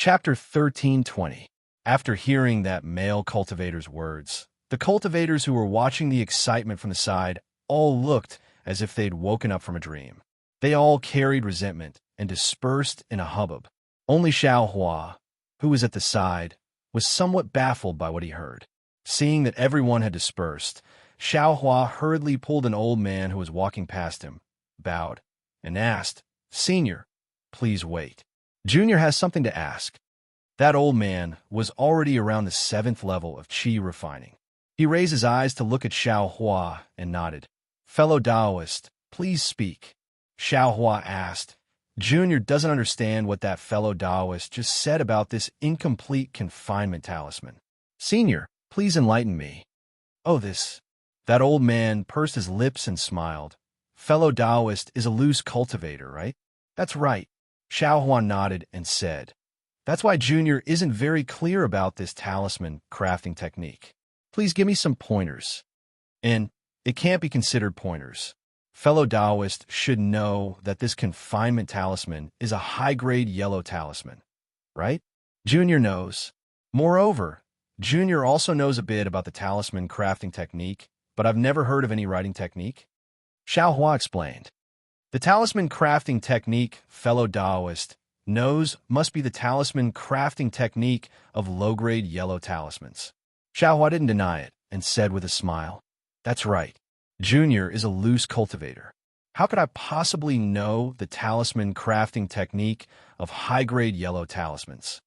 Chapter 13:20. After hearing that male cultivator's words, the cultivators who were watching the excitement from the side all looked as if they'd woken up from a dream. They all carried resentment and dispersed in a hubbub. Only Xiao Hua, who was at the side, was somewhat baffled by what he heard. Seeing that everyone had dispersed, Xiao Hua hurriedly pulled an old man who was walking past him, bowed, and asked, "Senior, please wait. Junior has something to ask." That old man was already around the 7th level of qi refining. He raised his eyes to look at Xiao Hua and nodded. "Fellow Taoist, please speak." Xiao Hua asked. Junior doesn't understand what that fellow Taoist just said about this incomplete confinement talisman. "Senior, please enlighten me." "Oh, this." That old man pursed his lips and smiled. "Fellow Taoist is a loose cultivator, right?" "That's right." Xiao Hua nodded and said, "That's why Junior isn't very clear about this talisman crafting technique. Please give me some pointers." "And it can't be considered pointers. Fellow Taoist should know that this confinement talisman is a high-grade yellow talisman, right?" Junior knows. Moreover, Junior also knows a bit about the talisman crafting technique, but I've never heard of any writing technique. Xiao Hua explained. The talisman crafting technique, fellow Taoist knows, must be the talisman crafting technique of low-grade yellow talismans. Xiao Hua didn't deny it and said with a smile, "That's right. Junior is a loose cultivator. How could I possibly know the talisman crafting technique of high-grade yellow talismans?"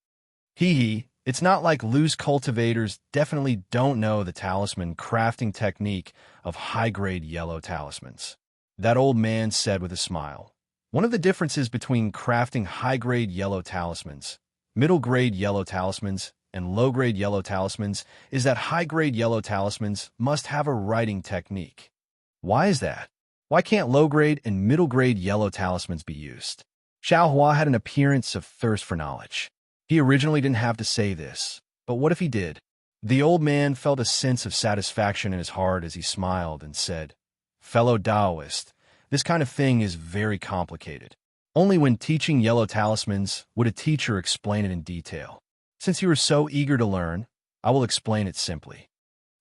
It's not like loose cultivators definitely don't know the talisman crafting technique of high-grade yellow talismans. That old man said with a smile. One of the differences between crafting high-grade yellow talismans, middle-grade yellow talismans, and low-grade yellow talismans is that high-grade yellow talismans must have a writing technique. Why is that? Why can't low-grade and middle-grade yellow talismans be used? Xiao Hua had an appearance of thirst for knowledge. He originally didn't have to say this, but what if he did? The old man felt a sense of satisfaction in his heart as he smiled and said, "Fellow Taoist, this kind of thing is very complicated. Only when teaching yellow talismans would a teacher explain it in detail. Since you are so eager to learn, I will explain it simply."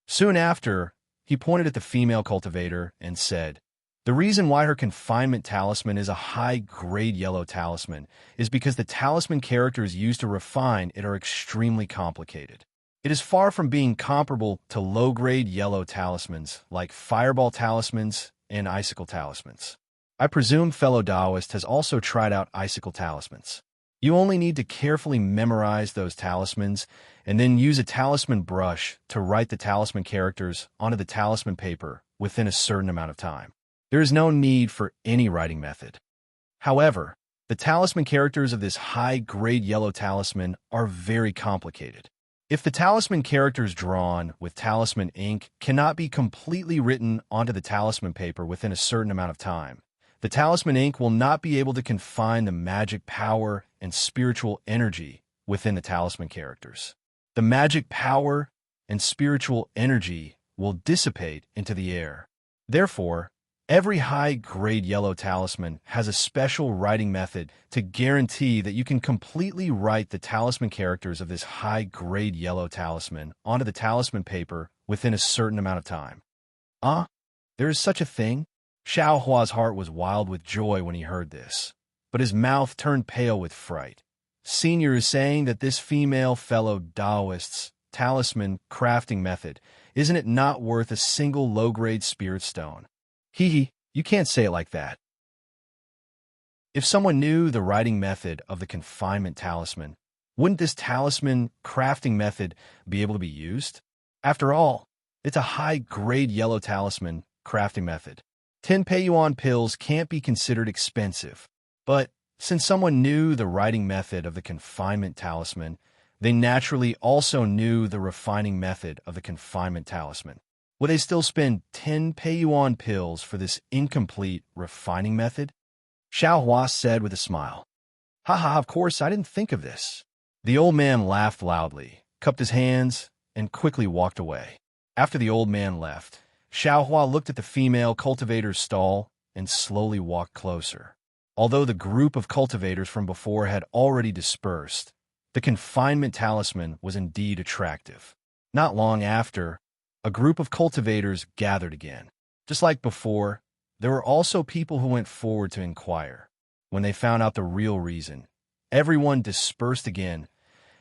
Soon after, he pointed at the female cultivator and said, "The reason why her confinement talisman is a high-grade yellow talisman is because the talisman characters used to refine it are extremely complicated. It is far from being comparable to low-grade yellow talismans like fireball talismans and icicle talismans. I presume fellow Taoist has also tried out icicle talismans. You only need to carefully memorize those talismans and then use a talisman brush to write the talisman characters onto the talisman paper within a certain amount of time. There is no need for any writing method. However, the talisman characters of this high-grade yellow talisman are very complicated. If the talisman characters drawn with talisman ink cannot be completely written onto the talisman paper within a certain amount of time, the talisman ink will not be able to confine the magic power and spiritual energy within the talisman characters. The magic power and spiritual energy will dissipate into the air. Therefore, every high-grade yellow talisman has a special writing method to guarantee that you can completely write the talisman characters of this high-grade yellow talisman onto the talisman paper within a certain amount of time. There is such a thing? Xiao Hua's heart was wild with joy when he heard this, but his mouth turned pale with fright. Senior is saying that this female fellow Taoist's talisman crafting method, isn't it not worth a single low-grade spirit stone? You can't say it like that. If someone knew the writing method of the confinement talisman, wouldn't this talisman crafting method be able to be used? After all, it's a high-grade yellow talisman crafting method. 10 Peiyuan pills can't be considered expensive, but since someone knew the writing method of the confinement talisman, they naturally also knew the refining method of the confinement talisman. Would they still spend 10 Peiyuan pills for this incomplete refining method? Xiao Hua said with a smile. Of course, I didn't think of this." The old man laughed loudly, cupped his hands, and quickly walked away. After the old man left, Xiao Hua looked at the female cultivator's stall and slowly walked closer. Although the group of cultivators from before had already dispersed, The confinement talisman was indeed attractive. Not long after, a group of cultivators gathered again. Just like before, there were also people who went forward to inquire. When they found out the real reason, everyone dispersed again.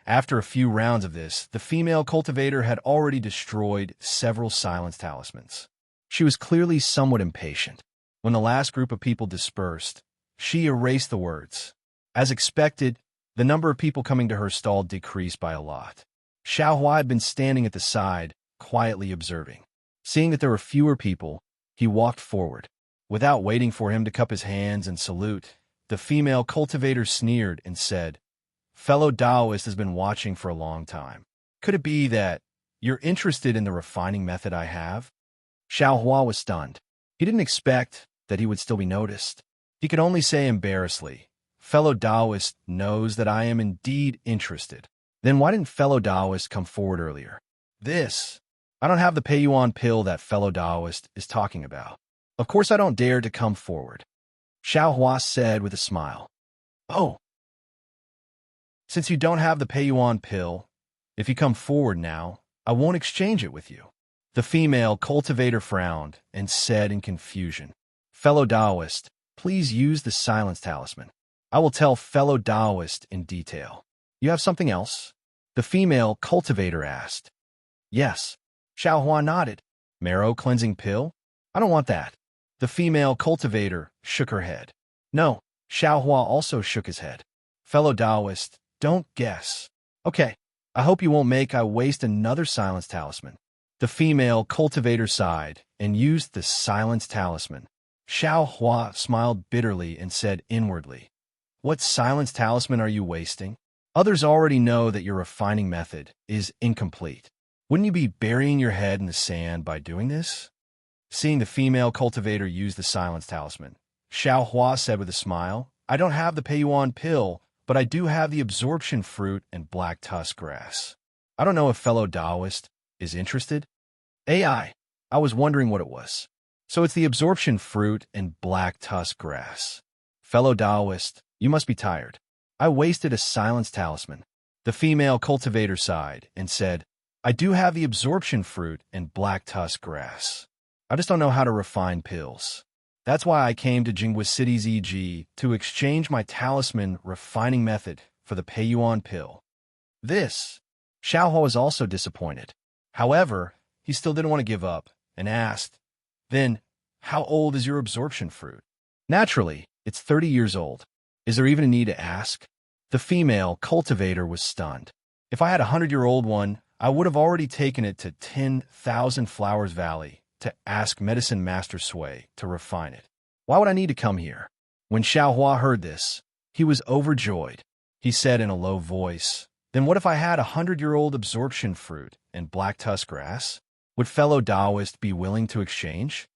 After a few rounds of this, the female cultivator had already destroyed several silence talismans. She was clearly somewhat impatient. When the last group of people dispersed, she erased the words. As expected, the number of people coming to her stall decreased by a lot. Xiaohua had been standing at the side, quietly observing. Seeing that there were fewer people, he walked forward. Without waiting for him to cup his hands and salute, the female cultivator sneered and said, "Fellow Taoist has been watching for a long time. Could it be that you're interested in the refining method I have?" Xiaohua was stunned. He didn't expect that he would still be noticed. He could only say embarrassedly, "Fellow Taoist knows that I am indeed interested. Then why didn't fellow Taoist come forward earlier?" I don't have the Peiyuan pill that fellow Taoist is talking about. Of course I don't dare to come forward," Xiaohua said with a smile. "Oh. Since you don't have the Peiyuan pill, if you come forward now, I won't exchange it with you." The female cultivator frowned and said in confusion, "Fellow Taoist, please use the silence talisman. I will tell fellow Taoist in detail." "You have something else?" the female cultivator asked. "Yes." Xiaohua nodded. "Marrow cleansing pill? I don't want that." The female cultivator shook her head. "No." Xiaohua also shook his head. "Fellow Taoist, don't guess." "Okay, I hope you won't make I waste another silence talisman." The female cultivator sighed and used the silence talisman. Xiaohua smiled bitterly and said inwardly, "What silence talisman are you wasting? Others already know that your refining method is incomplete. Wouldn't you be burying your head in the sand by doing this?" Seeing the female cultivator use the silence talisman, Xiaohua said with a smile, "I don't have the Peiyuan pill, but I do have the absorption fruit and black tusk grass. I don't know if fellow Taoist is interested." I was wondering what it was. "So it's the absorption fruit and black tusk grass. Fellow Taoist, you must be tired. I wasted a silence talisman." The female cultivator sighed and said, "I do have the absorption fruit and black tusk grass. I just don't know how to refine pills. That's why I came to Jingwa City's EG to exchange my talisman refining method for the Peiyuan pill." Xiaohua was also disappointed. However, he still didn't want to give up and asked, "Then, how old is your absorption fruit?" "Naturally, it's 30 years old. Is there even a need to ask?" The female cultivator was stunned. "If I had a 100-year-old one, I would have already taken it to 10,000 Flowers Valley to ask Medicine Master Sui to refine it. Why would I need to come here?" When Xiaohua heard this, he was overjoyed. He said in a low voice, "Then what if I had a 100-year-old absorption fruit and black tusk grass? Would fellow Taoist be willing to exchange?"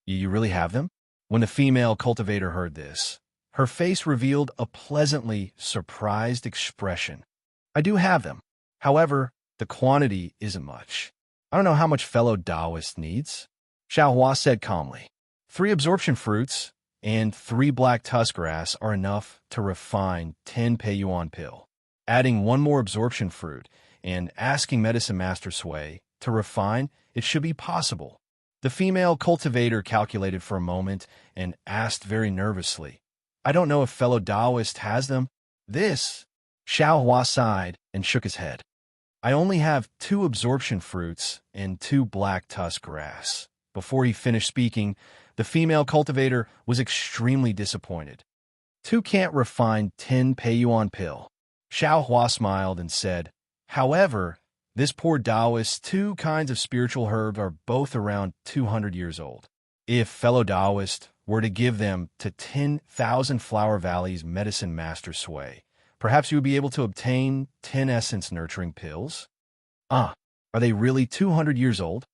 You really have them?" When the female cultivator heard this, her face revealed a pleasantly surprised expression. "I do have them. However, the quantity isn't much. I don't know how much fellow Taoist needs," Xiaohua said calmly. 3 absorption fruits and 3 black tusk grass are enough to refine 10 Peiyuan pill. Adding 1 more absorption fruit and asking Medicine Master Sui to refine, it should be possible." The female cultivator calculated for a moment and asked very nervously, "I don't know if fellow Taoist has them." Xiaohua sighed and shook his head. "I only have 2 absorption fruits and 2 black tusk grass." Before he finished speaking, the female cultivator was extremely disappointed. "2 can't refine 10 Peiyuan pill." Xiaohua smiled and said, "However, this poor Taoist's 2 kinds of spiritual herbs are both around 200 years old. If fellow Taoist were to give them to 10,000 Flower Valley's Medicine Master Sui, perhaps you would be able to obtain 10 essence-nurturing pills." Are they really 200 years old?"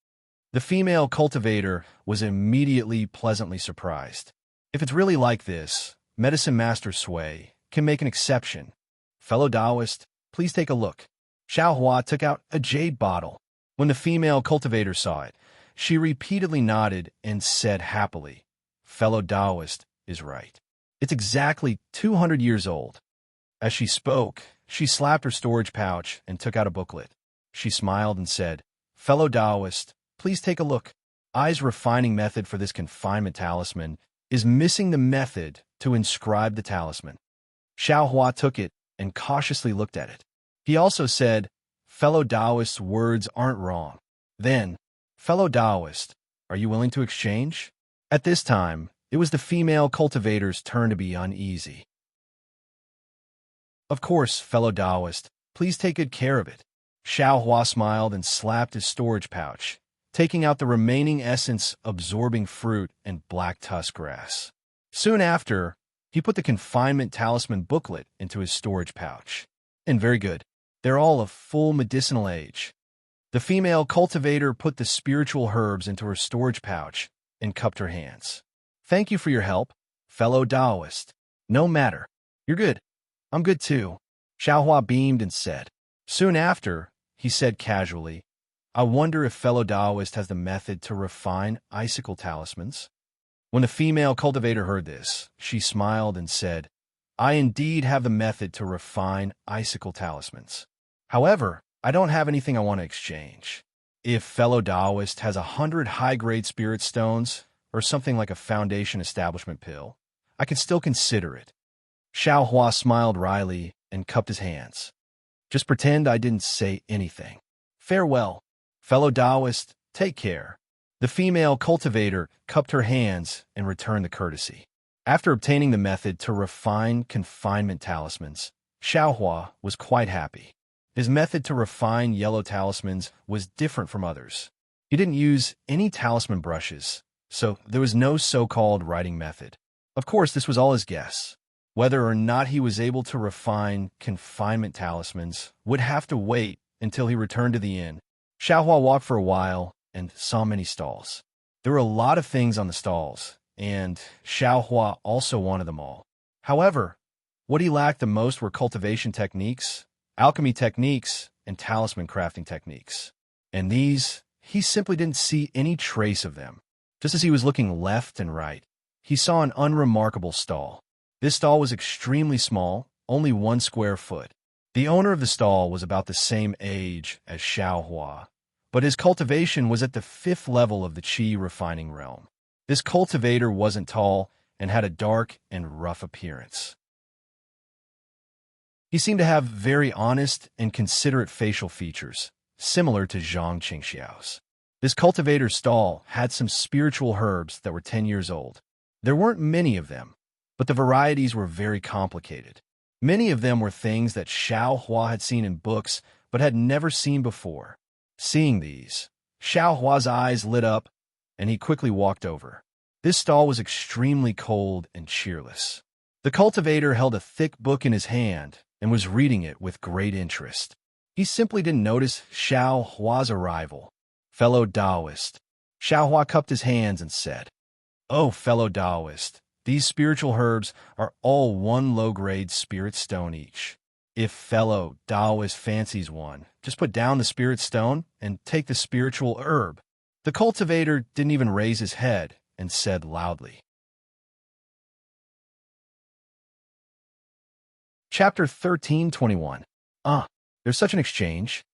The female cultivator was immediately pleasantly surprised. "If it's really like this, Medicine Master Sui can make an exception. Fellow Taoist, please take a look." Xiaohua took out a jade bottle. When the female cultivator saw it, she repeatedly nodded and said happily, "Fellow Taoist is right. It's exactly 200 years old." As she spoke, she slapped her storage pouch and took out a booklet. She smiled and said, "Fellow Taoist, please take a look. I's refining method for this confinement talisman is missing the method to inscribe the talisman." Xiao Hua took it and cautiously looked at it. He also said, "Fellow Taoist's words aren't wrong." Then, "Fellow Taoist, are you willing to exchange?" At this time, it was the female cultivator's turn to be uneasy. "Of course, fellow Taoist, please take good care of it." Xiao Hua smiled and slapped his storage pouch, taking out the remaining essence-absorbing fruit and black tusk grass. Soon after, he put the confinement talisman booklet into his storage pouch. And very good, they're all of full medicinal age. The female cultivator put the spiritual herbs into her storage pouch and cupped her hands. "Thank you for your help, fellow Taoist." "No matter. You're good. I'm good too." Xiao Hua beamed and said. Soon after, he said casually, "I wonder if fellow Taoist has the method to refine icicle talismans." When the female cultivator heard this, she smiled and said, "I indeed have the method to refine icicle talismans. However, I don't have anything I want to exchange. If fellow Taoist has 100 high-grade spirit stones, or something like a foundation establishment pill, I can still consider it." Xiao Hua smiled wryly and cupped his hands. "Just pretend I didn't say anything. Farewell. Fellow Taoist, take care." The female cultivator cupped her hands and returned the courtesy. After obtaining the method to refine confinement talismans, Xiao Hua was quite happy. His method to refine yellow talismans was different from others. He didn't use any talisman brushes, so there was no so-called writing method. Of course, this was all his guess. Whether or not he was able to refine confinement talismans would have to wait until he returned to the inn. Xiao Hua walked for a while and saw many stalls. There were a lot of things on the stalls, and Xiao Hua also wanted them all. However, what he lacked the most were cultivation techniques, alchemy techniques, and talisman crafting techniques. And these, he simply didn't see any trace of them. Just as he was looking left and right, he saw an unremarkable stall. This stall was extremely small, only 1 square foot. The owner of the stall was about the same age as Xiao Hua, but his cultivation was at the 5th level of the qi refining realm. This cultivator wasn't tall and had a dark and rough appearance. He seemed to have very honest and considerate facial features, similar to Zhang Qingxiao's. This cultivator's stall had some spiritual herbs that were 10 years old. There weren't many of them, but the varieties were very complicated. Many of them were things that Xiao Hua had seen in books but had never seen before. Seeing these, Xiao Hua's eyes lit up, and he quickly walked over. This stall was extremely cold and cheerless. The cultivator held a thick book in his hand and was reading it with great interest. He simply didn't notice Xiao Hua's arrival. "Fellow Taoist." Xiao Hua cupped his hands and said, "Oh, fellow Taoist, these spiritual herbs are all 1 low-grade spirit stone each. If fellow Taoist fancies one, just put down the spirit stone and take the spiritual herb." The cultivator didn't even raise his head and said loudly. Chapter 13:21. There's such an exchange.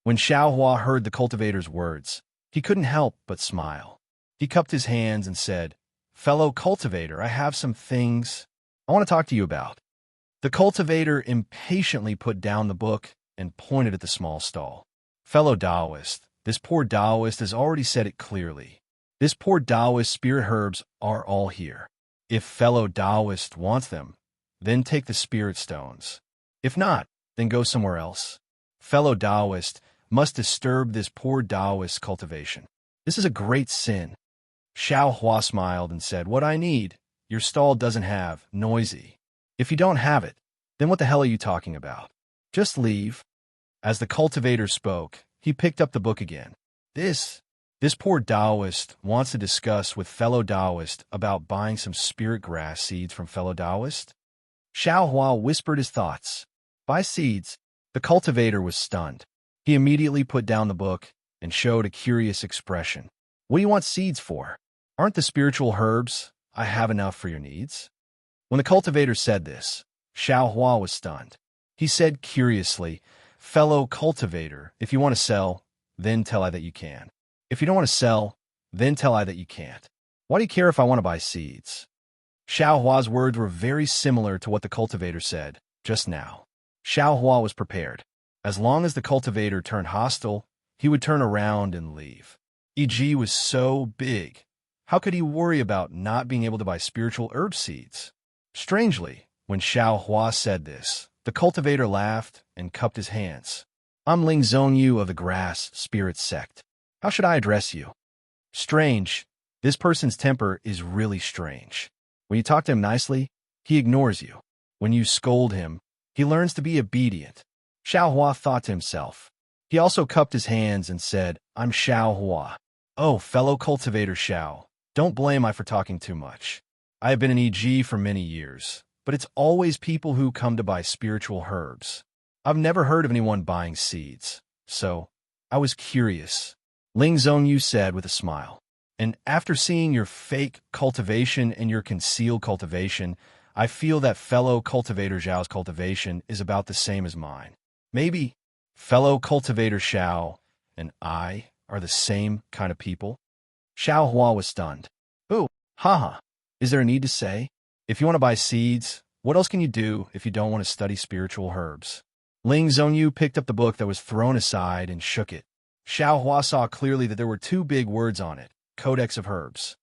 When Xiao Hua heard the cultivator's words, he couldn't help but smile. He cupped his hands and said, "Fellow cultivator, I have some things I want to talk to you about." The cultivator impatiently put down the book and pointed at the small stall. "Fellow Taoist, this poor Taoist has already said it clearly. This poor Taoist spirit herbs are all here. If fellow Taoist wants them, then take the spirit stones. If not, then go somewhere else. Fellow Taoist must disturb this poor Taoist cultivation. This is a great sin." Xiao Hua smiled and said, "What I need, your stall doesn't have, noisy. If you don't have it, then what the hell are you talking about? Just leave." As the cultivator spoke, he picked up the book again. This poor Taoist wants to discuss with fellow Taoist about buying some spirit grass seeds from fellow Taoist. Xiao Hua whispered his thoughts. "Buy seeds?" The cultivator was stunned. He immediately put down the book and showed a curious expression. "What do you want seeds for? Aren't the spiritual herbs I have enough for your needs?" When the cultivator said this, Xiao Hua was stunned. He said curiously, "Fellow cultivator, if you want to sell, then tell I that you can. If you don't want to sell, then tell I that you can't. Why do you care if I want to buy seeds?" Xiao Hua's words were very similar to what the cultivator said just now. Xiao Hua was prepared. As long as the cultivator turned hostile, he would turn around and leave. E.g. was so big. How could he worry about not being able to buy spiritual herb seeds? Strangely, when Xiao Hua said this, the cultivator laughed and cupped his hands. "I'm Ling Zhongyu of the Grass Spirit Sect. How should I address you?" Strange. This person's temper is really strange. When you talk to him nicely, he ignores you. When you scold him, he learns to be obedient. Xiao Hua thought to himself. He also cupped his hands and said, "I'm Xiao Hua. Oh, fellow cultivator Xiao, don't blame I for talking too much. I have been an EG for many years, but it's always people who come to buy spiritual herbs. I've never heard of anyone buying seeds, so I was curious," Ling Zhongyu said with a smile. "And after seeing your fake cultivation and your concealed cultivation, I feel that fellow cultivator Xiao's cultivation is about the same as mine. Maybe fellow cultivator Xiao and I are the same kind of people?" Xiao Hua was stunned. "Ooh, haha. Is there a need to say? If you want to buy seeds, what else can you do if you don't want to study spiritual herbs?" Ling Zhongyu picked up the book that was thrown aside and shook it. Xiao Hua saw clearly that there were two big words on it, Codex of Herbs.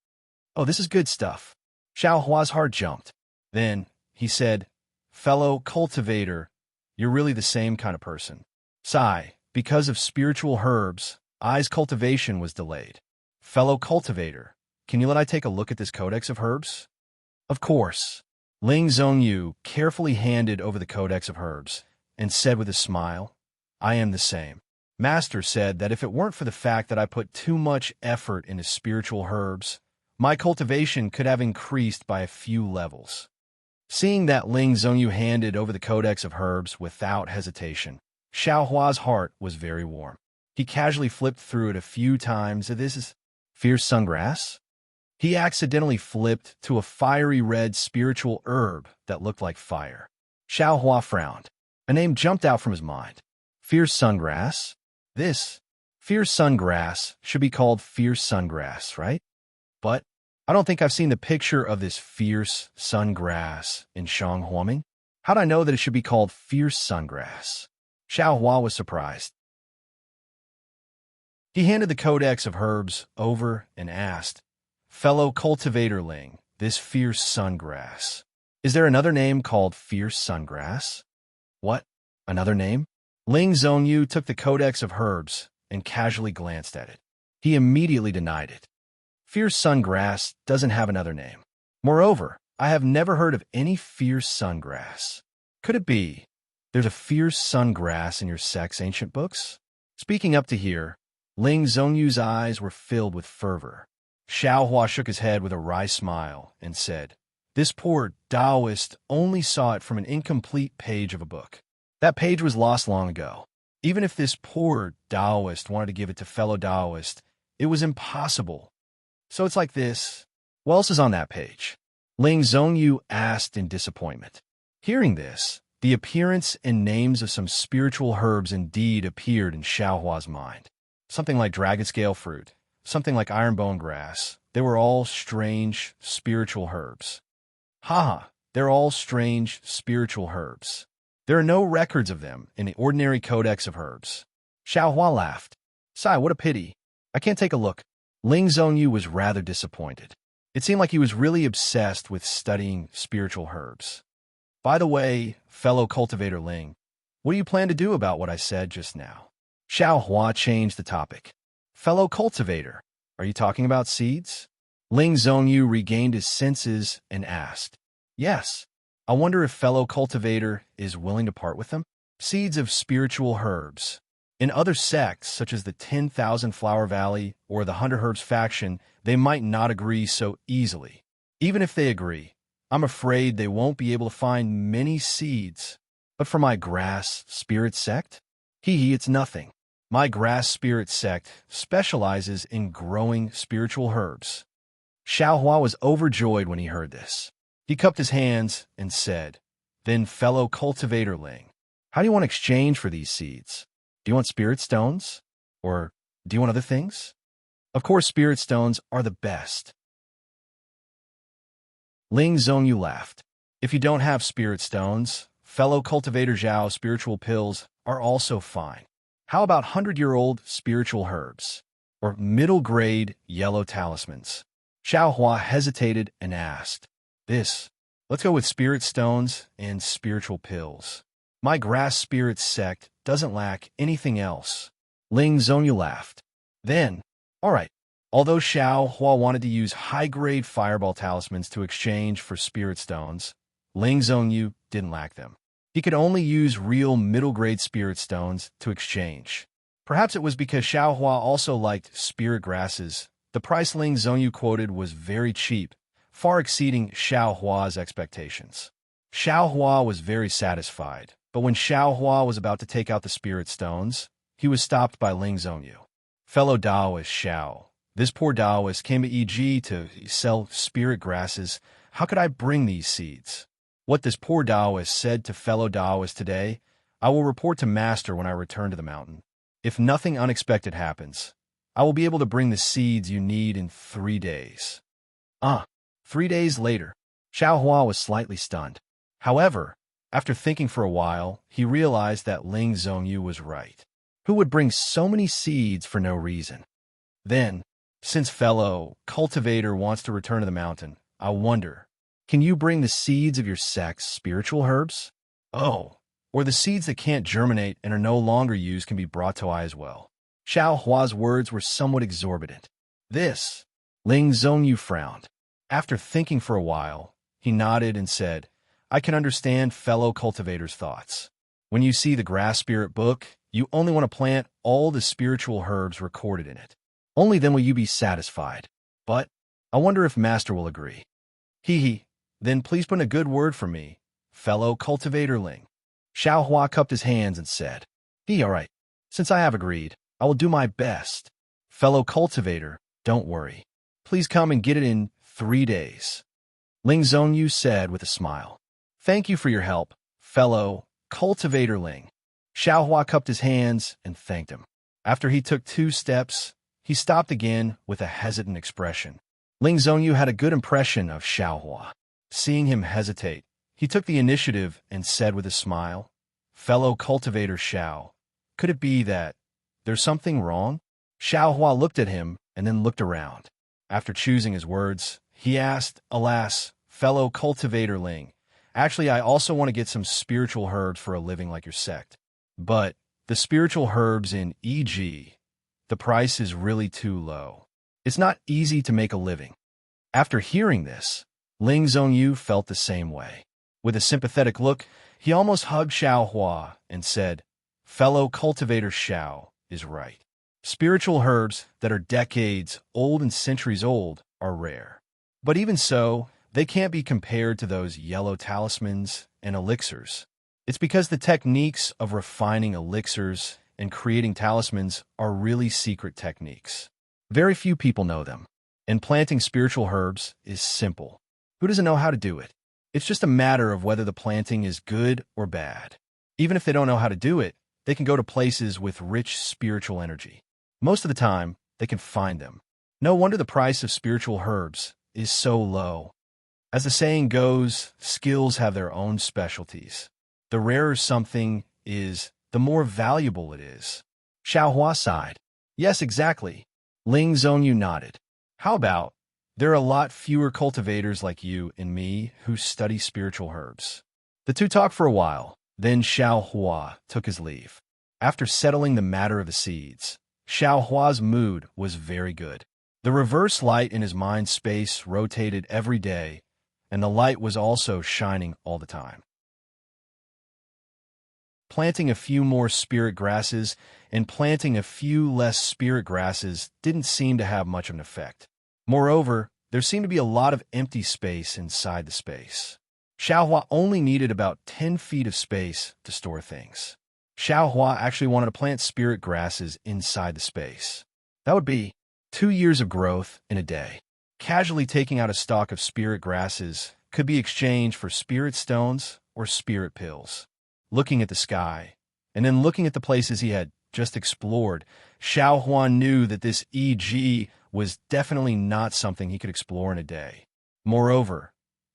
"Oh, this is good stuff." Xiao Hua's heart jumped. Then he said, "Fellow cultivator, you're really the same kind of person. Sigh, because of spiritual herbs, I's cultivation was delayed. Fellow cultivator, can you let I take a look at this Codex of Herbs?" "Of course." Ling Zhongyu carefully handed over the Codex of Herbs and said with a smile, "I am the same. Master said that if it weren't for the fact that I put too much effort into spiritual herbs, my cultivation could have increased by a few levels." Seeing that Ling Zhongyu handed over the Codex of Herbs without hesitation, Xiao Hua's heart was very warm. He casually flipped through it a few times. "This is fierce sungrass?" He accidentally flipped to a fiery red spiritual herb that looked like fire. Xiao Hua frowned. A name jumped out from his mind. Fierce sungrass? This fierce sungrass should be called fierce sungrass, right? But I don't think I've seen the picture of this fierce sungrass in Shanghuaming. How'd I know that it should be called fierce sungrass? Xiao Hua was surprised. He handed the Codex of Herbs over and asked, "Fellow cultivator Ling, this fierce sungrass. Is there another name called fierce sungrass?" "What? Another name?" Ling Zhongyu took the Codex of Herbs and casually glanced at it. He immediately denied it. Fierce sungrass doesn't have another name. Moreover, I have never heard of any fierce sungrass. Could it be there's a fierce sungrass in your sect's ancient books? Speaking up to here, Ling Zhongyu's eyes were filled with fervor. Xiao Hua shook his head with a wry smile and said, "This poor Taoist only saw it from an incomplete page of a book. That page was lost long ago. Even if this poor Taoist wanted to give it to fellow Taoist, it was impossible. So it's like this. What else is on that page?" Ling Zhongyu asked in disappointment. Hearing this, the appearance and names of some spiritual herbs indeed appeared in Xiao Hua's mind. Something like dragon scale fruit, something like ironbone grass. They were all strange spiritual herbs. Haha, they're all strange spiritual herbs. There are no records of them in the ordinary Codex of Herbs. Xiao Hua laughed. "Sigh, what a pity. I can't take a look." Ling Zhongyu was rather disappointed. It seemed like he was really obsessed with studying spiritual herbs. "By the way, fellow cultivator Ling, what do you plan to do about what I said just now?" Xiao Hua changed the topic. "Fellow cultivator, are you talking about seeds?" Ling Zhongyu regained his senses and asked, "Yes. I wonder if fellow cultivator is willing to part with them? Seeds of spiritual herbs. In other sects, such as the 10,000 Flower Valley or the 100 Herbs faction, they might not agree so easily. Even if they agree, I'm afraid they won't be able to find many seeds. But for my grass spirit sect? It's nothing. My grass spirit sect specializes in growing spiritual herbs." Xiao Hua was overjoyed when he heard this. He cupped his hands and said, Then, fellow cultivatorling, how do you want to exchange for these seeds? Do you want spirit stones? Or do you want other things? Of course, spirit stones are the best. Ling Zhongyu laughed. If you don't have spirit stones, fellow cultivator Zhao, spiritual pills are also fine. How about 100-year-old spiritual herbs? Or middle-grade yellow talismans? Xiao Hua hesitated and asked, Let's go with spirit stones and spiritual pills. My grass spirit sect doesn't lack anything else. Ling Zhongyu laughed. Then, all right. Although Xiao Hua wanted to use high-grade fireball talismans to exchange for spirit stones, Ling Zhongyu didn't lack them. He could only use real middle-grade spirit stones to exchange. Perhaps it was because Xiao Hua also liked spirit grasses. The price Ling Zhongyu quoted was very cheap, far exceeding Xiao Hua's expectations. Xiao Hua was very satisfied, but when Xiao Hua was about to take out the spirit stones, he was stopped by Ling Zhongyu. Fellow Taoist Xiao, this poor Taoist came to EG to sell spirit grasses. How could I bring these seeds? What this poor Taoist said to fellow Taoist today, I will report to Master when I return to the mountain. If nothing unexpected happens, I will be able to bring the seeds you need in 3 days. 3 days later, Xiao Hua was slightly stunned. However, after thinking for a while, he realized that Ling Zhongyu was right. Who would bring so many seeds for no reason? Then, since fellow cultivator wants to return to the mountain, I wonder, can you bring the seeds of your sect's spiritual herbs? Oh, or the seeds that can't germinate and are no longer used can be brought to I as well. Xiao Hua's words were somewhat exorbitant. Ling Zhongyu frowned. After thinking for a while, he nodded and said, I can understand fellow cultivator's thoughts. When you see the grass spirit book, you only want to plant all the spiritual herbs recorded in it. Only then will you be satisfied. But I wonder if Master will agree. Then please put in a good word for me, fellow cultivatorling. Xiao Hua cupped his hands and said, all right. Since I have agreed, I will do my best. Fellow cultivator, don't worry. Please come and get it in 3 days. Ling Zhongyu said with a smile. Thank you for your help, fellow cultivatorling. Xiao Hua cupped his hands and thanked him. After he took 2 steps, he stopped again with a hesitant expression. Ling Zhongyu had a good impression of Xiao Hua. Seeing him hesitate, he took the initiative and said with a smile, Fellow cultivator Xiao, could it be that there's something wrong? Xiao Hua looked at him and then looked around. After choosing his words, he asked, Alas, fellow cultivator Ling, actually I also want to get some spiritual herbs for a living like your sect. But the spiritual herbs in EG, the price is really too low. It's not easy to make a living. After hearing this, Ling Zhongyu felt the same way. With a sympathetic look, he almost hugged Xiao Hua and said, Fellow cultivator Xiao is right. Spiritual herbs that are decades old and centuries old are rare. But even so, they can't be compared to those yellow talismans and elixirs. It's because the techniques of refining elixirs and creating talismans are really secret techniques. Very few people know them. And planting spiritual herbs is simple. Who doesn't know how to do it? It's just a matter of whether the planting is good or bad. Even if they don't know how to do it, they can go to places with rich spiritual energy. Most of the time, they can find them. No wonder the price of spiritual herbs is so low. As the saying goes, skills have their own specialties. The rarer something is, the more valuable it is. Xiao Hua sighed. Yes, exactly. Ling Zhongyu nodded. How about, there are a lot fewer cultivators like you and me who study spiritual herbs. The two talked for a while, then Xiao Hua took his leave. After settling the matter of the seeds, Xiao Hua's mood was very good. The reverse light in his mind space rotated every day, and the light was also shining all the time. Planting a few more spirit grasses and planting a few less spirit grasses didn't seem to have much of an effect. Moreover, there seemed to be a lot of empty space inside the space. Xiao Hua only needed about 10 feet of space to store things. Xiao Hua actually wanted to plant spirit grasses inside the space. That would be 2 years of growth in a day. Casually taking out a stalk of spirit grasses could be exchanged for spirit stones or spirit pills. Looking at the sky, and then looking at the places he had just explored, Xiao Huan knew that this EG was definitely not something he could explore in a day. Moreover,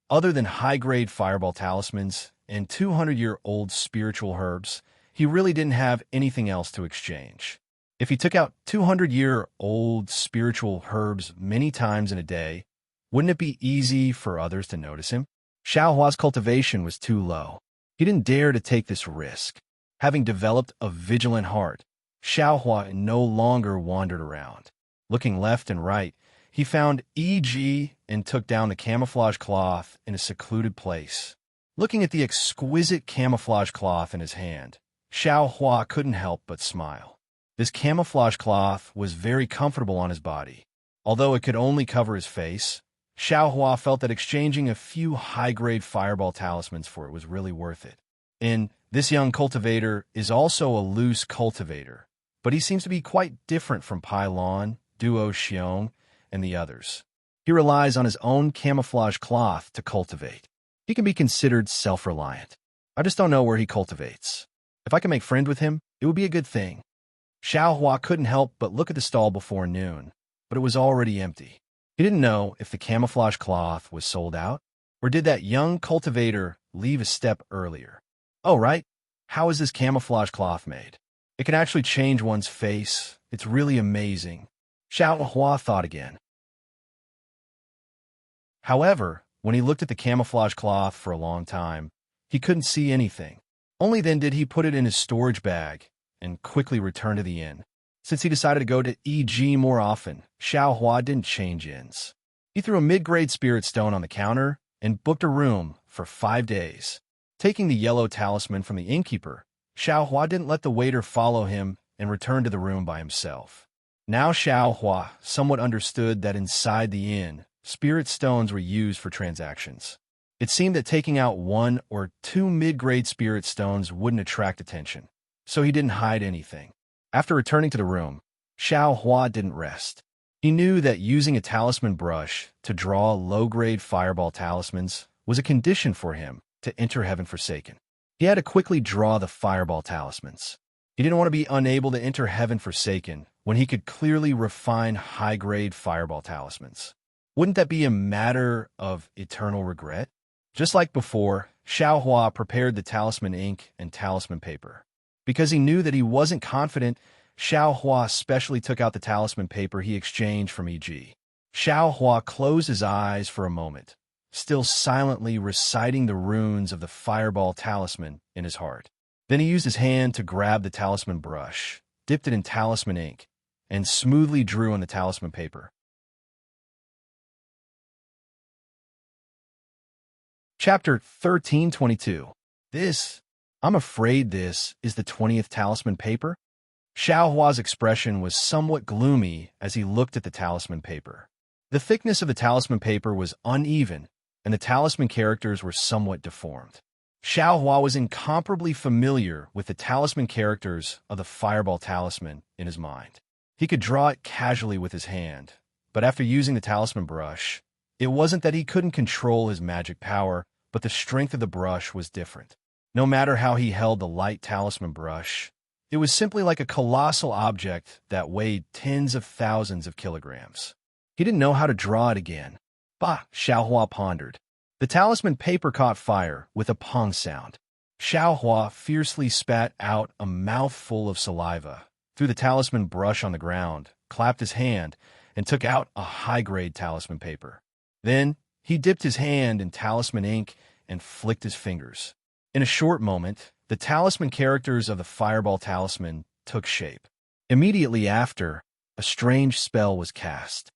other than high-grade fireball talismans and 200-year-old spiritual herbs, he really didn't have anything else to exchange. If he took out 200-year-old spiritual herbs many times in a day, wouldn't it be easy for others to notice him? Xiao Hua's cultivation was too low. He didn't dare to take this risk. Having developed a vigilant heart, Xiao Hua no longer wandered around. Looking left and right, he found EG and took down the camouflage cloth in a secluded place. Looking at the exquisite camouflage cloth in his hand, Xiao Hua couldn't help but smile. This camouflage cloth was very comfortable on his body. Although it could only cover his face, Xiao Hua felt that exchanging a few high-grade fireball talismans for it was really worth it. And this young cultivator is also a loose cultivator, but he seems to be quite different from Pai Lon, Duo Xiong, and the others. He relies on his own camouflage cloth to cultivate. He can be considered self-reliant. I just don't know where he cultivates. If I can make friends with him, it would be a good thing. Xiao Hua couldn't help but look at the stall before noon, but it was already empty. He didn't know if the camouflage cloth was sold out, or did that young cultivator leave a step earlier. Oh, right. How is this camouflage cloth made? It can actually change one's face. It's really amazing. Xiao Hua thought again. However, when he looked at the camouflage cloth for a long time, he couldn't see anything. Only then did he put it in his storage bag and quickly return to the inn. Since he decided to go to EG more often, Xiao Hua didn't change inns. He threw a mid-grade spirit stone on the counter and booked a room for 5 days. Taking the yellow talisman from the innkeeper, Xiao Hua didn't let the waiter follow him and returned to the room by himself. Now Xiao Hua somewhat understood that inside the inn, spirit stones were used for transactions. It seemed that taking out 1 or 2 mid-grade spirit stones wouldn't attract attention, so he didn't hide anything. After returning to the room, Xiao Hua didn't rest. He knew that using a talisman brush to draw low-grade fireball talismans was a condition for him to enter Heaven Forsaken. He had to quickly draw the fireball talismans. He didn't want to be unable to enter Heaven Forsaken when he could clearly refine high-grade fireball talismans. Wouldn't that be a matter of eternal regret? Just like before, Xiao Hua prepared the talisman ink and talisman paper. Because he knew that he wasn't confident, Xiao Hua specially took out the talisman paper he exchanged from EG. Xiao Hua closed his eyes for a moment, still silently reciting the runes of the fireball talisman in his heart. Then he used his hand to grab the talisman brush, dipped it in talisman ink, and smoothly drew on the talisman paper. Chapter 1322. I'm afraid this is the 20th talisman paper? Xiao Hua's expression was somewhat gloomy as he looked at the talisman paper. The thickness of the talisman paper was uneven, and the talisman characters were somewhat deformed. Xiao Hua was incomparably familiar with the talisman characters of the fireball talisman in his mind. He could draw it casually with his hand, but after using the talisman brush, it wasn't that he couldn't control his magic power, but the strength of the brush was different. No matter how he held the light talisman brush, it was simply like a colossal object that weighed tens of thousands of kilograms. He didn't know how to draw it again. Bah, Xiao Hua pondered. The talisman paper caught fire with a pong sound. Xiao Hua fiercely spat out a mouthful of saliva, threw the talisman brush on the ground, clapped his hand, and took out a high-grade talisman paper. Then he dipped his hand in talisman ink and flicked his fingers. In a short moment, the talisman characters of the fireball talisman took shape. Immediately after, a strange spell was cast.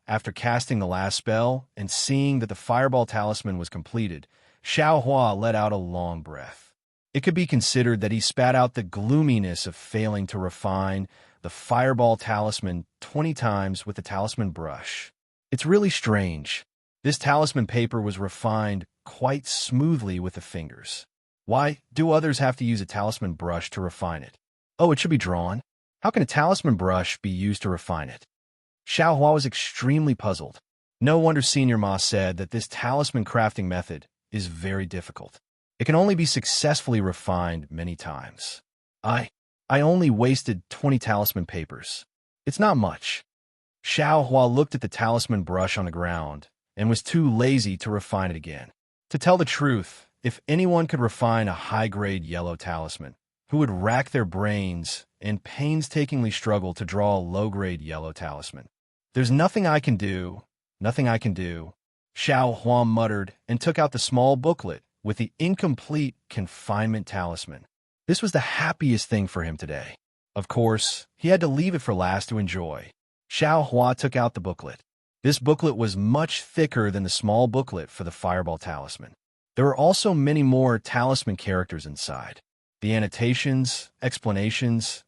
After casting the last spell and seeing that the fireball talisman was completed, Xiao Hua let out a long breath. It could be considered that he spat out the gloominess of failing to refine the fireball talisman 20 times with the talisman brush. It's really strange. This talisman paper was refined quite smoothly with the fingers. Why do others have to use a talisman brush to refine it? Oh, it should be drawn. How can a talisman brush be used to refine it? Xiao Hua was extremely puzzled. No wonder Senior Ma said that this talisman crafting method is very difficult. It can only be successfully refined many times. I only wasted 20 talisman papers. It's not much. Xiao Hua looked at the talisman brush on the ground and was too lazy to refine it again. To tell the truth, if anyone could refine a high-grade yellow talisman, who would rack their brains and painstakingly struggle to draw a low-grade yellow talisman? There's nothing I can do, nothing I can do, Xiao Hua muttered and took out the small booklet with the incomplete confinement talisman. This was the happiest thing for him today. Of course, he had to leave it for last to enjoy. Xiao Hua took out the booklet. This booklet was much thicker than the small booklet for the Fireball Talisman. There were also many more talisman characters inside. The annotations, explanations,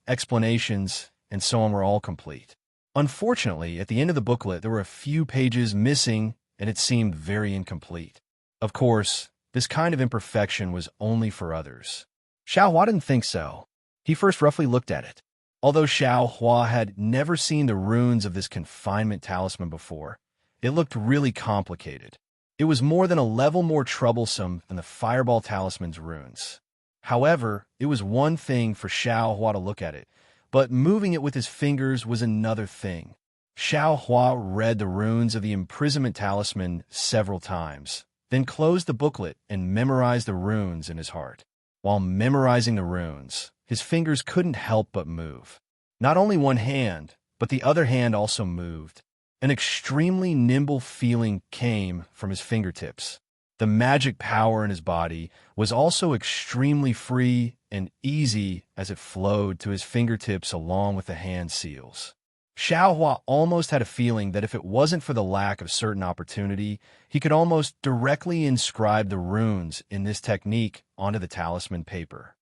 and so on were all complete. Unfortunately, at the end of the booklet, there were a few pages missing, and it seemed very incomplete. Of course, this kind of imperfection was only for others. Xiao Hua didn't think so. He first roughly looked at it. Although Xiao Hua had never seen the runes of this confinement talisman before, it looked really complicated. It was more than a level more troublesome than the Fireball Talisman's runes. However, it was one thing for Xiao Hua to look at it, but moving it with his fingers was another thing. Xiao Hua read the runes of the imprisonment talisman several times, then closed the booklet and memorized the runes in his heart. While memorizing the runes, his fingers couldn't help but move. Not only one hand, but the other hand also moved. An extremely nimble feeling came from his fingertips. The magic power in his body was also extremely free and easy as it flowed to his fingertips along with the hand seals. Xiao Hua almost had a feeling that if it wasn't for the lack of certain opportunity, he could almost directly inscribe the runes in this technique onto the talisman paper.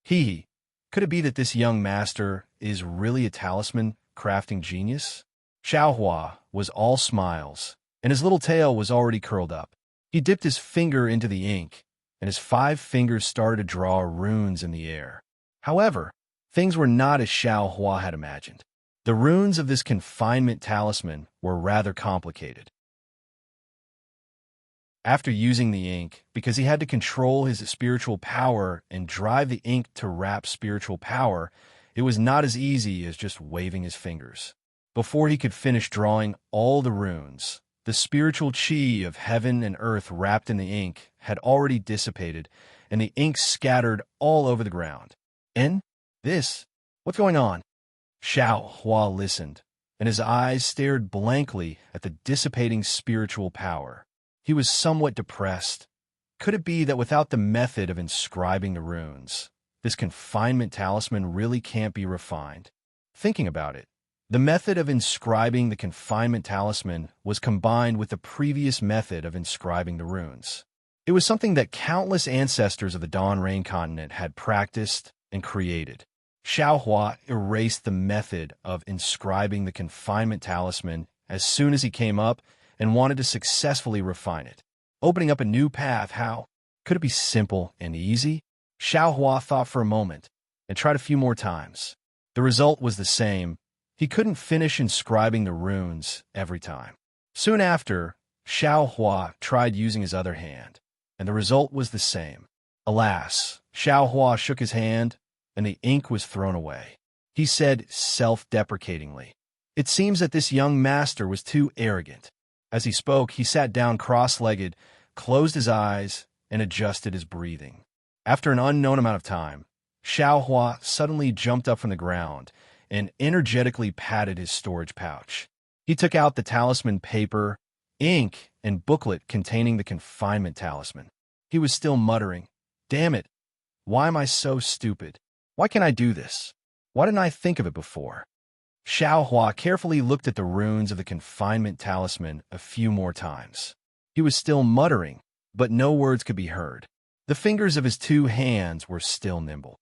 Could it be that this young master is really a talisman crafting genius? Xiao Hua was all smiles, and his little tail was already curled up. He dipped his finger into the ink, and his 5 fingers started to draw runes in the air. However, things were not as Xiao Hua had imagined. The runes of this confinement talisman were rather complicated. After using the ink, because he had to control his spiritual power and drive the ink to wrap spiritual power, it was not as easy as just waving his fingers. Before he could finish drawing all the runes, the spiritual chi of heaven and earth wrapped in the ink had already dissipated, and the ink scattered all over the ground. What's going on? Xiao Hua listened, and his eyes stared blankly at the dissipating spiritual power. He was somewhat depressed. Could it be that without the method of inscribing the runes, this confinement talisman really can't be refined? Thinking about it, the method of inscribing the confinement talisman was combined with the previous method of inscribing the runes. It was something that countless ancestors of the Dawn Rain continent had practiced and created. Xiao Hua erased the method of inscribing the confinement talisman as soon as he came up and wanted to successfully refine it. Opening up a new path, how? Could it be simple and easy? Xiao Hua thought for a moment and tried a few more times. The result was the same. He couldn't finish inscribing the runes every time. Soon after, Xiao Hua tried using his other hand, and the result was the same. Alas, Xiao Hua shook his hand, and the ink was thrown away. He said self-deprecatingly, "It seems that this young master was too arrogant." As he spoke, he sat down cross-legged, closed his eyes, and adjusted his breathing. After an unknown amount of time, Xiao Hua suddenly jumped up from the ground and energetically patted his storage pouch. He took out the talisman paper, ink, and booklet containing the confinement talisman. He was still muttering, "Damn it! Why am I so stupid? Why can't I do this? Why didn't I think of it before?" Xiao Hua carefully looked at the runes of the confinement talisman a few more times. He was still muttering, but no words could be heard. The fingers of his 2 hands were still nimble.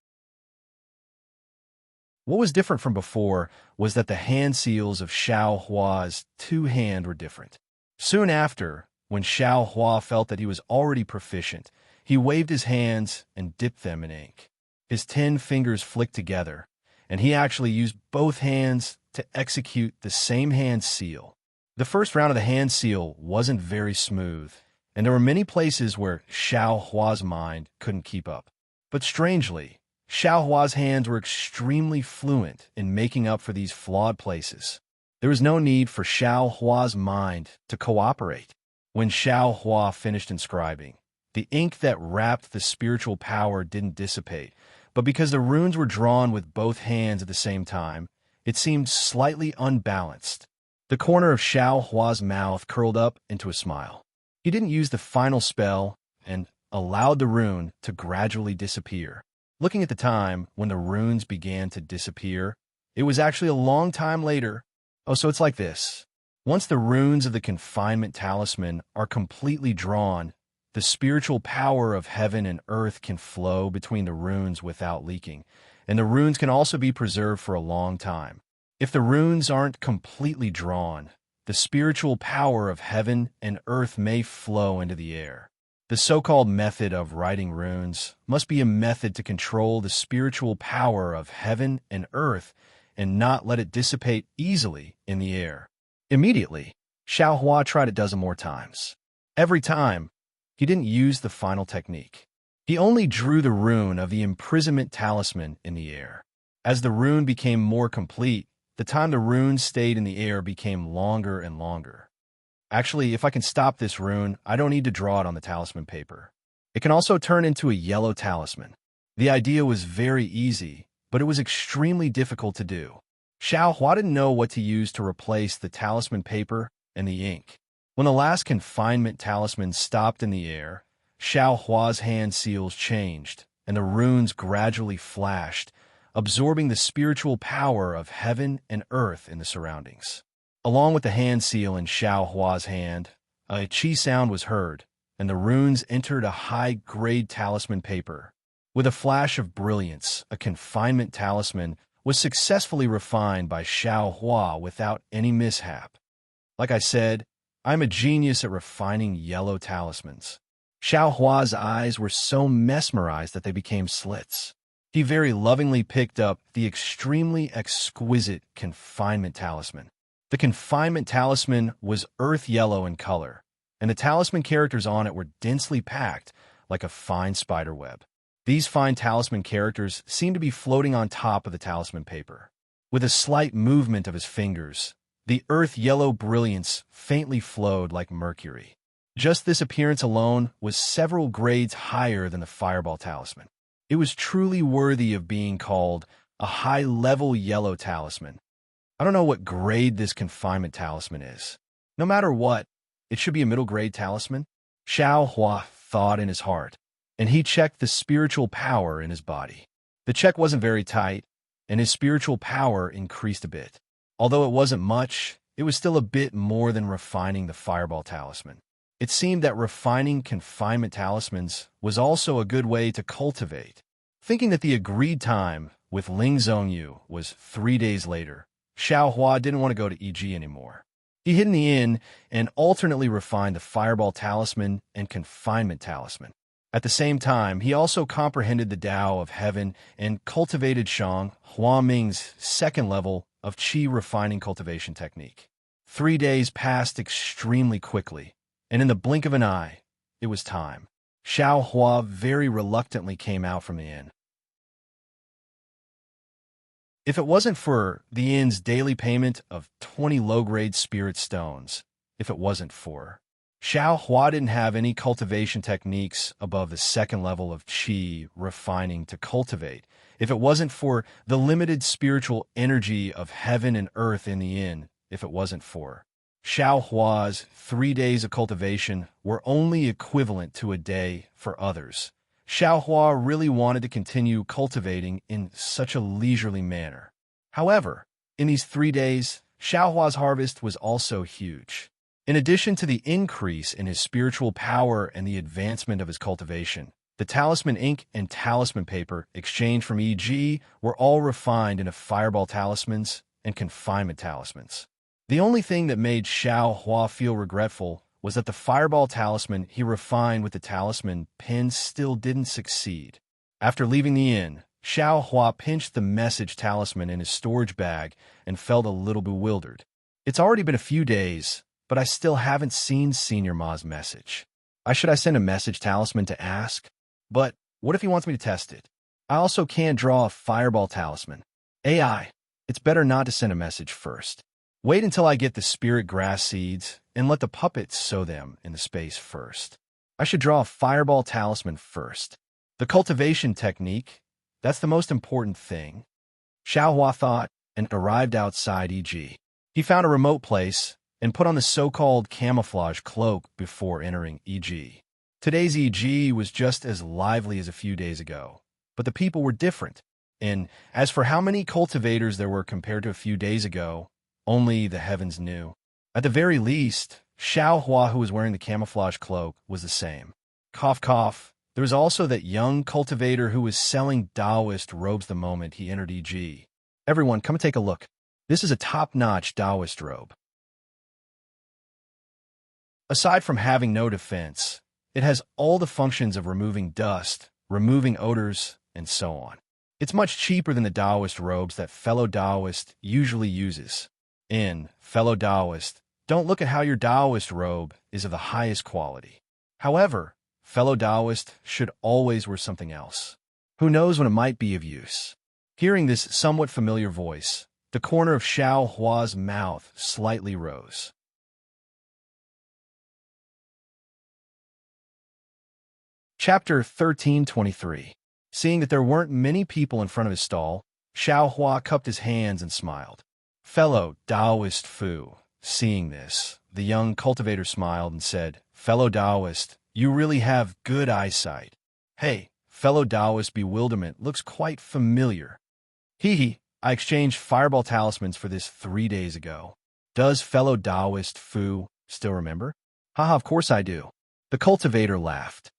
What was different from before was that the hand seals of Xiao Hua's 2 hands were different. Soon after, when Xiao Hua felt that he was already proficient, he waved his hands and dipped them in ink. His 10 fingers flicked together, and he actually used both hands to execute the same hand seal. The first round of the hand seal wasn't very smooth, and there were many places where Xiao Hua's mind couldn't keep up. But strangely, Xiao Hua's hands were extremely fluent in making up for these flawed places. There was no need for Xiao Hua's mind to cooperate. When Xiao Hua finished inscribing, the ink that wrapped the spiritual power didn't dissipate, but because the runes were drawn with both hands at the same time, it seemed slightly unbalanced. The corner of Xiao Hua's mouth curled up into a smile. He didn't use the final spell and allowed the rune to gradually disappear. Looking at the time when the runes began to disappear, it was actually a long time later. Oh, so it's like this. Once the runes of the confinement talisman are completely drawn, the spiritual power of heaven and earth can flow between the runes without leaking, and the runes can also be preserved for a long time. If the runes aren't completely drawn, the spiritual power of heaven and earth may flow into the air. The so-called method of writing runes must be a method to control the spiritual power of heaven and earth and not let it dissipate easily in the air. Immediately, Xiao Hua tried a dozen more times. Every time, he didn't use the final technique. He only drew the rune of the imprisonment talisman in the air. As the rune became more complete, the time the rune stayed in the air became longer and longer. Actually, if I can stop this rune, I don't need to draw it on the talisman paper. It can also turn into a yellow talisman. The idea was very easy, but it was extremely difficult to do. Xiao Hua didn't know what to use to replace the talisman paper and the ink. When the last confinement talisman stopped in the air, Xiao Hua's hand seals changed, and the runes gradually flashed, absorbing the spiritual power of heaven and earth in the surroundings. Along with the hand seal in Xiao Hua's hand, a chi sound was heard, and the runes entered a high-grade talisman paper. With a flash of brilliance, a confinement talisman was successfully refined by Xiao Hua without any mishap. Like I said, I'm a genius at refining yellow talismans. Xiao Hua's eyes were so mesmerized that they became slits. He very lovingly picked up the extremely exquisite confinement talisman. The confinement talisman was earth yellow in color, and the talisman characters on it were densely packed like a fine spider web. These fine talisman characters seemed to be floating on top of the talisman paper. With a slight movement of his fingers, the earth-yellow brilliance faintly flowed like mercury. Just this appearance alone was several grades higher than the fireball talisman. It was truly worthy of being called a high-level yellow talisman. I don't know what grade this confinement talisman is. No matter what, it should be a middle-grade talisman. Xiao Hua thought in his heart, and he checked the spiritual power in his body. The check wasn't very tight, and his spiritual power increased a bit. Although it wasn't much, it was still a bit more than refining the fireball talisman. It seemed that refining confinement talismans was also a good way to cultivate. Thinking that the agreed time with Ling Zhongyu was 3 days later, Xiao Hua didn't want to go to EG anymore. He hid in the inn and alternately refined the fireball talisman and confinement talisman. At the same time, he also comprehended the Tao of heaven and cultivated Shang Huaming's second level of qi refining cultivation technique. 3 days passed extremely quickly, and in the blink of an eye, it was time. Xiao Hua very reluctantly came out from the inn. If it wasn't for the inn's daily payment of 20 low-grade spirit stones, if it wasn't for Xiao Hua didn't have any cultivation techniques above the second level of qi refining to cultivate. If it wasn't for the limited spiritual energy of heaven and earth in the inn, if it wasn't for Xiao Hua's 3 days of cultivation were only equivalent to a day for others. Xiao Hua really wanted to continue cultivating in such a leisurely manner. However, in these 3 days, Xiao Hua's harvest was also huge. In addition to the increase in his spiritual power and the advancement of his cultivation, the talisman ink and talisman paper exchanged from EG were all refined into fireball talismans and confinement talismans. The only thing that made Xiao Hua feel regretful was that the fireball talisman he refined with the talisman pen still didn't succeed. After leaving the inn, Xiao Hua pinched the message talisman in his storage bag and felt a little bewildered. It's already been a few days, but I still haven't seen your Ma's message. Should I send a message talisman to ask? But what if he wants me to test it? I also can't draw a fireball talisman. AI, it's better not to send a message first. Wait until I get the spirit grass seeds and let the puppets sow them in the space first. I should draw a fireball talisman first. The cultivation technique, that's the most important thing. Xiaohua thought and arrived outside EG. He found a remote place and put on the so-called camouflage cloak before entering EG. Today's EG was just as lively as a few days ago, but the people were different. And as for how many cultivators there were compared to a few days ago, only the heavens knew. At the very least, Xiaohua, who was wearing the camouflage cloak, was the same. Cough, cough. There was also that young cultivator who was selling Taoist robes the moment he entered EG. Everyone, come and take a look. This is a top-notch Taoist robe. Aside from having no defense, it has all the functions of removing dust, removing odors, and so on. It's much cheaper than the Taoist robes that fellow Taoist usually uses. Fellow Taoist, don't look at how your Taoist robe is of the highest quality. However, fellow Taoist should always wear something else. Who knows when it might be of use? Hearing this somewhat familiar voice, the corner of Xiao Hua's mouth slightly rose. Chapter 1323. Seeing that there weren't many people in front of his stall, Xiao Hua cupped his hands and smiled. Fellow Taoist Fu. Seeing this, the young cultivator smiled and said, Fellow Taoist, you really have good eyesight. Hey, fellow Taoist, bewilderment looks quite familiar. Hee, I exchanged fireball talismans for this 3 days ago. Does fellow Taoist Fu still remember? Haha, of course I do. The cultivator laughed.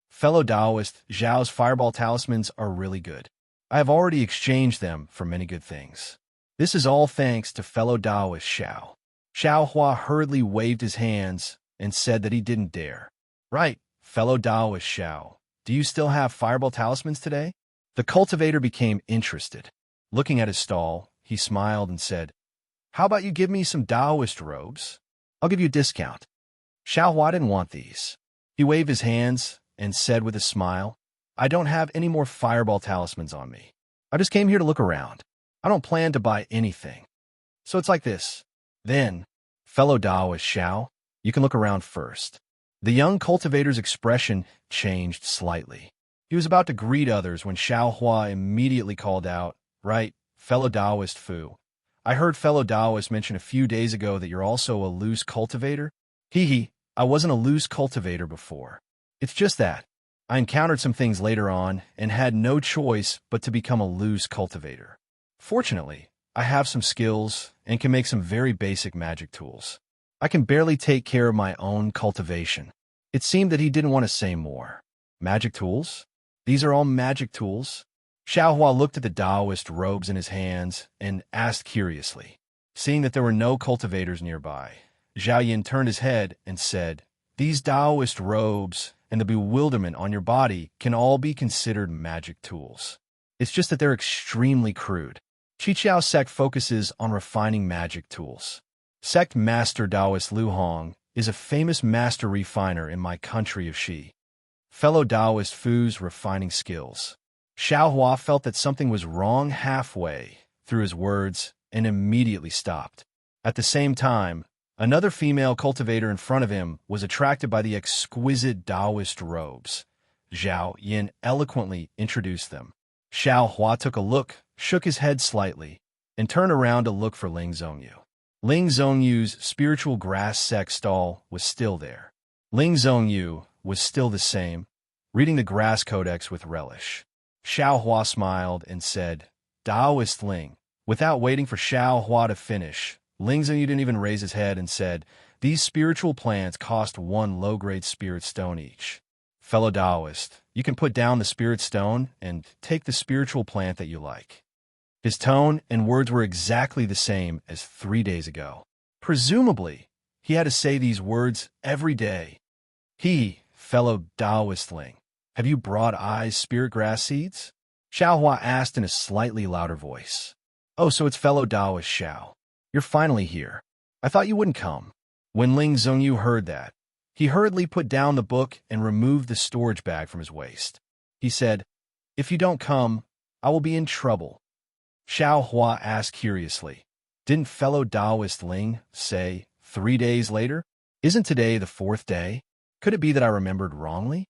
Fellow Taoist, Zhao's fireball talismans are really good. I have already exchanged them for many good things. This is all thanks to fellow Taoist Xiao. Xiao Hua hurriedly waved his hands and said that he didn't dare. Right, fellow Taoist Xiao, do you still have fireball talismans today? The cultivator became interested. Looking at his stall, he smiled and said, How about you give me some Taoist robes? I'll give you a discount. Xiao Hua didn't want these. He waved his hands and said with a smile, I don't have any more fireball talismans on me. I just came here to look around. I don't plan to buy anything. So it's like this. Then, fellow Taoist Xiao, you can look around first. The young cultivator's expression changed slightly. He was about to greet others when Xiao Hua immediately called out, Right, fellow Taoist Fu. I heard fellow Taoist mention a few days ago that you're also a loose cultivator. Hee, I wasn't a loose cultivator before. It's just that I encountered some things later on and had no choice but to become a loose cultivator. Fortunately, I have some skills and can make some very basic magic tools. I can barely take care of my own cultivation. It seemed that he didn't want to say more. Magic tools? These are all magic tools? Xiao Hua looked at the Taoist robes in his hands and asked curiously. Seeing that there were no cultivators nearby, Zhao Yin turned his head and said, These Taoist robes and the bewilderment on your body can all be considered magic tools. It's just that they're extremely crude. Qiqiao sect focuses on refining magic tools. Sect Master Taoist Lu Hong is a famous master refiner in my country of Xi. Fellow Taoist Fu's refining skills. Xiao Hua felt that something was wrong halfway through his words and immediately stopped. At the same time, another female cultivator in front of him was attracted by the exquisite Taoist robes. Zhao Yin eloquently introduced them. Xiao Hua took a look, shook his head slightly, and turned around to look for Ling Zhongyu. Ling Zhongyu's spiritual grass sect stall was still there. Ling Zhongyu was still the same, reading the grass codex with relish. Xiao Hua smiled and said, Taoist Ling. Without waiting for Xiao Hua to finish, Ling Zhongyu didn't even raise his head and said, These spiritual plants cost 1 low-grade spirit stone each. Fellow Taoist, you can put down the spirit stone and take the spiritual plant that you like. His tone and words were exactly the same as 3 days ago. Presumably, he had to say these words every day. Fellow Taoist Ling, have you brought eyes spirit grass seeds? Xiao Hua asked in a slightly louder voice. Oh, so it's fellow Taoist Xiao. You're finally here. I thought you wouldn't come. When Ling Zhongyu heard that, he hurriedly put down the book and removed the storage bag from his waist. He said, "If you don't come, I will be in trouble." Xiao Hua asked curiously, "Didn't fellow Taoist Ling say 3 days later? Isn't today the 4th day? Could it be that I remembered wrongly?"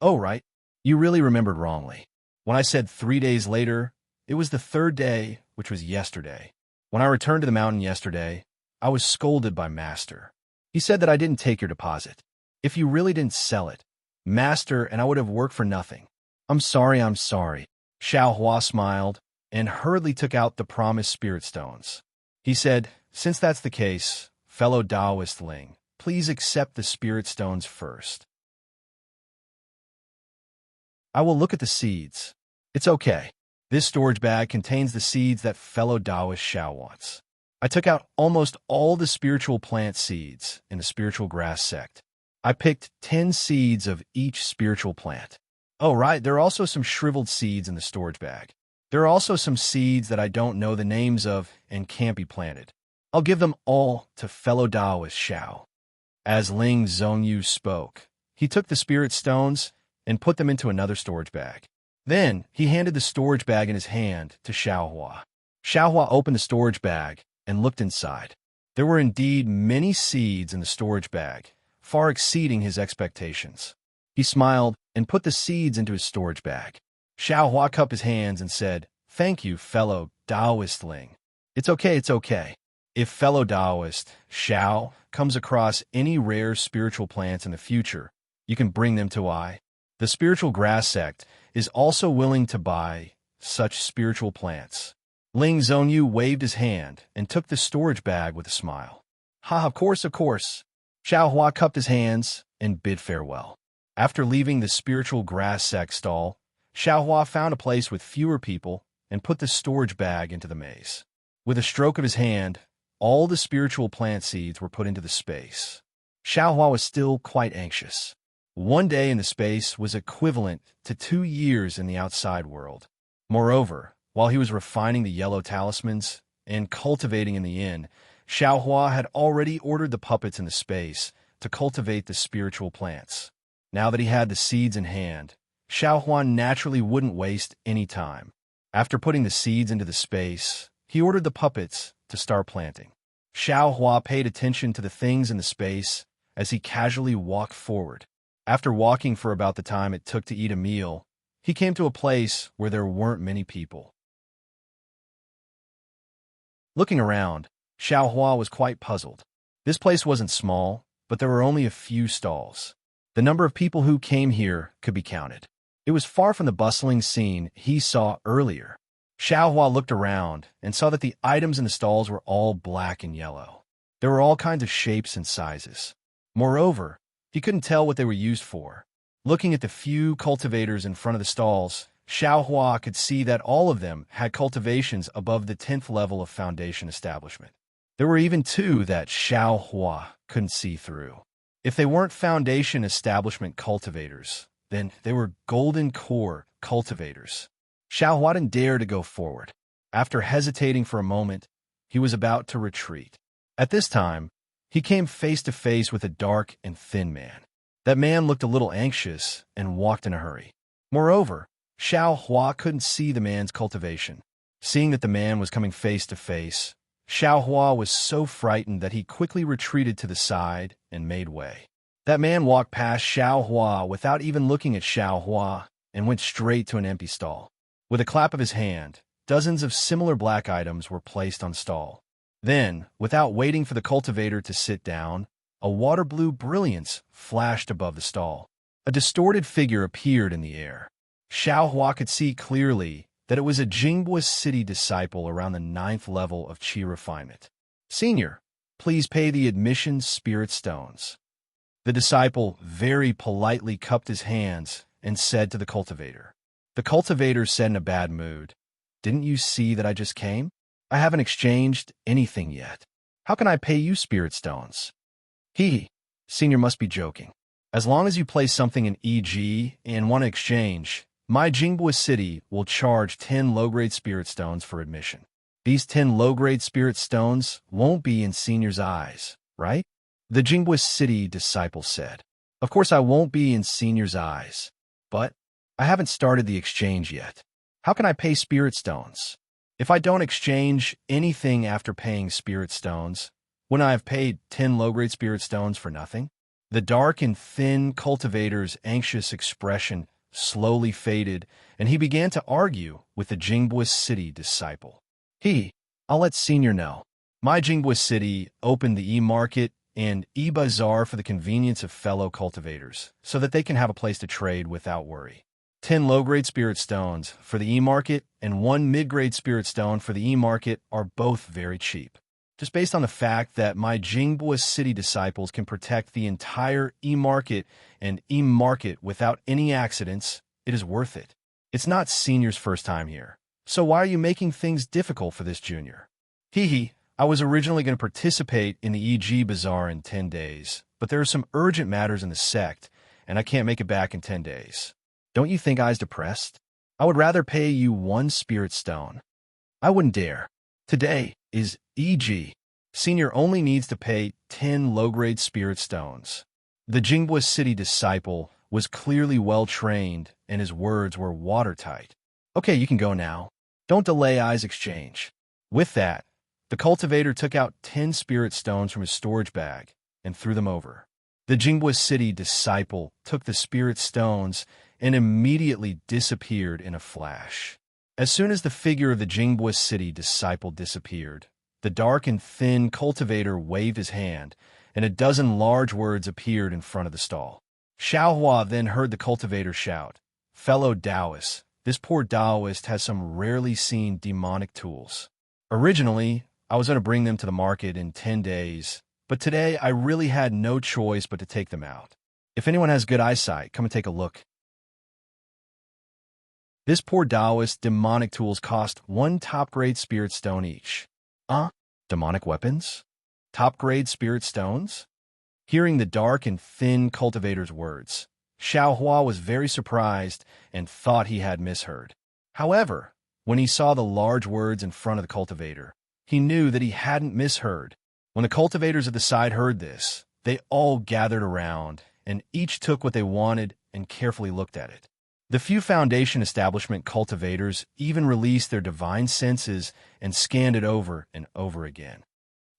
"Oh, right. You really remembered wrongly. When I said 3 days later, it was the 3rd day, which was yesterday. When I returned to the mountain yesterday, I was scolded by Master. He said that I didn't take your deposit. If you really didn't sell it, Master and I would have worked for nothing. I'm sorry, I'm sorry." Xiao Hua smiled and hurriedly took out the promised spirit stones. He said, "Since that's the case, fellow Taoist Ling, please accept the spirit stones first. I will look at the seeds. It's okay. This storage bag contains the seeds that fellow Taoist Xiao wants." I took out almost all the spiritual plant seeds in the spiritual grass sect. I picked 10 seeds of each spiritual plant. Oh, right, there are also some shriveled seeds in the storage bag. There are also some seeds that I don't know the names of and can't be planted. I'll give them all to fellow Taoist Xiao. As Ling Zhongyu spoke, he took the spirit stones and put them into another storage bag. Then he handed the storage bag in his hand to Xiao Hua. Xiao Hua opened the storage bag and looked inside. There were indeed many seeds in the storage bag, far exceeding his expectations. He smiled and put the seeds into his storage bag. Xiao Hua cupped his hands and said, "Thank you, fellow Taoist Ling. It's okay, it's okay. If fellow Taoist Xiao comes across any rare spiritual plants in the future, you can bring them to I. The spiritual grass sect is also willing to buy such spiritual plants." Ling Zhongyu waved his hand and took the storage bag with a smile. "Ha, of course, of course." Xiao Hua cupped his hands and bid farewell. After leaving the spiritual grass sect stall, Xiao Hua found a place with fewer people and put the storage bag into the maze. With a stroke of his hand, all the spiritual plant seeds were put into the space. Xiao Hua was still quite anxious. 1 day in the space was equivalent to 2 years in the outside world. Moreover, while he was refining the yellow talismans and cultivating in the inn, Xiao Hua had already ordered the puppets in the space to cultivate the spiritual plants. Now that he had the seeds in hand, Xiao Hua naturally wouldn't waste any time. After putting the seeds into the space, he ordered the puppets to start planting. Xiao Hua paid attention to the things in the space as he casually walked forward. After walking for about the time it took to eat a meal, he came to a place where there weren't many people. Looking around, Xiao Hua was quite puzzled. This place wasn't small, but there were only a few stalls. The number of people who came here could be counted. It was far from the bustling scene he saw earlier. Xiao Hua looked around and saw that the items in the stalls were all black and yellow. There were all kinds of shapes and sizes. Moreover, he couldn't tell what they were used for. Looking at the few cultivators in front of the stalls, Xiao Hua could see that all of them had cultivations above the 10th level of foundation establishment. There were even 2 that Xiao Hua couldn't see through. If they weren't foundation establishment cultivators, then they were golden core cultivators. Xiao Hua didn't dare to go forward. After hesitating for a moment, he was about to retreat. At this time, he came face to face with a dark and thin man. That man looked a little anxious and walked in a hurry. Moreover, Xiao Hua couldn't see the man's cultivation. Seeing that the man was coming face to face, Xiao Hua was so frightened that he quickly retreated to the side and made way. That man walked past Xiao Hua without even looking at Xiao Hua and went straight to an empty stall. With a clap of his hand, dozens of similar black items were placed on stall. Then, without waiting for the cultivator to sit down, a water blue brilliance flashed above the stall. A distorted figure appeared in the air. Xiao Hua could see clearly that it was a Jinghua City disciple around the 9th level of Qi refinement. "Senior, please pay the admission spirit stones." The disciple very politely cupped his hands and said to the cultivator. The cultivator said in a bad mood, "Didn't you see that I just came? I haven't exchanged anything yet. How can I pay you spirit stones?" "Hee, senior must be joking. As long as you place something in EG and want to exchange, my Jinghua City will charge 10 low-grade spirit stones for admission. These 10 low-grade spirit stones won't be in senior's eyes, right? The Jingbo City disciple said. Of course I won't be in Senior's eyes, but I haven't started the exchange yet. How can I pay spirit stones? If I don't exchange anything after paying spirit stones, wouldn't I have paid 10 low-grade spirit stones for nothing? The dark and thin cultivator's anxious expression slowly faded, and he began to argue with the Jingbo City disciple. I'll let Senior know. My Jingbo City opened the e-market and e-bazaar for the convenience of fellow cultivators, so that they can have a place to trade without worry. 10 low-grade spirit stones for the e-market and 1 mid-grade spirit stone for the e-market are both very cheap. Just based on the fact that my Jingbo City disciples can protect the entire e-market and e-market without any accidents, it is worth it. It's not Senior's first time here, so why are you making things difficult for this junior? I was originally going to participate in the EG Bazaar in 10 days, but there are some urgent matters in the sect, and I can't make it back in 10 days. Don't you think I's depressed? I would rather pay you 1 spirit stone. I wouldn't dare. Today is EG. Senior only needs to pay 10 low-grade spirit stones. The Jingbo City disciple was clearly well-trained, and his words were watertight. Okay, you can go now. Don't delay I's exchange. With that, the cultivator took out 10 spirit stones from his storage bag and threw them over. The Jingbo City disciple took the spirit stones and immediately disappeared in a flash. As soon as the figure of the Jingbo City disciple disappeared, the dark and thin cultivator waved his hand, and a dozen large words appeared in front of the stall. Xiaohua then heard the cultivator shout, "Fellow Taoists, this poor Taoist has some rarely seen demonic tools. Originally, I was going to bring them to the market in 10 days, but today I really had no choice but to take them out. If anyone has good eyesight, come and take a look." This poor Taoist demonic tools cost 1 top-grade spirit stone each. Demonic weapons? Top-grade spirit stones? Hearing the dark and thin cultivator's words, Xiaohua was very surprised and thought he had misheard. However, when he saw the large words in front of the cultivator, he knew that he hadn't misheard. When the cultivators at the side heard this, they all gathered around, and each took what they wanted and carefully looked at it. The few Foundation establishment cultivators even released their divine senses and scanned it over and over again.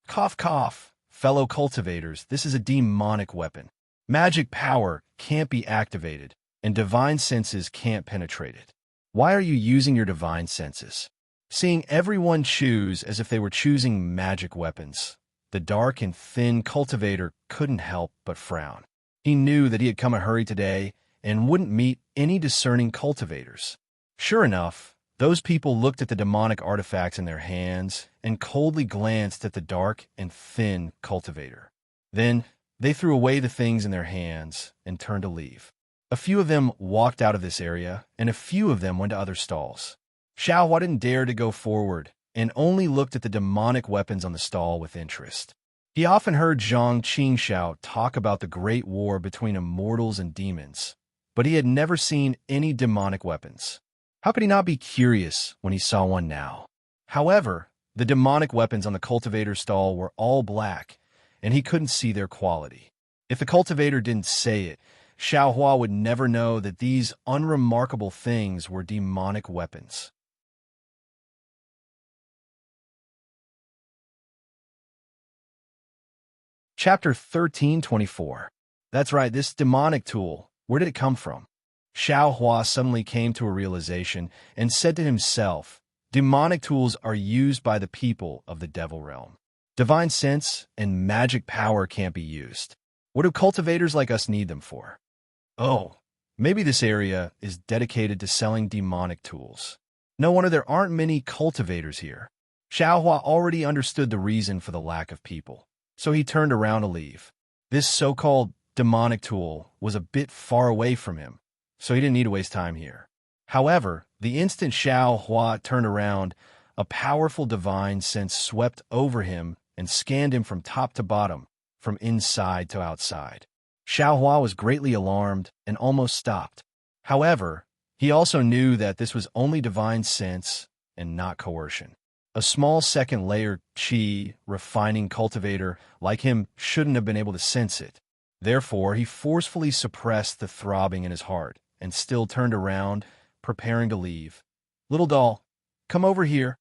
Cough, cough, fellow cultivators, this is a demonic weapon. Magic power can't be activated, and divine senses can't penetrate it. Why are you using your divine senses? Seeing everyone choose as if they were choosing magic weapons, the dark and thin cultivator couldn't help but frown. He knew that he had come a hurry today and wouldn't meet any discerning cultivators. Sure enough, those people looked at the demonic artifacts in their hands and coldly glanced at the dark and thin cultivator. Then, they threw away the things in their hands and turned to leave. A few of them walked out of this area, and a few of them went to other stalls. Xiaohua didn't dare to go forward and only looked at the demonic weapons on the stall with interest. He often heard Zhang Qingxiao talk about the great war between immortals and demons, but he had never seen any demonic weapons. How could he not be curious when he saw one now? However, the demonic weapons on the cultivator stall were all black, and he couldn't see their quality. If the cultivator didn't say it, Xiaohua would never know that these unremarkable things were demonic weapons. Chapter 1324. That's right, this demonic tool, where did it come from? Xiaohua suddenly came to a realization and said to himself, demonic tools are used by the people of the devil realm. Divine sense and magic power can't be used. What do cultivators like us need them for? Oh, maybe this area is dedicated to selling demonic tools. No wonder there aren't many cultivators here. Xiaohua already understood the reason for the lack of people, so he turned around to leave. This so-called demonic tool was a bit far away from him, so he didn't need to waste time here. However, the instant Xiaohua turned around, a powerful divine sense swept over him and scanned him from top to bottom, from inside to outside. Xiaohua was greatly alarmed and almost stopped. However, he also knew that this was only divine sense and not coercion. A small second layer chi refining cultivator like him shouldn't have been able to sense it. Therefore, he forcefully suppressed the throbbing in his heart and still turned around, preparing to leave. "Little doll, come over here."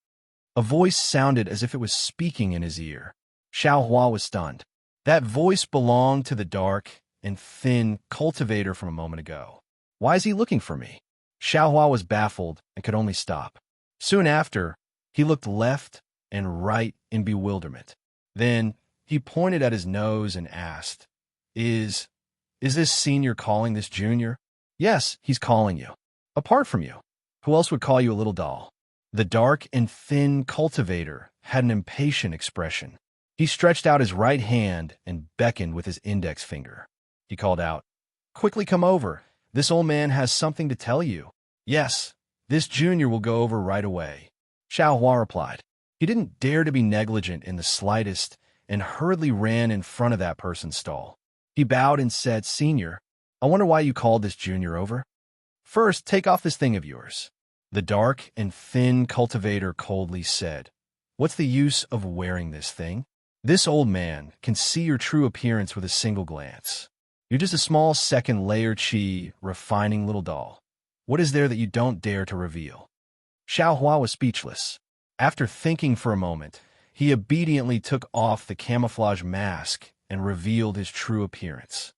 A voice sounded as if it was speaking in his ear. Xiao Hua was stunned. That voice belonged to the dark and thin cultivator from a moment ago. Why is he looking for me? Xiao Hua was baffled and could only stop. Soon after, he looked left and right in bewilderment. Then he pointed at his nose and asked, Is this senior calling this junior?" "Yes, he's calling you. Apart from you, who else would call you a little doll?" The dark and thin cultivator had an impatient expression. He stretched out his right hand and beckoned with his index finger. He called out, "Quickly come over. This old man has something to tell you." "Yes, this junior will go over right away," Xiao Hua replied. He didn't dare to be negligent in the slightest and hurriedly ran in front of that person's stall. He bowed and said, "Senior, I wonder why you called this junior over. First, take off this thing of yours." The dark and thin cultivator coldly said, "What's the use of wearing this thing? This old man can see your true appearance with a single glance. You're just a small second layer chi refining little doll. What is there that you don't dare to reveal?" Xiao Hua was speechless. After thinking for a moment, he obediently took off the camouflage mask and revealed his true appearance.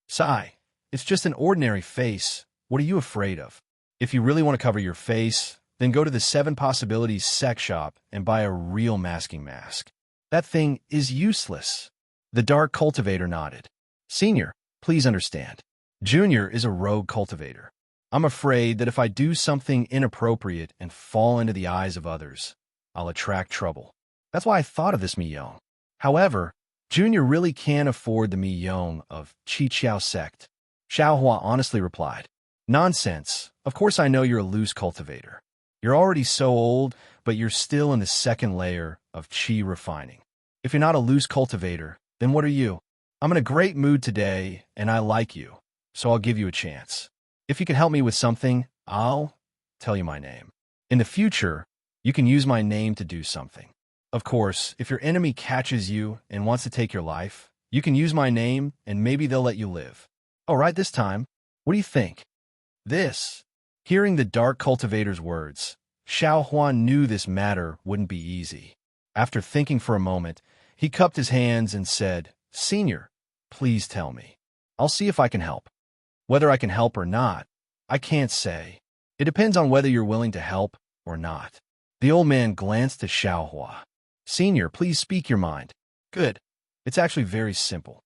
"Sai, it's just an ordinary face. What are you afraid of? If you really want to cover your face, then go to the 7 Possibilities sex shop and buy a real masking mask. That thing is useless." The dark cultivator nodded. "Senior, please understand. Junior is a rogue cultivator. I'm afraid that if I do something inappropriate and fall into the eyes of others, I'll attract trouble. That's why I thought of this Miyong. However, Junior really can't afford the Miyong of Chi Chiao sect." Xiao Hua honestly replied, "Nonsense. Of course I know you're a loose cultivator. You're already so old, but you're still in the second layer of chi refining. If you're not a loose cultivator, then what are you? I'm in a great mood today, and I like you, so I'll give you a chance. If you can help me with something, I'll tell you my name. In the future, you can use my name to do something. Of course, if your enemy catches you and wants to take your life, you can use my name, and maybe they'll let you live. All right, this time. What do you think?" Hearing the dark cultivator's words, Xiao Huan knew this matter wouldn't be easy. After thinking for a moment, he cupped his hands and said, "Senior, please tell me. I'll see if I can help. Whether I can help or not, I can't say. It depends on whether you're willing to help or not." The old man glanced to Xiao Hua. "Senior, please speak your mind." "Good. It's actually very simple.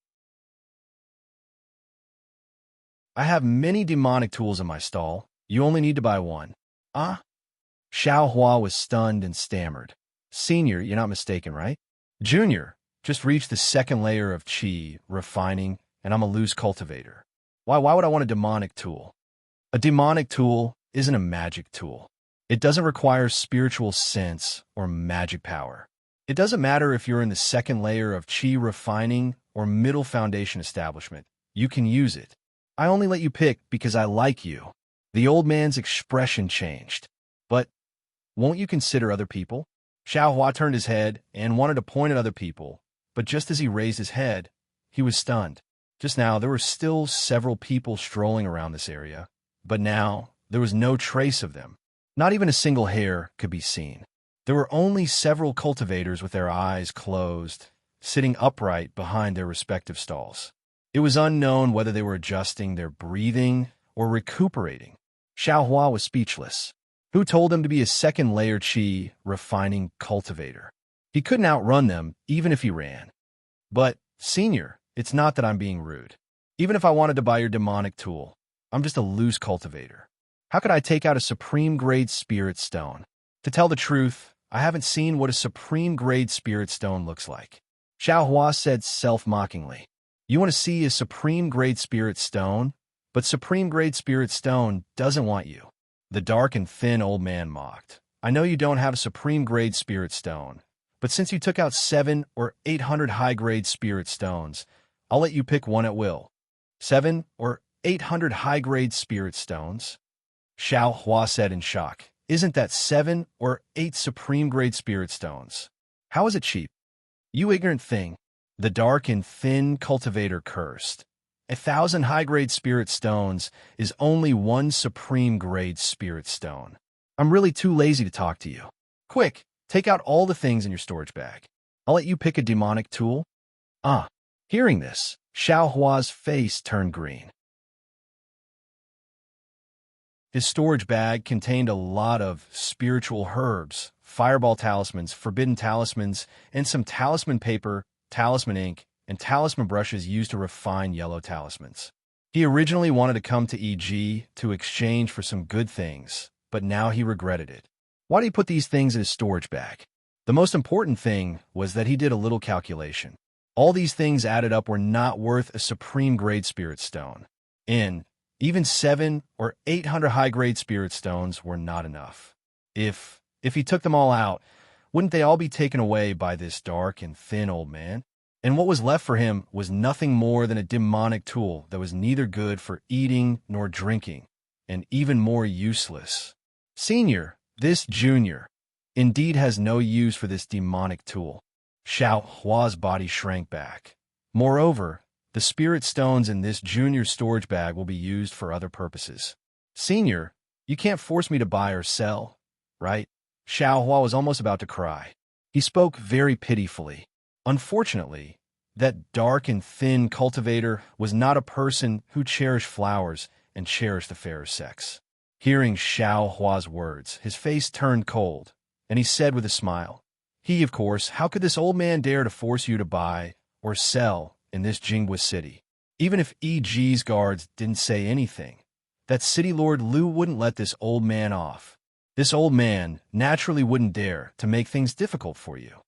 I have many demonic tools in my stall. You only need to buy one." "Ah?" Xiao Hua was stunned and stammered. "Senior, you're not mistaken, right? Junior just reached the second layer of chi, refining, and I'm a loose cultivator. Why would I want a demonic tool? A demonic tool isn't a magic tool. It doesn't require spiritual sense or magic power. It doesn't matter if you're in the second layer of chi refining or middle foundation establishment. You can use it. I only let you pick because I like you." The old man's expression changed. "But won't you consider other people?" Xiao Hua turned his head and wanted to point at other people, but just as he raised his head, he was stunned. Just now, there were still several people strolling around this area, but now there was no trace of them. Not even a single hair could be seen. There were only several cultivators with their eyes closed, sitting upright behind their respective stalls. It was unknown whether they were adjusting their breathing or recuperating. Xiao Hua was speechless. Who told him to be a second layer chi refining cultivator? He couldn't outrun them even if he ran. "But, Senior, it's not that I'm being rude. Even if I wanted to buy your demonic tool, I'm just a loose cultivator. How could I take out a supreme grade spirit stone? To tell the truth, I haven't seen what a supreme grade spirit stone looks like." Xiao Hua said self-mockingly. "You want to see a supreme grade spirit stone? But supreme grade spirit stone doesn't want you." The dark and thin old man mocked. "I know you don't have a supreme grade spirit stone, but since you took out 7 or 800 high-grade spirit stones, I'll let you pick one at will. 7 or 800 high-grade spirit stones?" Xiao Hua said in shock. Isn't that 7 or 8 supreme-grade spirit stones? How is it cheap? You ignorant thing. The dark and thin cultivator cursed. 1,000 high-grade spirit stones is only 1 supreme-grade spirit stone. I'm really too lazy to talk to you. Quick, take out all the things in your storage bag. I'll let you pick a demonic tool. Hearing this, Xiao Hua's face turned green. His storage bag contained a lot of spiritual herbs, fireball talismans, forbidden talismans, and some talisman paper, talisman ink, and talisman brushes used to refine yellow talismans. He originally wanted to come to EG to exchange for some good things, but now he regretted it. Why did he put these things in his storage bag? The most important thing was that he did a little calculation. All these things added up were not worth a supreme-grade spirit stone. Even 7 or 800 high-grade spirit stones were not enough. If he took them all out, wouldn't they all be taken away by this dark and thin old man? And what was left for him was nothing more than a demonic tool that was neither good for eating nor drinking, and even more useless. Senior, this junior, indeed has no use for this demonic tool. Xiao Hua's body shrank back. Moreover, the spirit stones in this junior storage bag will be used for other purposes. Senior, you can't force me to buy or sell, right? Xiao Hua was almost about to cry. He spoke very pitifully. Unfortunately, that dark and thin cultivator was not a person who cherished flowers and cherished the fairer sex. Hearing Xiao Hua's words, his face turned cold, and he said with a smile, of course, how could this old man dare to force you to buy or sell in this Jingbo city? Even if EG's guards didn't say anything, that city lord Lu wouldn't let this old man off. This old man naturally wouldn't dare to make things difficult for you.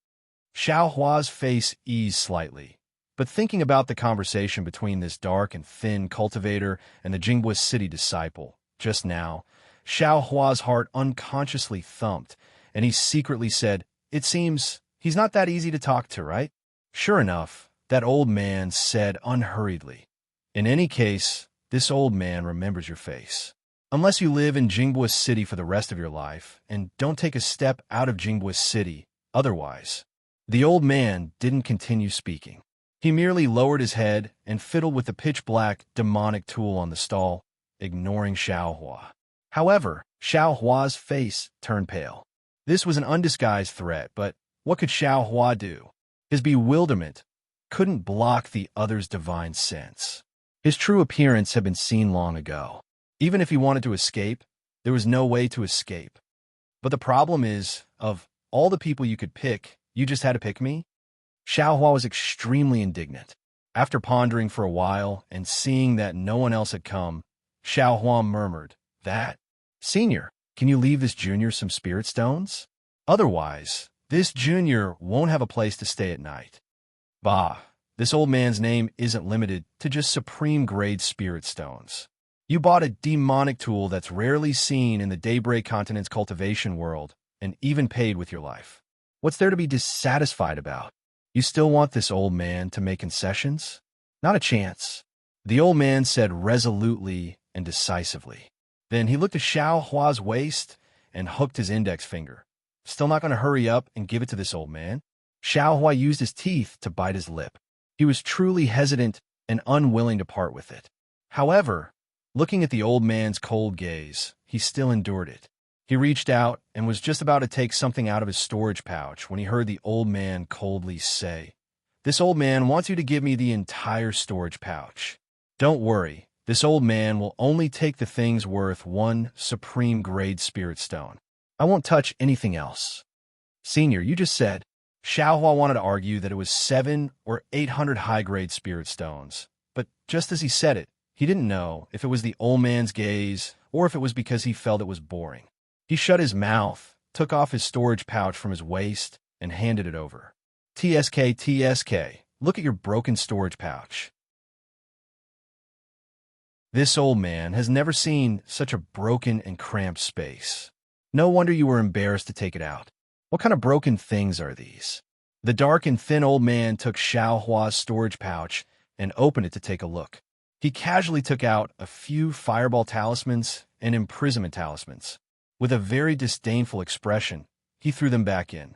Xiao Hua's face eased slightly, but thinking about the conversation between this dark and thin cultivator and the Jingbo city disciple just now, Xiao Hua's heart unconsciously thumped, and he secretly said, "It seems he's not that easy to talk to, right?" Sure enough, that old man said unhurriedly, "In any case, this old man remembers your face. Unless you live in Jingbo City for the rest of your life and don't take a step out of Jingbo City, otherwise." The old man didn't continue speaking. He merely lowered his head and fiddled with the pitch-black demonic tool on the stall, ignoring Xiao Hua. However, Xiao Hua's face turned pale. This was an undisguised threat, but what could Xiao Hua do? His bewilderment couldn't block the other's divine sense. His true appearance had been seen long ago. Even if he wanted to escape, there was no way to escape. But the problem is, of all the people you could pick, you just had to pick me? Xiao Hua was extremely indignant. After pondering for a while and seeing that no one else had come, Xiao Hua murmured, Senior, can you leave this junior some spirit stones? Otherwise, this junior won't have a place to stay at night." Bah, this old man's name isn't limited to just supreme-grade spirit stones. You bought a demonic tool that's rarely seen in the Daybreak Continent's cultivation world, and even paid with your life. What's there to be dissatisfied about? You still want this old man to make concessions? Not a chance. The old man said resolutely and decisively. Then he looked at Xiao Hua's waist and hooked his index finger. Still not going to hurry up and give it to this old man? Xiao Hua used his teeth to bite his lip. He was truly hesitant and unwilling to part with it. However, looking at the old man's cold gaze, he still endured it. He reached out and was just about to take something out of his storage pouch when he heard the old man coldly say, "This old man wants you to give me the entire storage pouch. Don't worry. This old man will only take the things worth 1 supreme-grade spirit stone. I won't touch anything else." Senior, you just said. Xiao Hua wanted to argue that it was 7 or 800 high-grade spirit stones, but just as he said it, he didn't know if it was the old man's gaze or if it was because he felt it was boring. He shut his mouth, took off his storage pouch from his waist, and handed it over. TSK, look at your broken storage pouch." This old man has never seen such a broken and cramped space. No wonder you were embarrassed to take it out. What kind of broken things are these? The dark and thin old man took Xiao Hua's storage pouch and opened it to take a look. He casually took out a few fireball talismans and imprisonment talismans. With a very disdainful expression, he threw them back in.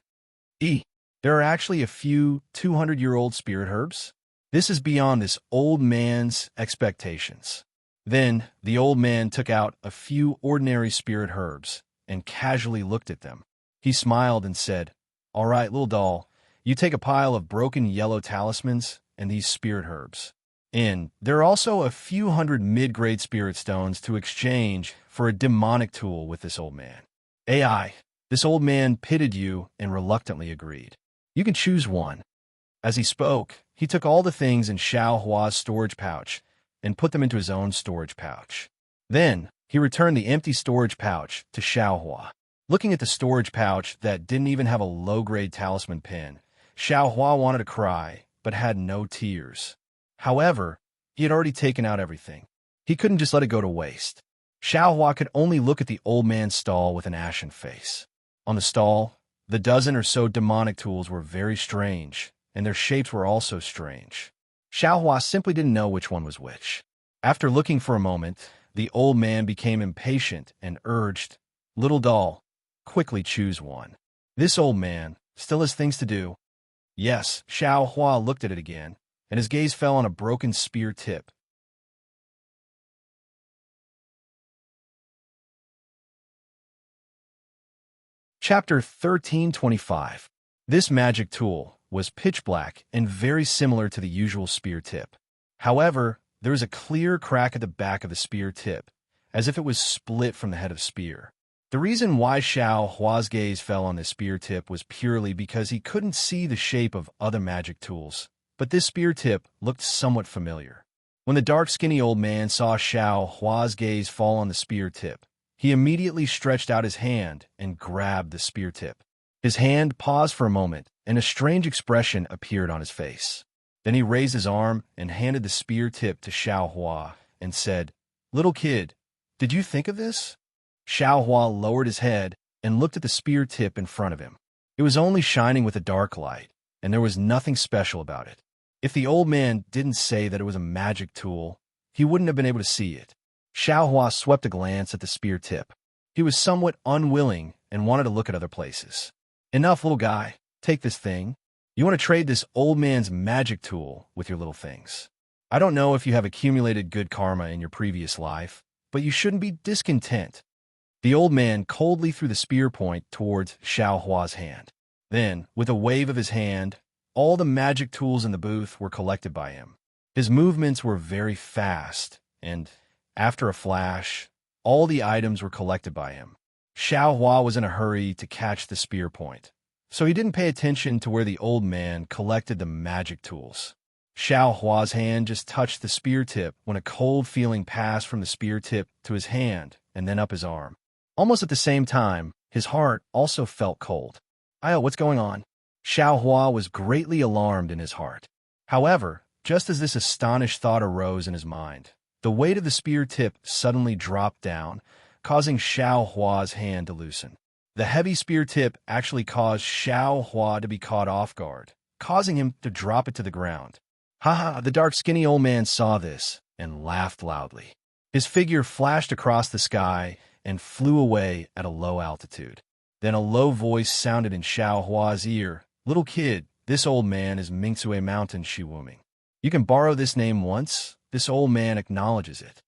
There are actually a few 200-year-old spirit herbs? This is beyond this old man's expectations. Then the old man took out a few ordinary spirit herbs and casually looked at them. He smiled and said, "All right, little doll, you take a pile of broken yellow talismans and these spirit herbs. And there are also a few hundred mid-grade spirit stones to exchange for a demonic tool with this old man." This old man pitied you and reluctantly agreed. "You can choose one." As he spoke, he took all the things in Xiao Hua's storage pouch and put them into his own storage pouch. Then, he returned the empty storage pouch to Xiao Hua. Looking at the storage pouch that didn't even have a low-grade talisman pin, Xiao Hua wanted to cry, but had no tears. However, he had already taken out everything. He couldn't just let it go to waste. Xiao Hua could only look at the old man's stall with an ashen face. On the stall, the dozen or so demonic tools were very strange, and their shapes were also strange. Xiao Hua simply didn't know which one was which. After looking for a moment, the old man became impatient and urged, "Little doll, quickly choose one." This old man still has things to do. Yes, Xiao Hua looked at it again, and his gaze fell on a broken spear tip. Chapter 1325. This magic tool was pitch black and very similar to the usual spear tip. However, there was a clear crack at the back of the spear tip, as if it was split from the head of the spear. The reason why Xiao Hua's gaze fell on this spear tip was purely because he couldn't see the shape of other magic tools, but this spear tip looked somewhat familiar. When the dark, skinny old man saw Xiao Hua's gaze fall on the spear tip, he immediately stretched out his hand and grabbed the spear tip. His hand paused for a moment, and a strange expression appeared on his face. Then he raised his arm and handed the spear tip to Xiao Hua and said, "Little kid, did you think of this?" Xiao Hua lowered his head and looked at the spear tip in front of him. It was only shining with a dark light, and there was nothing special about it. If the old man didn't say that it was a magic tool, he wouldn't have been able to see it. Xiao Hua swept a glance at the spear tip. He was somewhat unwilling and wanted to look at other places. "Enough, little guy. Take this thing. You want to trade this old man's magic tool with your little things. I don't know if you have accumulated good karma in your previous life, but you shouldn't be discontent." The old man coldly threw the spear point towards Xiao Hua's hand. Then, with a wave of his hand, all the magic tools in the booth were collected by him. His movements were very fast, and after a flash, all the items were collected by him. Xiao Hua was in a hurry to catch the spear point, so he didn't pay attention to where the old man collected the magic tools. Xiao Hua's hand just touched the spear tip when a cold feeling passed from the spear tip to his hand and then up his arm. Almost at the same time, his heart also felt cold. What's going on?" Xiao Hua was greatly alarmed in his heart. However, just as this astonished thought arose in his mind, the weight of the spear tip suddenly dropped down, causing Xiao Hua's hand to loosen. The heavy spear tip actually caused Xiao Hua to be caught off guard, causing him to drop it to the ground. The dark, skinny old man saw this and laughed loudly. His figure flashed across the sky and flew away at a low altitude. Then a low voice sounded in Xiao Hua's ear. "Little kid, this old man is Mingcue Mountain Shiwuming. You can borrow this name once. This old man acknowledges it."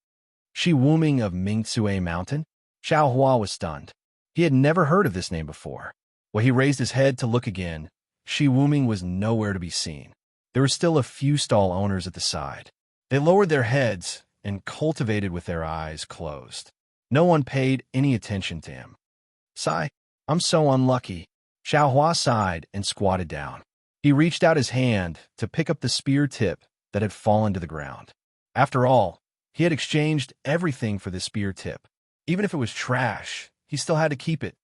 Shiwuming of Mingcue Mountain? Xiao Hua was stunned. He had never heard of this name before. When he raised his head to look again, Shiwuming was nowhere to be seen. There were still a few stall owners at the side. They lowered their heads and cultivated with their eyes closed. No one paid any attention to him. "Sigh, I'm so unlucky." Xiao Hua sighed and squatted down. He reached out his hand to pick up the spear tip that had fallen to the ground. After all, he had exchanged everything for the spear tip. Even if it was trash, he still had to keep it.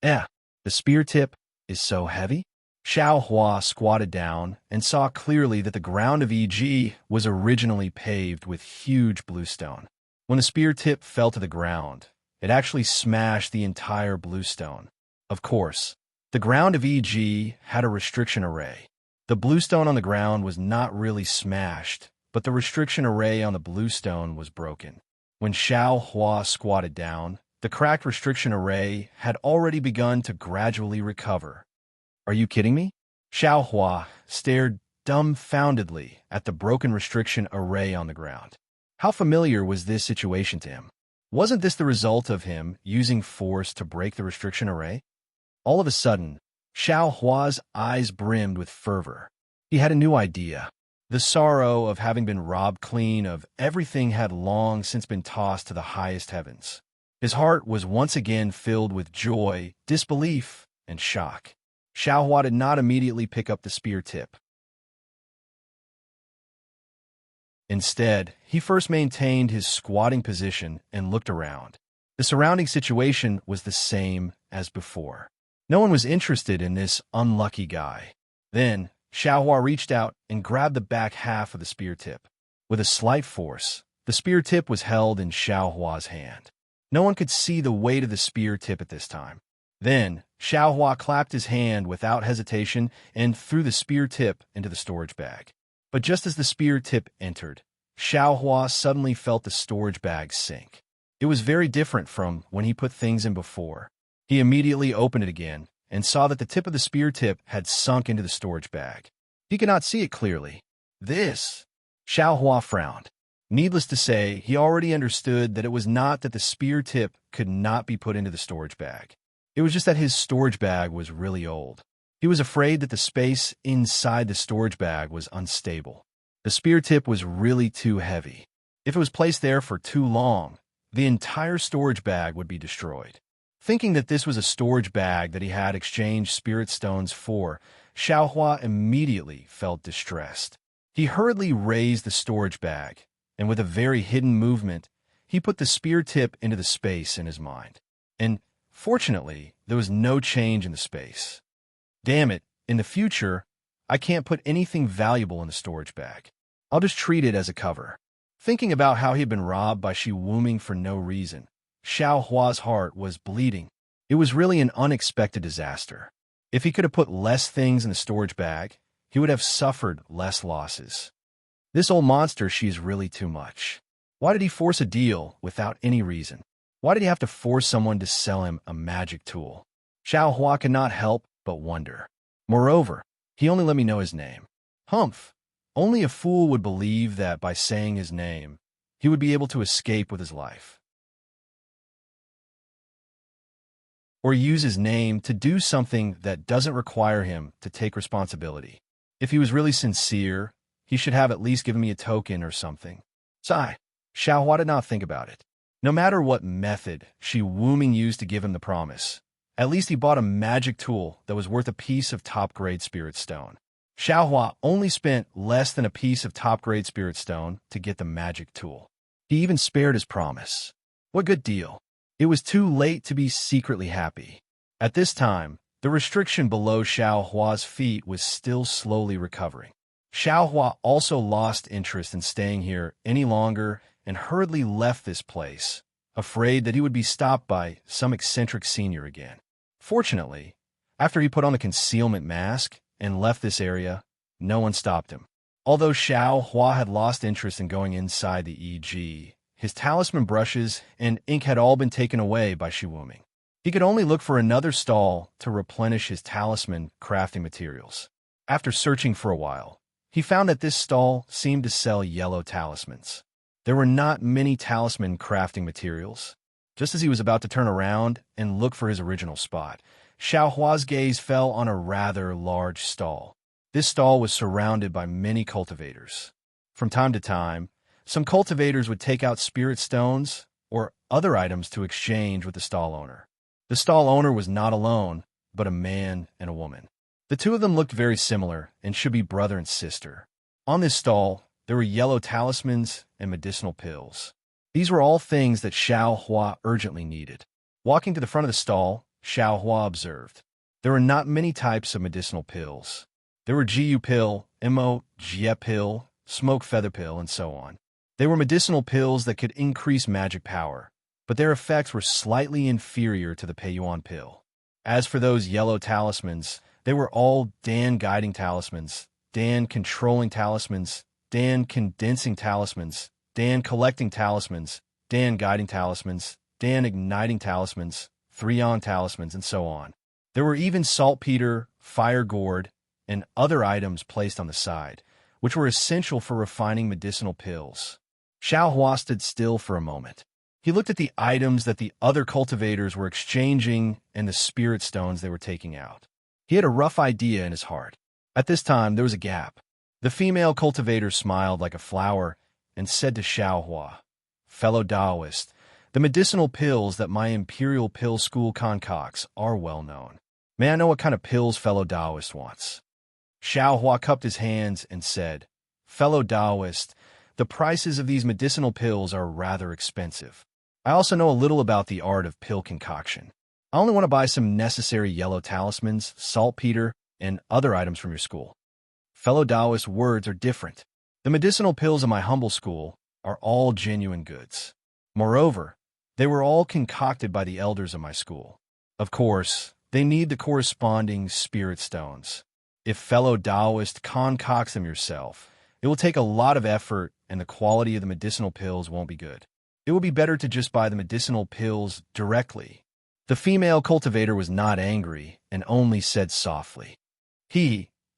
The spear tip is so heavy? Xiao Hua squatted down and saw clearly that the ground of EG was originally paved with huge bluestone. When the spear tip fell to the ground, it actually smashed the entire bluestone. Of course, the ground of EG had a restriction array. The bluestone on the ground was not really smashed, but the restriction array on the bluestone was broken. When Xiao Hua squatted down, The cracked restriction array had already begun to gradually recover. Are you kidding me? Xiao Hua stared dumbfoundedly at the broken restriction array on the ground. How familiar was this situation to him? Wasn't this the result of him using force to break the restriction array? All of a sudden, Xiao Hua's eyes brimmed with fervor. He had a new idea. The sorrow of having been robbed clean of everything had long since been tossed to the highest heavens. His heart was once again filled with joy, disbelief, and shock. Xiao Hua did not immediately pick up the spear tip. Instead, he first maintained his squatting position and looked around. The surrounding situation was the same as before. No one was interested in this unlucky guy. Then, Xiao Hua reached out and grabbed the back half of the spear tip. With a slight force, the spear tip was held in Xiao Hua's hand. No one could see the weight of the spear tip at this time. Then, Xiao Hua clapped his hand without hesitation and threw the spear tip into the storage bag. But just as the spear tip entered, Xiao Hua suddenly felt the storage bag sink. It was very different from when he put things in before. He immediately opened it again and saw that the tip of the spear tip had sunk into the storage bag. He could not see it clearly. This! Xiao Hua frowned. Needless to say, he already understood that it was not that the spear tip could not be put into the storage bag. It was just that his storage bag was really old. He was afraid that the space inside the storage bag was unstable. The spear tip was really too heavy. If it was placed there for too long, the entire storage bag would be destroyed. Thinking that this was a storage bag that he had exchanged spirit stones for, Xiao Hua immediately felt distressed. He hurriedly raised the storage bag, and with a very hidden movement, he put the spear tip into the space in his mind. And, fortunately, there was no change in the space. Damn it, in the future, I can't put anything valuable in the storage bag. I'll just treat it as a cover. Thinking about how he had been robbed by Shi Wuming for no reason, Xiao Hua's heart was bleeding. It was really an unexpected disaster. If he could have put less things in the storage bag, he would have suffered less losses. This old monster, she is really too much. Why did he force a deal without any reason? Why did he have to force someone to sell him a magic tool? Xiao Hua could not help but wonder. Moreover, he only let me know his name. Humph! Only a fool would believe that by saying his name, he would be able to escape with his life. Or use his name to do something that doesn't require him to take responsibility. If he was really sincere, he should have at least given me a token or something. Sigh. Xiao Hua did not think about it. No matter what method Shi Wuming used to give him the promise, at least he bought a magic tool that was worth a piece of top-grade spirit stone. Xiao Hua only spent less than a piece of top-grade spirit stone to get the magic tool. He even spared his promise. What good deal. It was too late to be secretly happy. At this time, the restriction below Xiao Hua's feet was still slowly recovering. Xiao Hua also lost interest in staying here any longer and hurriedly left this place, afraid that he would be stopped by some eccentric senior again. Fortunately, after he put on the concealment mask and left this area, no one stopped him. Although Xiao Hua had lost interest in going inside the EG, his talisman brushes and ink had all been taken away by Shi Wuming. He could only look for another stall to replenish his talisman crafting materials. After searching for a while, he found that this stall seemed to sell yellow talismans. There were not many talisman crafting materials. Just as he was about to turn around and look for his original spot, Xiao Hua's gaze fell on a rather large stall. This stall was surrounded by many cultivators. From time to time, some cultivators would take out spirit stones or other items to exchange with the stall owner. The stall owner was not alone, but a man and a woman. The two of them looked very similar and should be brother and sister. On this stall, there were yellow talismans and medicinal pills. These were all things that Xiao Hua urgently needed. Walking to the front of the stall, Xiao Hua observed. There were not many types of medicinal pills. There were Jiu pill, Mo, Jie pill, smoke feather pill, and so on. They were medicinal pills that could increase magic power, but their effects were slightly inferior to the Peiyuan pill. As for those yellow talismans, they were all Dan guiding talismans, Dan controlling talismans, Dan condensing talismans, Dan collecting talismans, Dan guiding talismans, Dan igniting talismans, 3-on talismans, and so on. There were even saltpeter, fire gourd, and other items placed on the side, which were essential for refining medicinal pills. Xiao Hua stood still for a moment. He looked at the items that the other cultivators were exchanging and the spirit stones they were taking out. He had a rough idea in his heart. At this time, there was a gap. The female cultivator smiled like a flower and said to Xiao Hua, "Fellow Taoist, the medicinal pills that my Imperial Pill School concocts are well known. May I know what kind of pills fellow Taoist wants?" Xiao Hua cupped his hands and said, "Fellow Taoist, the prices of these medicinal pills are rather expensive. I also know a little about the art of pill concoction. I only want to buy some necessary yellow talismans, saltpeter, and other items from your school." Fellow Taoist, words are different. The medicinal pills of my humble school are all genuine goods. Moreover, they were all concocted by the elders of my school. Of course, they need the corresponding spirit stones. If fellow Taoist concocts them yourself, it will take a lot of effort and the quality of the medicinal pills won't be good. It will be better to just buy the medicinal pills directly. The female cultivator was not angry and only said softly,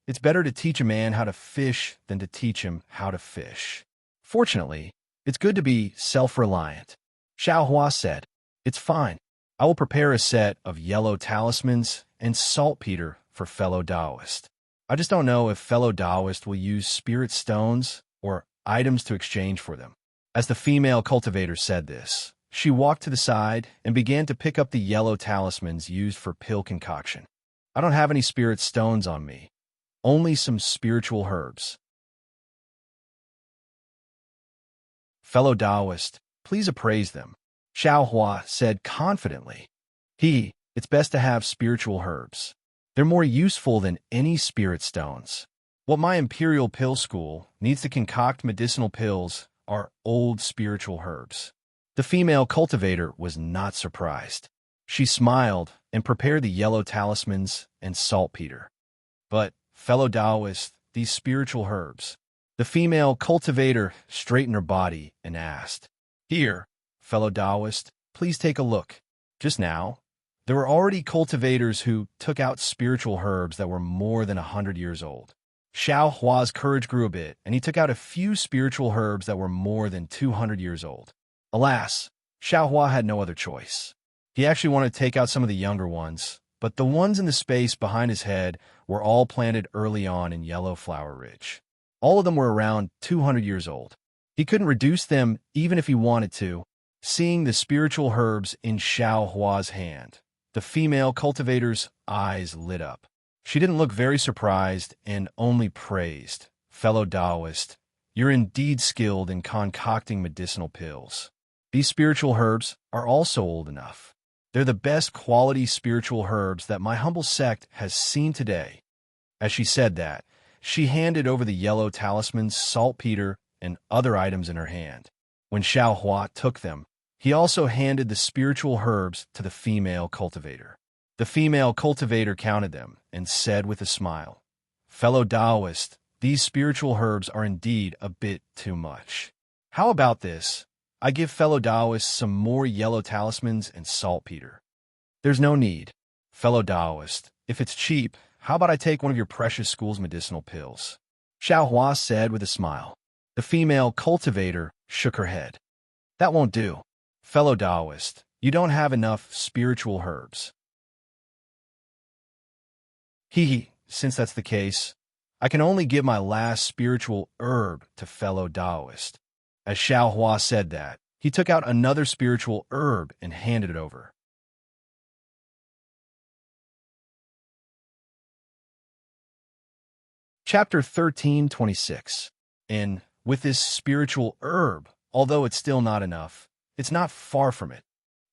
"It's better to teach a man how to fish than to teach him how to fish. Fortunately, it's good to be self-reliant." Xiao Hua said, "It's fine. I will prepare a set of yellow talismans and saltpeter for fellow Taoist. I just don't know if fellow Taoist will use spirit stones or items to exchange for them." As the female cultivator said this, she walked to the side and began to pick up the yellow talismans used for pill concoction. "I don't have any spirit stones on me, only some spiritual herbs. Fellow Taoist, please appraise them," Xiao Hua said confidently. It's best to have spiritual herbs. They're more useful than any spirit stones. What my Imperial Pill School needs to concoct medicinal pills are old spiritual herbs." The female cultivator was not surprised. She smiled and prepared the yellow talismans and saltpeter. "But, fellow Taoist, these spiritual herbs." The female cultivator straightened her body and asked, "Here, fellow Taoist, please take a look." Just now, there were already cultivators who took out spiritual herbs that were more than 100 years old. Xiao Hua's courage grew a bit, and he took out a few spiritual herbs that were more than 200 years old. Alas, Xiao Hua had no other choice. He actually wanted to take out some of the younger ones, but the ones in the space behind his head were all planted early on in Yellow Flower Ridge. All of them were around 200 years old. He couldn't reduce them even if he wanted to. Seeing the spiritual herbs in Xiao Hua's hand, the female cultivator's eyes lit up. She didn't look very surprised and only praised, "Fellow Taoist, you're indeed skilled in concocting medicinal pills. These spiritual herbs are also old enough. They're the best quality spiritual herbs that my humble sect has seen today." As she said that, she handed over the yellow talismans, saltpeter, and other items in her hand. When Xiao Hua took them, he also handed the spiritual herbs to the female cultivator. The female cultivator counted them and said with a smile, "Fellow Taoist, these spiritual herbs are indeed a bit too much. How about this? I give fellow Taoists some more yellow talismans and saltpeter." "There's no need. Fellow Taoist, if it's cheap, how about I take one of your precious school's medicinal pills?" Xiao Hua said with a smile. The female cultivator shook her head. "That won't do. Fellow Taoist, you don't have enough spiritual herbs." Since that's the case, I can only give my last spiritual herb to fellow Taoist." As Xiao Hua said that, he took out another spiritual herb and handed it over. Chapter 13:26. And with this spiritual herb, although it's still not enough, it's not far from it.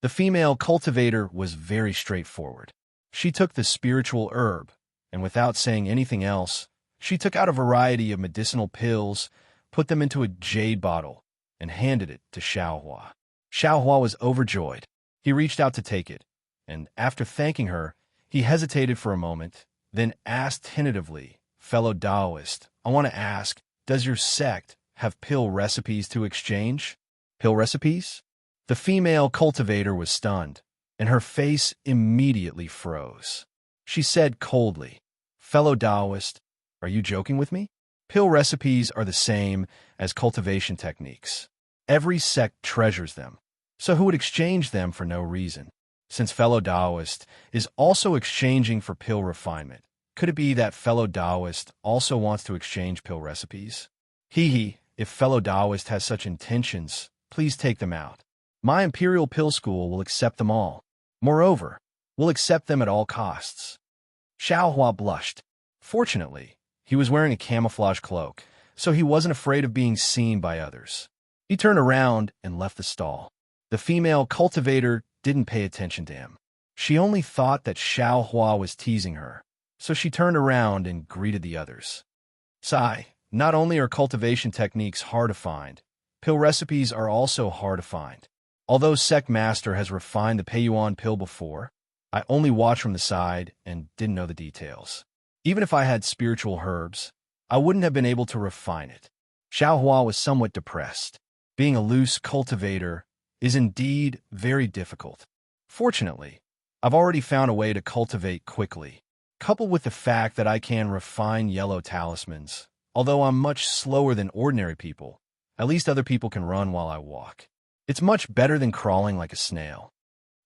The female cultivator was very straightforward. She took the spiritual herb, and without saying anything else, she took out a variety of medicinal pills, put them into a jade bottle, and handed it to Xiao Hua. Xiao Hua was overjoyed. He reached out to take it, and after thanking her, he hesitated for a moment, then asked tentatively, "Fellow Taoist, I want to ask, does your sect have pill recipes to exchange?" "Pill recipes?" The female cultivator was stunned, and her face immediately froze. She said coldly, "Fellow Taoist, are you joking with me? Pill recipes are the same as cultivation techniques. Every sect treasures them, so who would exchange them for no reason? Since fellow Taoist is also exchanging for pill refinement, could it be that fellow Taoist also wants to exchange pill recipes? If fellow Taoist has such intentions, please take them out. My Imperial Pill School will accept them all. Moreover, we'll accept them at all costs." Xiao Hua blushed. Fortunately, he was wearing a camouflage cloak, so he wasn't afraid of being seen by others. He turned around and left the stall. The female cultivator didn't pay attention to him. She only thought that Xiao Hua was teasing her, so she turned around and greeted the others. "Sai, not only are cultivation techniques hard to find, pill recipes are also hard to find. Although Sect Master has refined the Peiyuan pill before, I only watched from the side and didn't know the details. Even if I had spiritual herbs, I wouldn't have been able to refine it." Xiao Hua was somewhat depressed. Being a loose cultivator is indeed very difficult. Fortunately, I've already found a way to cultivate quickly, coupled with the fact that I can refine yellow talismans. Although I'm much slower than ordinary people, at least other people can run while I walk. It's much better than crawling like a snail.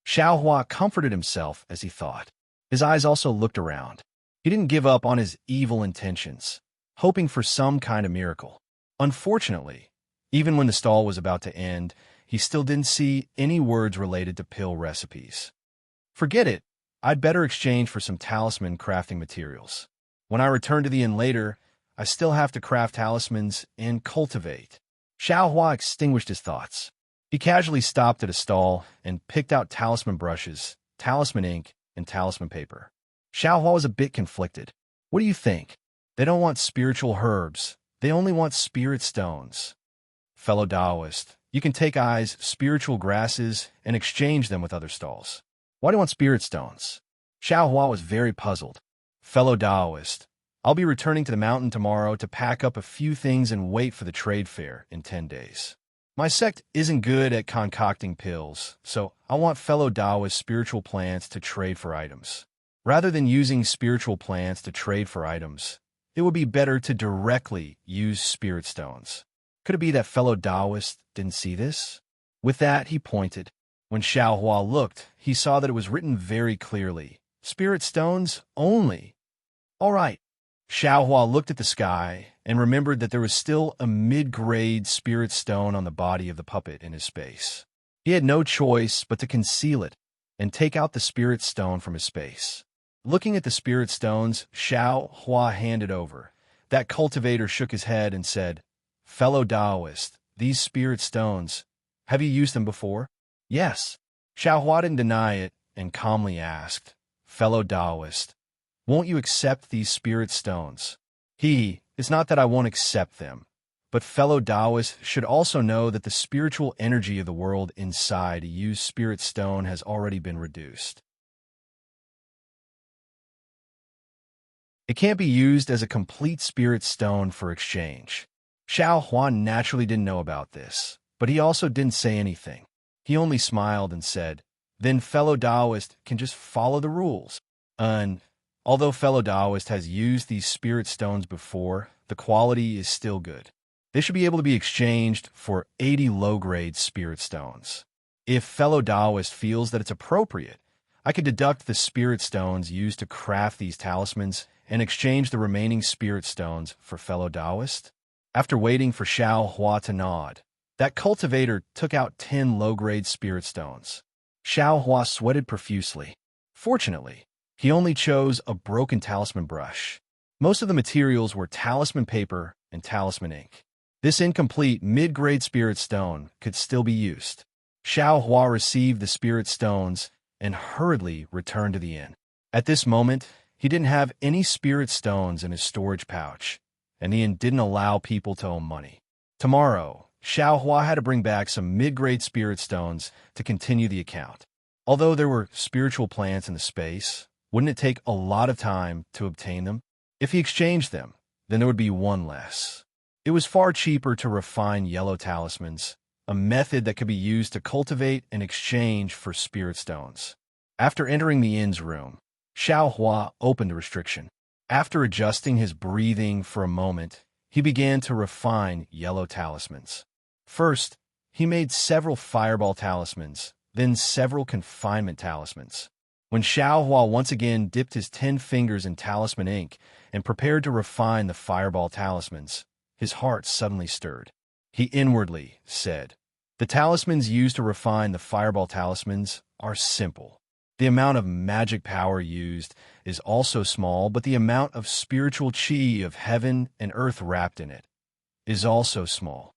Xiao Hua comforted himself as he thought. His eyes also looked around. He didn't give up on his evil intentions, hoping for some kind of miracle. Unfortunately, even when the stall was about to end, he still didn't see any words related to pill recipes. Forget it. I'd better exchange for some talisman crafting materials. When I return to the inn later, I still have to craft talismans and cultivate. Xiao Hua extinguished his thoughts. He casually stopped at a stall and picked out talisman brushes, talisman ink, and talisman paper. Xiao Hua was a bit conflicted. What do you think? They don't want spiritual herbs. They only want spirit stones. Fellow Taoist, you can take I's spiritual grasses and exchange them with other stalls. Why do you want spirit stones? Xiao Hua was very puzzled. Fellow Taoist, I'll be returning to the mountain tomorrow to pack up a few things and wait for the trade fair in 10 days. My sect isn't good at concocting pills, so I want fellow Taoist spiritual plants to trade for items. Rather than using spiritual plants to trade for items, it would be better to directly use spirit stones. Could it be that fellow Taoist didn't see this? With that, he pointed. When Xiao Hua looked, he saw that it was written very clearly. Spirit stones only. All right. Xiao Hua looked at the sky and remembered that there was still a mid-grade spirit stone on the body of the puppet in his space. He had no choice but to conceal it and take out the spirit stone from his space. Looking at the spirit stones, Xiao Hua handed over. That cultivator shook his head and said, "Fellow Taoist, these spirit stones, have you used them before?" "Yes." Xiao Hua didn't deny it and calmly asked, "Fellow Taoist, won't you accept these spirit stones?" It's not that I won't accept them, but fellow Taoists should also know that the spiritual energy of the world inside a used spirit stone has already been reduced. It can't be used as a complete spirit stone for exchange. Xiao Huan naturally didn't know about this, but he also didn't say anything. He only smiled and said, "Then fellow Taoist can just follow the rules." Although fellow Taoist has used these spirit stones before, the quality is still good. They should be able to be exchanged for 80 low-grade spirit stones. If fellow Taoist feels that it's appropriate, I could deduct the spirit stones used to craft these talismans and exchange the remaining spirit stones for fellow Taoist. After waiting for Xiao Hua to nod, that cultivator took out 10 low-grade spirit stones. Xiao Hua sweated profusely. Fortunately, he only chose a broken talisman brush. Most of the materials were talisman paper and talisman ink. This incomplete mid-grade spirit stone could still be used. Xiao Hua received the spirit stones and hurriedly returned to the inn. At this moment, he didn't have any spirit stones in his storage pouch, and the inn didn't allow people to owe money. Tomorrow, Xiao Hua had to bring back some mid-grade spirit stones to continue the account. Although there were spiritual plants in the space, wouldn't it take a lot of time to obtain them? If he exchanged them, then there would be one less. It was far cheaper to refine yellow talismans a method that could be used to cultivate and exchange for spirit stones. After entering the inn's room, Xiao Hua opened a restriction. After adjusting his breathing for a moment, he began to refine yellow talismans. First, he made several fireball talismans, then several confinement talismans. When Xiao Hua once again dipped his 10 fingers in talisman ink and prepared to refine the fireball talismans, his heart suddenly stirred. He inwardly said, "The talismans used to refine the fireball talismans are simple. The amount of magic power used is also small, but the amount of spiritual chi of heaven and earth wrapped in it is also small."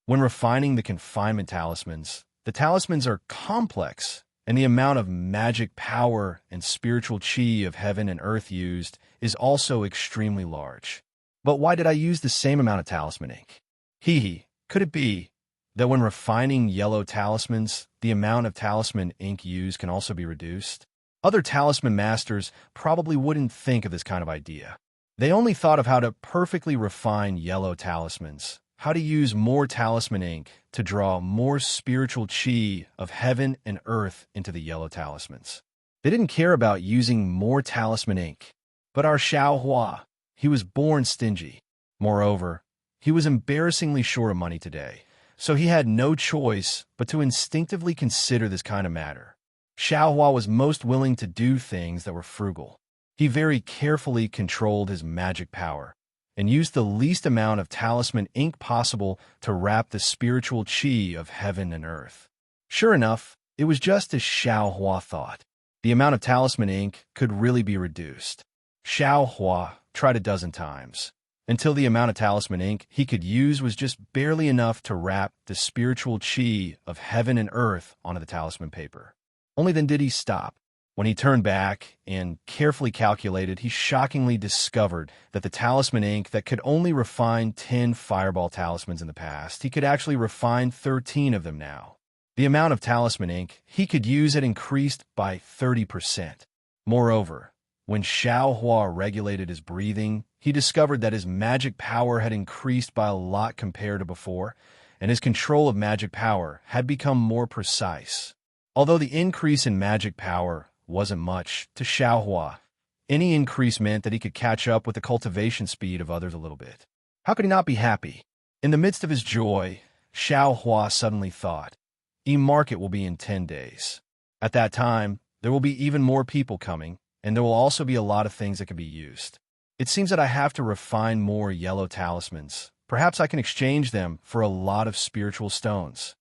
When refining the confinement talismans, the talismans are complex, and the amount of magic power and spiritual chi of heaven and earth used is also extremely large. But why did I use the same amount of talisman ink? Could it be that when refining yellow talismans, the amount of talisman ink used can also be reduced? Other talisman masters probably wouldn't think of this kind of idea. They only thought of how to perfectly refine yellow talismans, how to use more talisman ink to draw more spiritual chi of heaven and earth into the yellow talismans. They didn't care about using more talisman ink. But our Xiao Hua, he was born stingy. Moreover, he was embarrassingly short of money today, so he had no choice but to instinctively consider this kind of matter. Xiao Hua was most willing to do things that were frugal. He very carefully controlled his magic power and used the least amount of talisman ink possible to wrap the spiritual chi of heaven and earth. Sure enough, it was just as Xiao Hua thought. The amount of talisman ink could really be reduced. Xiao Hua tried a dozen times, until the amount of talisman ink he could use was just barely enough to wrap the spiritual chi of heaven and earth onto the talisman paper. Only then did he stop. When he turned back and carefully calculated, he shockingly discovered that the talisman ink that could only refine 10 fireball talismans in the past, he could actually refine 13 of them now. The amount of talisman ink he could use had increased by 30%. Moreover, when Xiao Hua regulated his breathing, he discovered that his magic power had increased by a lot compared to before, and his control of magic power had become more precise. Although the increase in magic power wasn't much to Xiao Hua, any increase meant that he could catch up with the cultivation speed of others a little bit. How could he not be happy? In the midst of his joy, Xiao Hua suddenly thought, "E-market will be in 10 days. At that time, there will be even more people coming, and there will also be a lot of things that can be used. It seems that I have to refine more yellow talismans. Perhaps I can exchange them for a lot of spiritual stones."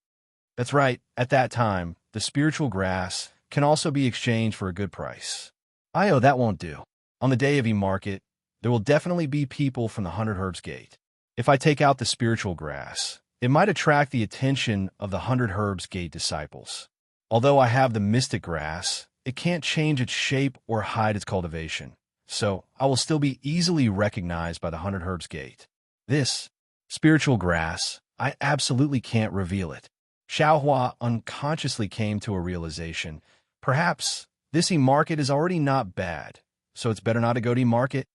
That's right, at that time, the spiritual grass can also be exchanged for a good price. That won't do. On the day of E-market, there will definitely be people from the 100 Herbs Gate. If I take out the spiritual grass, it might attract the attention of the 100 Herbs Gate disciples. Although I have the mystic grass, it can't change its shape or hide its cultivation, so I will still be easily recognized by the 100 Herbs Gate. This spiritual grass, I absolutely can't reveal it. Xiao Hua unconsciously came to a realization. Perhaps this E-market is already not bad, so it's better not to go to E-market.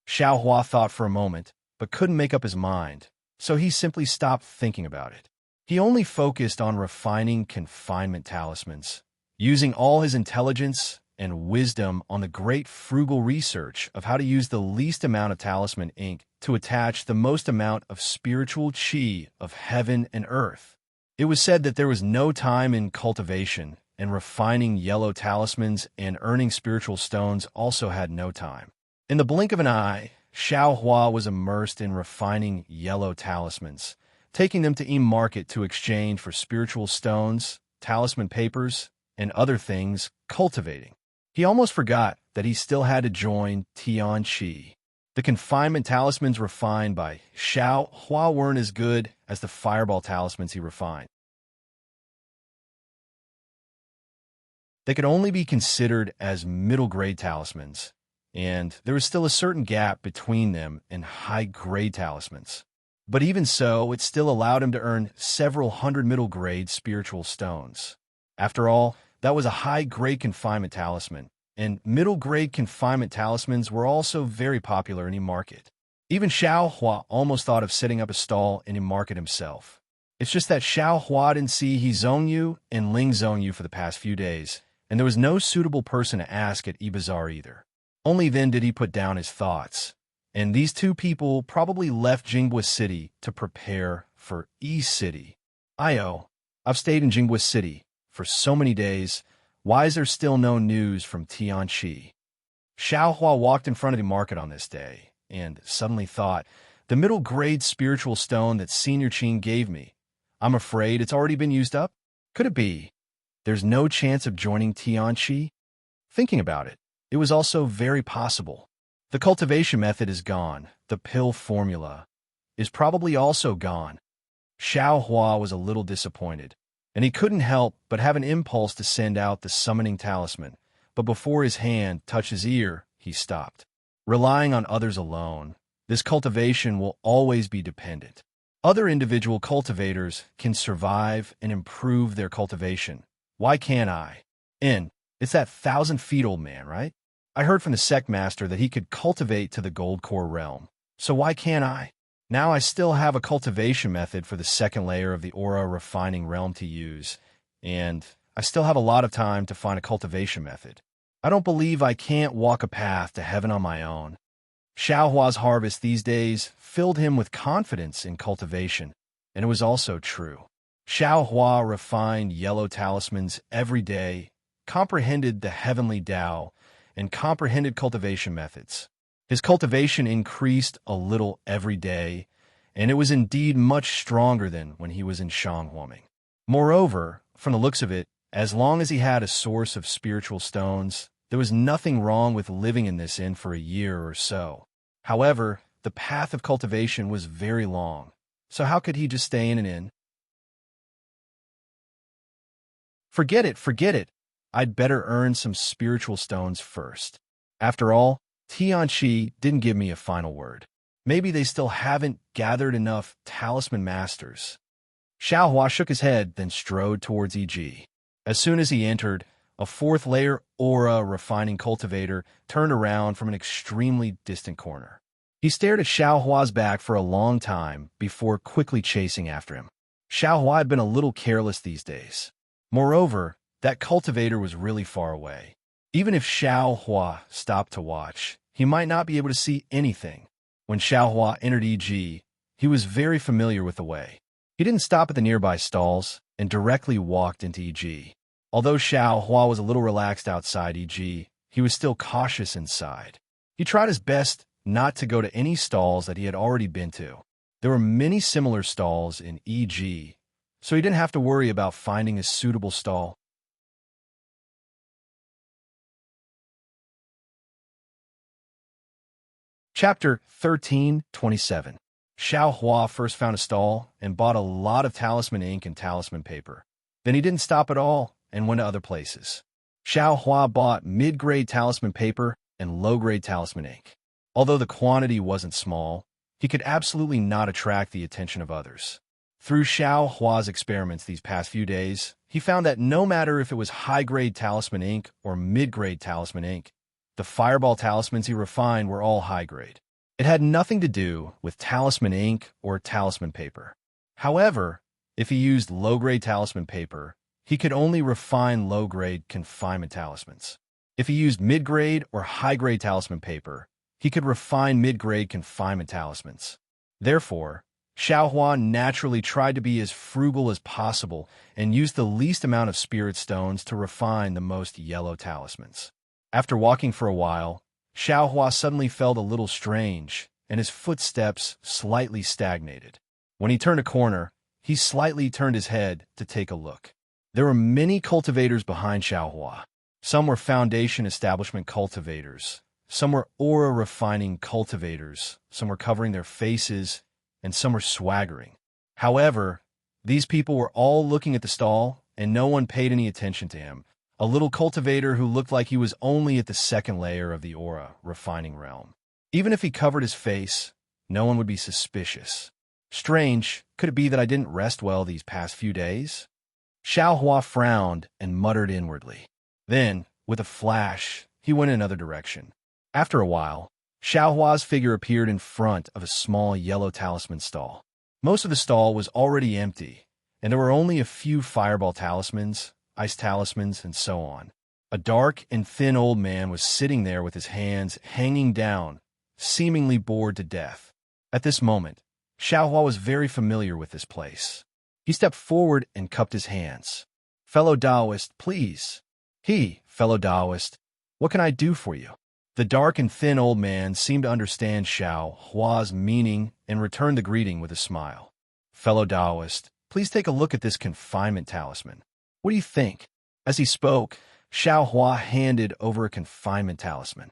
Xiao Hua thought for a moment, but couldn't make up his mind, so he simply stopped thinking about it. He only focused on refining confinement talismans, using all his intelligence and wisdom on the great frugal research of how to use the least amount of talisman ink to attach the most amount of spiritual chi of heaven and earth. It was said that there was no time in cultivation, and refining yellow talismans and earning spiritual stones also had no time. In the blink of an eye, Xiao Hua was immersed in refining yellow talismans, taking them to E-market to exchange for spiritual stones, talisman papers, and other things, cultivating. He almost forgot that he still had to join Tian Qi. The confinement talismans refined by Xiao Hua weren't as good as the fireball talismans he refined. They could only be considered as middle-grade talismans, and there was still a certain gap between them and high-grade talismans. But even so, it still allowed him to earn several hundred middle-grade spiritual stones. After all, that was a high-grade confinement talisman, and middle-grade confinement talismans were also very popular in E-market. Even Xiao Hua almost thought of setting up a stall in Embark himself. It's just that Xiao Hua didn't see He Zhongyu and Ling Zhongyu for the past few days, and there was no suitable person to ask at E-Bazaar either. Only then did he put down his thoughts. And these two people probably left Jingbei City to prepare for E-City. I've stayed in Jingbei City for so many days. Why is there still no news from Tianqi? Xiao Hua walked in front of the market on this day and suddenly thought, the middle-grade spiritual stone that Senior Qin gave me, I'm afraid it's already been used up? Could it be there's no chance of joining Tianqi? Thinking about it, it was also very possible. The cultivation method is gone. The pill formula is probably also gone. Xiao Hua was a little disappointed, and he couldn't help but have an impulse to send out the summoning talisman. But before his hand touched his ear, he stopped. Relying on others alone, this cultivation will always be dependent. Other individual cultivators can survive and improve their cultivation. Why can't I? It's that 1,000-feet old man, right? I heard from the sect master that he could cultivate to the gold core realm. So why can't I? Now I still have a cultivation method for the second layer of the aura refining realm to use, and I still have a lot of time to find a cultivation method. I don't believe I can't walk a path to heaven on my own. Xiao Hua's harvest these days filled him with confidence in cultivation, and it was also true. Xiao Hua refined yellow talismans every day, comprehended the heavenly Tao, and comprehended cultivation methods. His cultivation increased a little every day, and it was indeed much stronger than when he was in Shanghuaming. Moreover, from the looks of it, as long as he had a source of spiritual stones, there was nothing wrong with living in this inn for a year or so. However, the path of cultivation was very long, so how could he just stay in an inn? Forget it. I'd better earn some spiritual stones first. After all, Tianqi didn't give me a final word. Maybe they still haven't gathered enough talisman masters. Xiao Hua shook his head, then strode towards EG. As soon as he entered, a fourth-layer aura refining cultivator turned around from an extremely distant corner. He stared at Xiao Hua's back for a long time before quickly chasing after him. Xiao Hua had been a little careless these days. Moreover, that cultivator was really far away. Even if Xiao Hua stopped to watch, he might not be able to see anything. When Xiao Hua entered EG, he was very familiar with the way. He didn't stop at the nearby stalls and directly walked into EG. Although Xiao Hua was a little relaxed outside EG, he was still cautious inside. He tried his best not to go to any stalls that he had already been to. There were many similar stalls in EG, so he didn't have to worry about finding a suitable stall. Chapter 13:27. Xiao Hua first found a stall and bought a lot of talisman ink and talisman paper. Then he didn't stop at all and went to other places. Xiao Hua bought mid-grade talisman paper and low-grade talisman ink. Although the quantity wasn't small, he could absolutely not attract the attention of others. Through Xiao Hua's experiments these past few days, he found that no matter if it was high-grade talisman ink or mid-grade talisman ink, the fireball talismans he refined were all high-grade. It had nothing to do with talisman ink or talisman paper. However, if he used low-grade talisman paper, he could only refine low-grade confinement talismans. If he used mid-grade or high-grade talisman paper, he could refine mid-grade confinement talismans. Therefore, Xiao Hua naturally tried to be as frugal as possible and used the least amount of spirit stones to refine the most yellow talismans. After walking for a while, Xiao Hua suddenly felt a little strange, and his footsteps slightly stagnated. When he turned a corner, he slightly turned his head to take a look. There were many cultivators behind Xiao Hua. Some were foundation establishment cultivators. Some were aura refining cultivators. Some were covering their faces, and some were swaggering. However, these people were all looking at the stall, and no one paid any attention to him. A little cultivator who looked like he was only at the second layer of the aura refining realm. Even if he covered his face, no one would be suspicious. Strange, could it be that I didn't rest well these past few days? Xiao Hua frowned and muttered inwardly. Then, with a flash, he went in another direction. After a while, Xiaohua's figure appeared in front of a small yellow talisman stall. Most of the stall was already empty, and there were only a few fireball talismans, ice talismans, and so on. A dark and thin old man was sitting there with his hands hanging down, seemingly bored to death. At this moment, Xiaohua was very familiar with this place. He stepped forward and cupped his hands. "Fellow Taoist, please." "Fellow Taoist, what can I do for you?" The dark and thin old man seemed to understand Xiaohua's meaning and returned the greeting with a smile. "Fellow Taoist, please take a look at this confinement talisman. What do you think?" As he spoke, Xiaohua handed over a confinement talisman.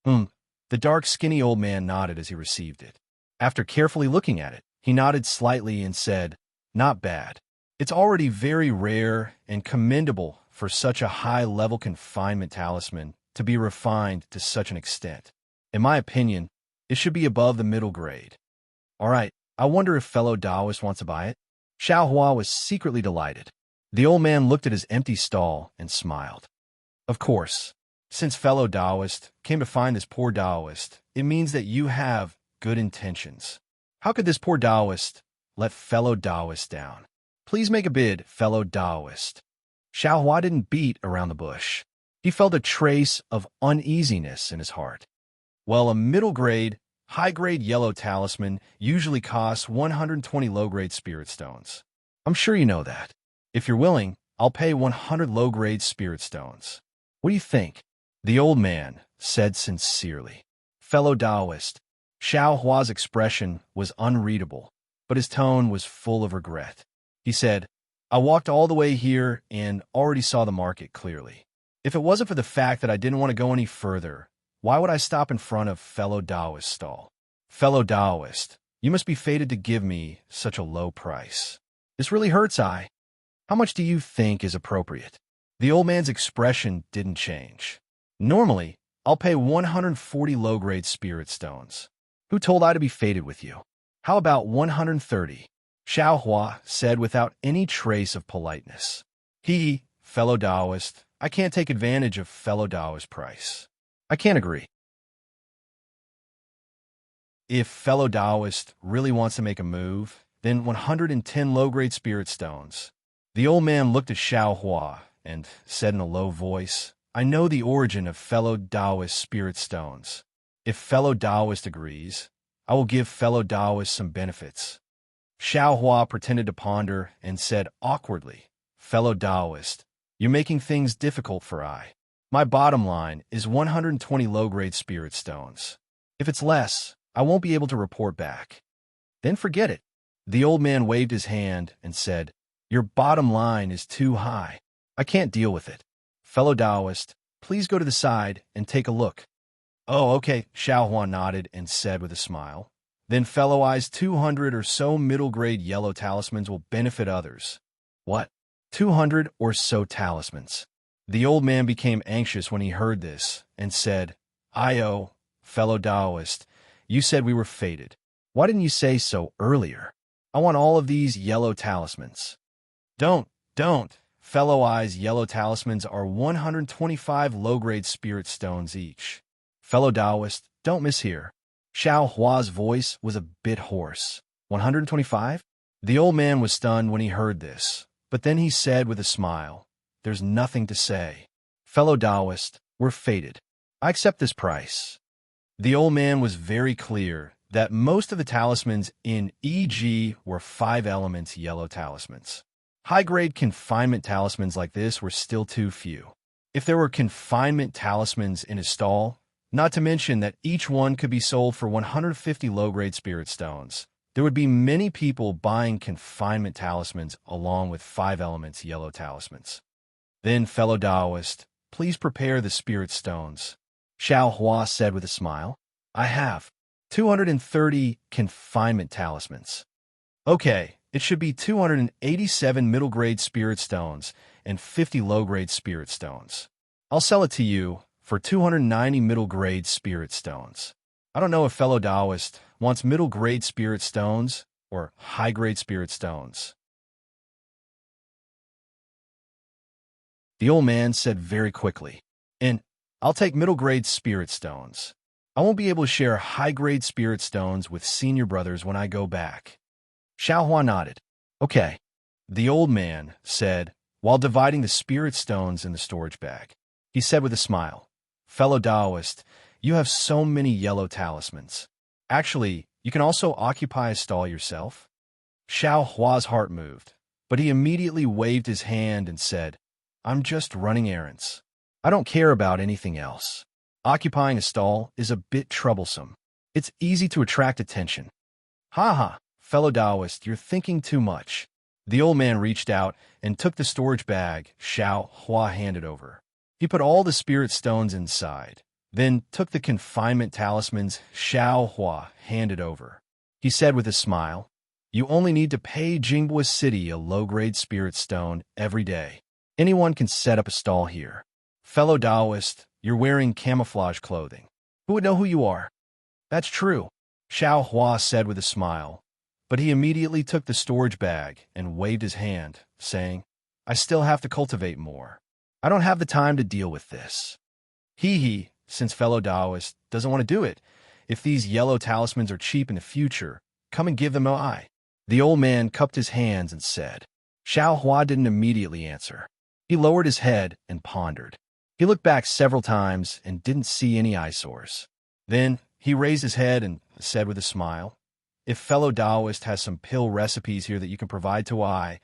The dark, skinny old man nodded as he received it. After carefully looking at it, he nodded slightly and said, "Not bad. It's already very rare and commendable for such a high-level confinement talisman to be refined to such an extent. In my opinion, it should be above the middle grade. All right, I wonder if fellow Taoist wants to buy it?" Xiaohua was secretly delighted. The old man looked at his empty stall and smiled. "Of course, since fellow Taoist came to find this poor Taoist, it means that you have good intentions. How could this poor Taoist let fellow Taoist down? Please make a bid, fellow Taoist." Xiaohua didn't beat around the bush. He felt a trace of uneasiness in his heart. Well, a middle-grade, high-grade yellow talisman usually costs 120 low-grade spirit stones. I'm sure you know that. If you're willing, I'll pay 100 low-grade spirit stones. What do you think?" The old man said sincerely. "Fellow Taoist." Xiaohua's expression was unreadable, but his tone was full of regret. He said, "I walked all the way here and already saw the market clearly. If it wasn't for the fact that I didn't want to go any further, why would I stop in front of fellow Taoist's stall? Fellow Taoist, you must be fated to give me such a low price. This really hurts, How much do you think is appropriate?" The old man's expression didn't change. "Normally, I'll pay 140 low-grade spirit stones. Who told I to be fated with you? How about 130? Xiaohua said without any trace of politeness. Fellow Taoist, I can't take advantage of fellow Taoist price. I can't agree. If fellow Taoist really wants to make a move, then 110 low-grade spirit stones." The old man looked at Xiaohua and said in a low voice, "I know the origin of fellow Taoist spirit stones. If fellow Taoist agrees, I will give fellow Taoist some benefits." Xiaohua pretended to ponder and said awkwardly, "Fellow Taoist, you're making things difficult for I. My bottom line is 120 low-grade spirit stones. If it's less, I won't be able to report back." "Then forget it." The old man waved his hand and said, "Your bottom line is too high. I can't deal with it. Fellow Taoist, please go to the side and take a look." "Oh, okay," Xiaohua nodded and said with a smile. "Then fellow I's 200 or so middle-grade yellow talismans will benefit others." "What? 200 or so talismans?" The old man became anxious when he heard this and said, Fellow Taoist, you said we were fated. Why didn't you say so earlier? I want all of these yellow talismans." Don't. Fellow I's yellow talismans are 125 low-grade spirit stones each. Fellow Taoist, don't mishear." Xiaohua's voice was a bit hoarse. 125? The old man was stunned when he heard this, but then he said with a smile, "There's nothing to say. Fellow Taoist, we're fated. I accept this price." The old man was very clear that most of the talismans in EG were 5 elements yellow talismans. High-grade confinement talismans like this were still too few. If there were confinement talismans in his stall, not to mention that each one could be sold for 150 low-grade spirit stones, there would be many people buying confinement talismans along with 5 elements yellow talismans. "Then, fellow Taoist, please prepare the spirit stones," Xiaohua said with a smile. "I have 230 confinement talismans." "Okay, it should be 287 middle-grade spirit stones and 50 low-grade spirit stones. I'll sell it to you for 290 middle-grade spirit stones. I don't know if fellow Taoist wants middle-grade spirit stones or high-grade spirit stones." The old man said very quickly, "And I'll take middle-grade spirit stones." I won't be able to share high-grade spirit stones with senior brothers when I go back. Xiaohua nodded. Okay, the old man said, while dividing the spirit stones in the storage bag. He said with a smile, fellow Taoist, you have so many yellow talismans. Actually, you can also occupy a stall yourself. Xiaohua's heart moved, but he immediately waved his hand and said, I'm just running errands. I don't care about anything else. Occupying a stall is a bit troublesome. It's easy to attract attention. Ha ha, fellow Taoist, you're thinking too much. The old man reached out and took the storage bag Xiaohua handed over. He put all the spirit stones inside, then took the confinement talismans Xiaohua handed over. He said with a smile, you only need to pay Jinghua City a low-grade spirit stone every day. Anyone can set up a stall here. Fellow Taoist, you're wearing camouflage clothing. Who would know who you are? That's true, Xiaohua said with a smile, but he immediately took the storage bag and waved his hand, saying, I still have to cultivate more. I don't have the time to deal with this. Hee, since fellow Taoist doesn't want to do it. If these yellow talismans are cheap in the future, come and give them an eye. The old man cupped his hands and said. Xiaohua didn't immediately answer. He lowered his head and pondered. He looked back several times and didn't see any eyesores. Then he raised his head and said with a smile, if fellow Taoist has some pill recipes here that you can provide to I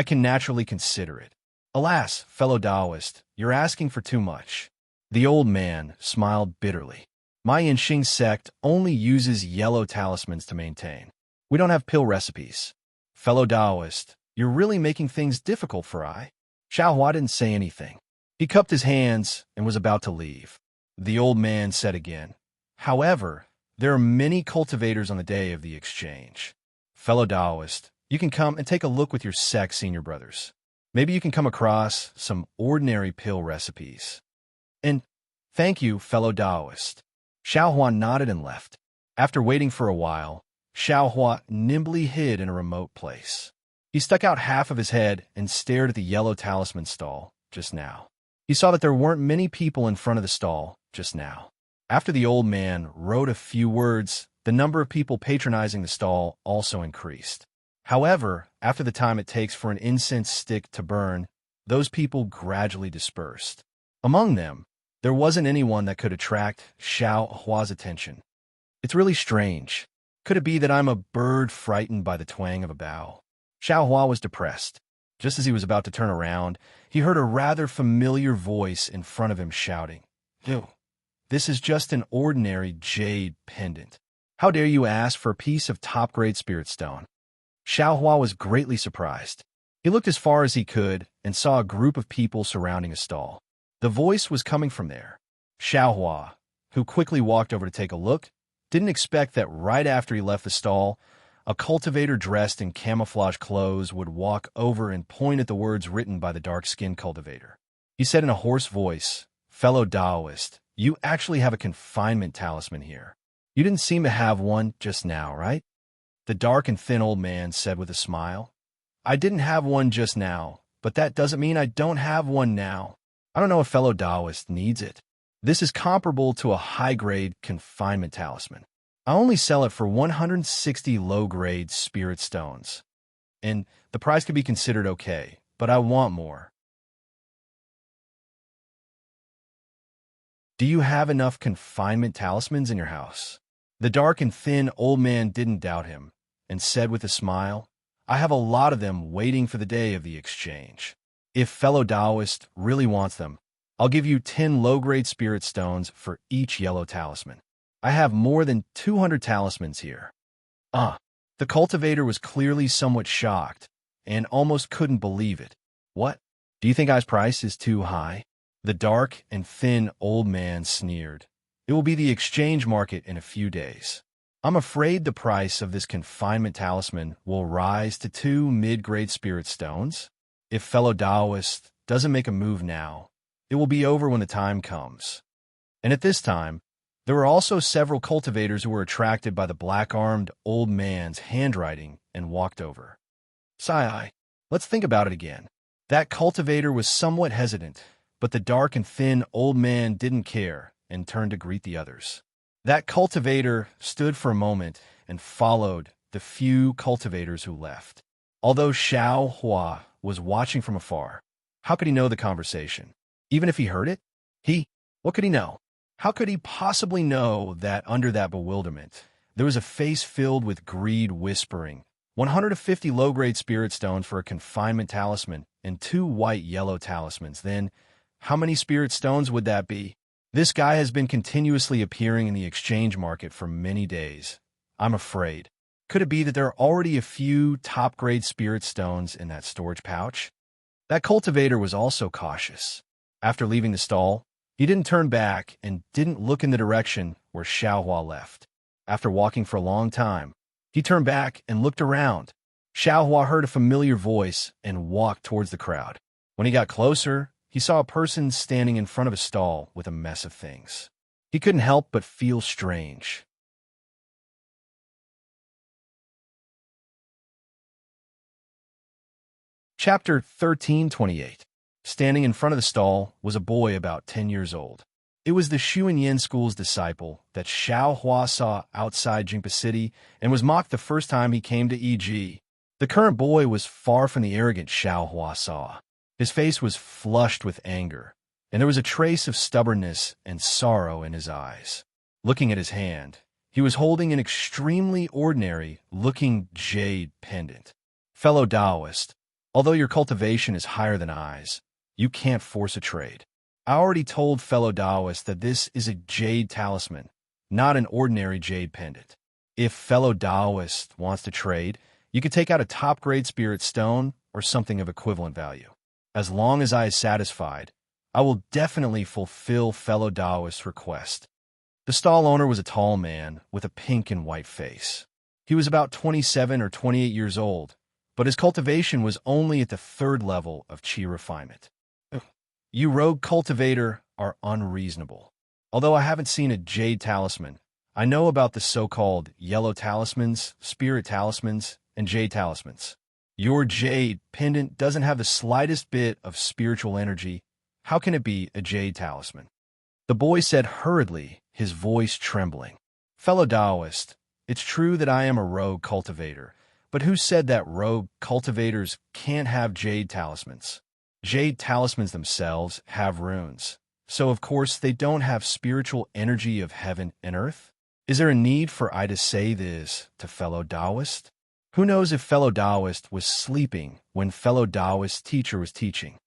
can naturally consider it. Alas, fellow Taoist, you're asking for too much. The old man smiled bitterly. My Yinxing sect only uses yellow talismans to maintain. We don't have pill recipes. Fellow Taoist, you're really making things difficult for I. Xiaohua didn't say anything. He cupped his hands and was about to leave. The old man said again, however, there are many cultivators on the day of the exchange. Fellow Taoist, you can come and take a look with your sect senior brothers. Maybe you can come across some ordinary pill recipes. And thank you, fellow Taoist. Xiaohua nodded and left. After waiting for a while, Xiaohua nimbly hid in a remote place. He stuck out half of his head and stared at the yellow talisman stall just now. He saw that there weren't many people in front of the stall just now. After the old man wrote a few words, the number of people patronizing the stall also increased. However, after the time it takes for an incense stick to burn, those people gradually dispersed. Among them, there wasn't anyone that could attract Xiaohua's attention. It's really strange. Could it be that I'm a bird frightened by the twang of a bow? Xiaohua was depressed. Just as he was about to turn around, he heard a rather familiar voice in front of him shouting, "Ew, this is just an ordinary jade pendant. How dare you ask for a piece of top-grade spirit stone?" Xiaohua was greatly surprised. He looked as far as he could and saw a group of people surrounding a stall. The voice was coming from there. Xiaohua, who quickly walked over to take a look, didn't expect that right after he left the stall, a cultivator dressed in camouflage clothes would walk over and point at the words written by the dark-skinned cultivator. He said in a hoarse voice, "Fellow Taoist, you actually have a confinement talisman here. You didn't seem to have one just now, right?" The dark and thin old man said with a smile, "I didn't have one just now, but that doesn't mean I don't have one now. I don't know if fellow Taoist needs it. This is comparable to a high-grade confinement talisman. I only sell it for 160 low-grade spirit stones. And the price could be considered okay, but I want more. Do you have enough confinement talismans in your house?" The dark and thin old man didn't doubt him, and said with a smile, "I have a lot of them waiting for the day of the exchange. If fellow Taoist really wants them, I'll give you 10 low-grade spirit stones for each yellow talisman. I have more than 200 talismans here." The cultivator was clearly somewhat shocked, and almost couldn't believe it. "What? Do you think I's price is too high?" The dark and thin old man sneered. "It will be the exchange market in a few days. I'm afraid the price of this confinement talisman will rise to 2 mid-grade spirit stones. If fellow Taoist doesn't make a move now, it will be over when the time comes." And at this time, there were also several cultivators who were attracted by the black-armed old man's handwriting and walked over. "Sai, let's think about it again." That cultivator was somewhat hesitant, but the dark and thin old man didn't care and turned to greet the others. That cultivator stood for a moment and followed the few cultivators who left. Although Xiao Hua was watching from afar, how could he know the conversation? Even if he heard it? What could he know? How could he possibly know that under that bewilderment, there was a face filled with greed whispering, 150 low-grade spirit stones for a confinement talisman and 2 white-yellow talismans. Then, how many spirit stones would that be? This guy has been continuously appearing in the exchange market for many days. I'm afraid. Could it be that there are already a few top-grade spirit stones in that storage pouch? That cultivator was also cautious. After leaving the stall, he didn't turn back and didn't look in the direction where Xiaohua left. After walking for a long time, he turned back and looked around. Xiaohua heard a familiar voice and walked towards the crowd. When he got closer, he saw a person standing in front of a stall with a mess of things. He couldn't help but feel strange. Chapter 1328. Standing in front of the stall was a boy about 10 years old. It was the Xuanyin School's disciple that Xiao Hua saw outside Jingpa City and was mocked the first time he came to EG. The current boy was far from the arrogant Xiao Hua saw. His face was flushed with anger, and there was a trace of stubbornness and sorrow in his eyes. Looking at his hand, he was holding an extremely ordinary-looking jade pendant. Fellow Taoist, although your cultivation is higher than I's, you can't force a trade. I already told fellow Taoist that this is a jade talisman, not an ordinary jade pendant. If fellow Taoist wants to trade, you could take out a top-grade spirit stone or something of equivalent value. As long as I is satisfied, I will definitely fulfill fellow Taoist's request. The stall owner was a tall man with a pink and white face. He was about 27 or 28 years old, but his cultivation was only at the 3rd level of Qi refinement. You rogue cultivator are unreasonable. Although I haven't seen a jade talisman, I know about the so-called yellow talismans, spirit talismans, and jade talismans. Your jade pendant doesn't have the slightest bit of spiritual energy. How can it be a jade talisman? The boy said hurriedly, his voice trembling. Fellow Taoist, it's true that I am a rogue cultivator, but who said that rogue cultivators can't have jade talismans? Jade talismans themselves have runes, so of course they don't have spiritual energy of heaven and earth. Is there a need for I to say this to fellow Taoist? Who knows if fellow Taoist was sleeping when fellow Taoist teacher was teaching?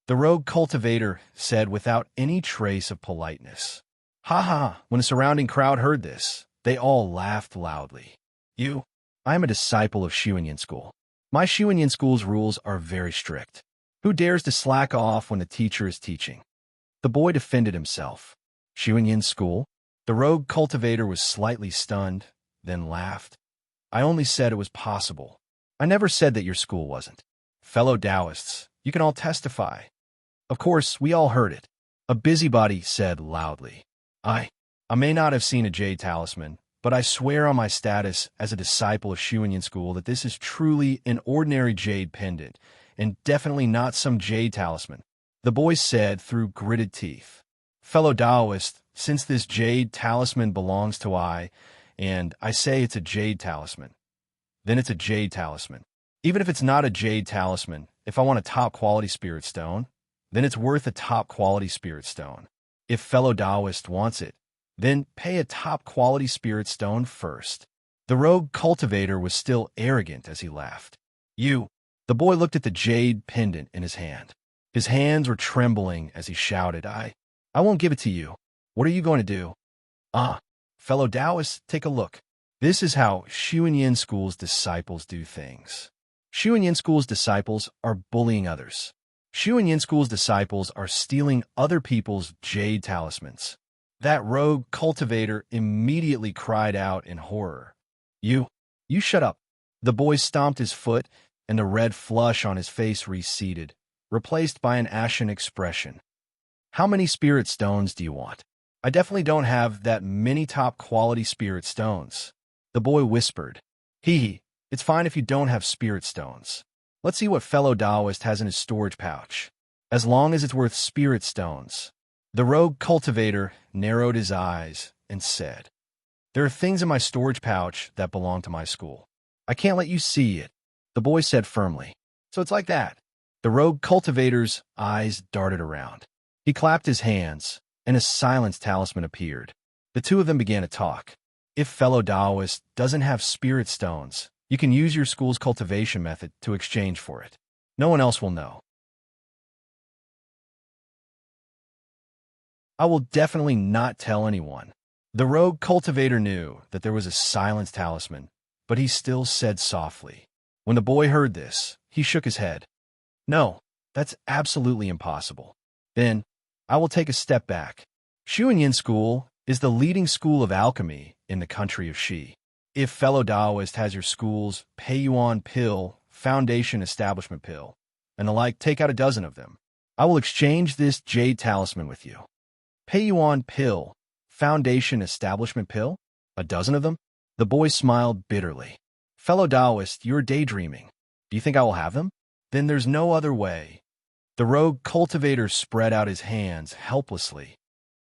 The rogue cultivator said without any trace of politeness. Ha ha! When the surrounding crowd heard this, they all laughed loudly. I am a disciple of Xuanyin School. My Xuanyin School's rules are very strict. Who dares to slack off when the teacher is teaching? The boy defended himself. Xuanyin School? The rogue cultivator was slightly stunned, then laughed. I only said it was possible. I never said that your school wasn't. Fellow Taoists, you can all testify. Of course, we all heard it. A busybody said loudly. I may not have seen a jade talisman, but I swear on my status as a disciple of Xuanyin School that this is truly an ordinary jade pendant, and definitely not some jade talisman, the boy said through gritted teeth. Fellow Taoist, since this jade talisman belongs to I, and I say it's a jade talisman, then it's a jade talisman. Even if it's not a jade talisman, if I want a top-quality spirit stone, then it's worth a top-quality spirit stone. If fellow Taoist wants it, then pay a top-quality spirit stone first. The rogue cultivator was still arrogant as he laughed. The boy looked at the jade pendant in his hand. His hands were trembling as he shouted, I won't give it to you. What are you going to do? Fellow Taoists, take a look. This is how Xuanyin School's disciples do things. Xuanyin School's disciples are bullying others. Xuanyin School's disciples are stealing other people's jade talismans. That rogue cultivator immediately cried out in horror. You shut up. The boy stomped his foot, and the red flush on his face receded, replaced by an ashen expression. How many spirit stones do you want? I definitely don't have that many top-quality spirit stones. The boy whispered. It's fine if you don't have spirit stones. Let's see what fellow Taoist has in his storage pouch. As long as it's worth spirit stones. The rogue cultivator narrowed his eyes and said, There are things in my storage pouch that belong to my school. I can't let you see it, the boy said firmly. So it's like that. The rogue cultivator's eyes darted around. He clapped his hands, and a silence talisman appeared. The two of them began to talk. If fellow Taoist doesn't have spirit stones, you can use your school's cultivation method to exchange for it. No one else will know. I will definitely not tell anyone. The rogue cultivator knew that there was a silence talisman, but he still said softly. When the boy heard this, he shook his head. No, that's absolutely impossible. Then, I will take a step back. Xuanyin School is the leading school of alchemy in the country of Xi. If fellow Taoist has your school's Peiyuan pill, foundation establishment pill, and the like, take out a dozen of them. I will exchange this jade talisman with you. Peiyuan pill, foundation establishment pill? A dozen of them? The boy smiled bitterly. Fellow Taoist, you're daydreaming. Do you think I will have them? Then there's no other way. The rogue cultivator spread out his hands helplessly.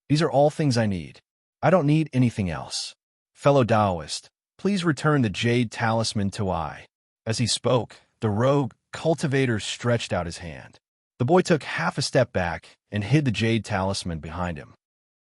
These are all things I need. I don't need anything else. Fellow Taoist, please return the jade talisman to I. As he spoke, the rogue cultivator stretched out his hand. The boy took half a step back and hid the jade talisman behind him.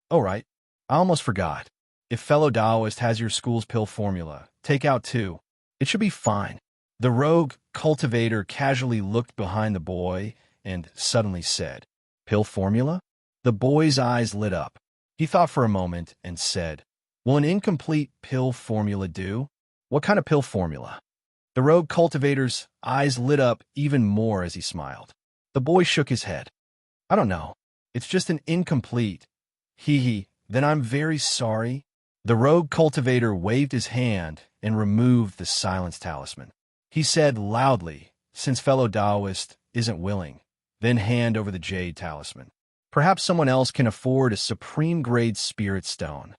All right, I almost forgot. If fellow Taoist has your school's pill formula, take out two. It should be fine. The rogue cultivator casually looked behind the boy and suddenly said, Pill formula? The boy's eyes lit up. He thought for a moment and said, Will an incomplete pill formula do? What kind of pill formula? The rogue cultivator's eyes lit up even more as he smiled. The boy shook his head. I don't know. It's just an incomplete. Hee. Then I'm very sorry. The rogue cultivator waved his hand and removed the silence talisman. He said loudly, since fellow Taoist isn't willing, then hand over the jade talisman. Perhaps someone else can afford a supreme-grade spirit stone.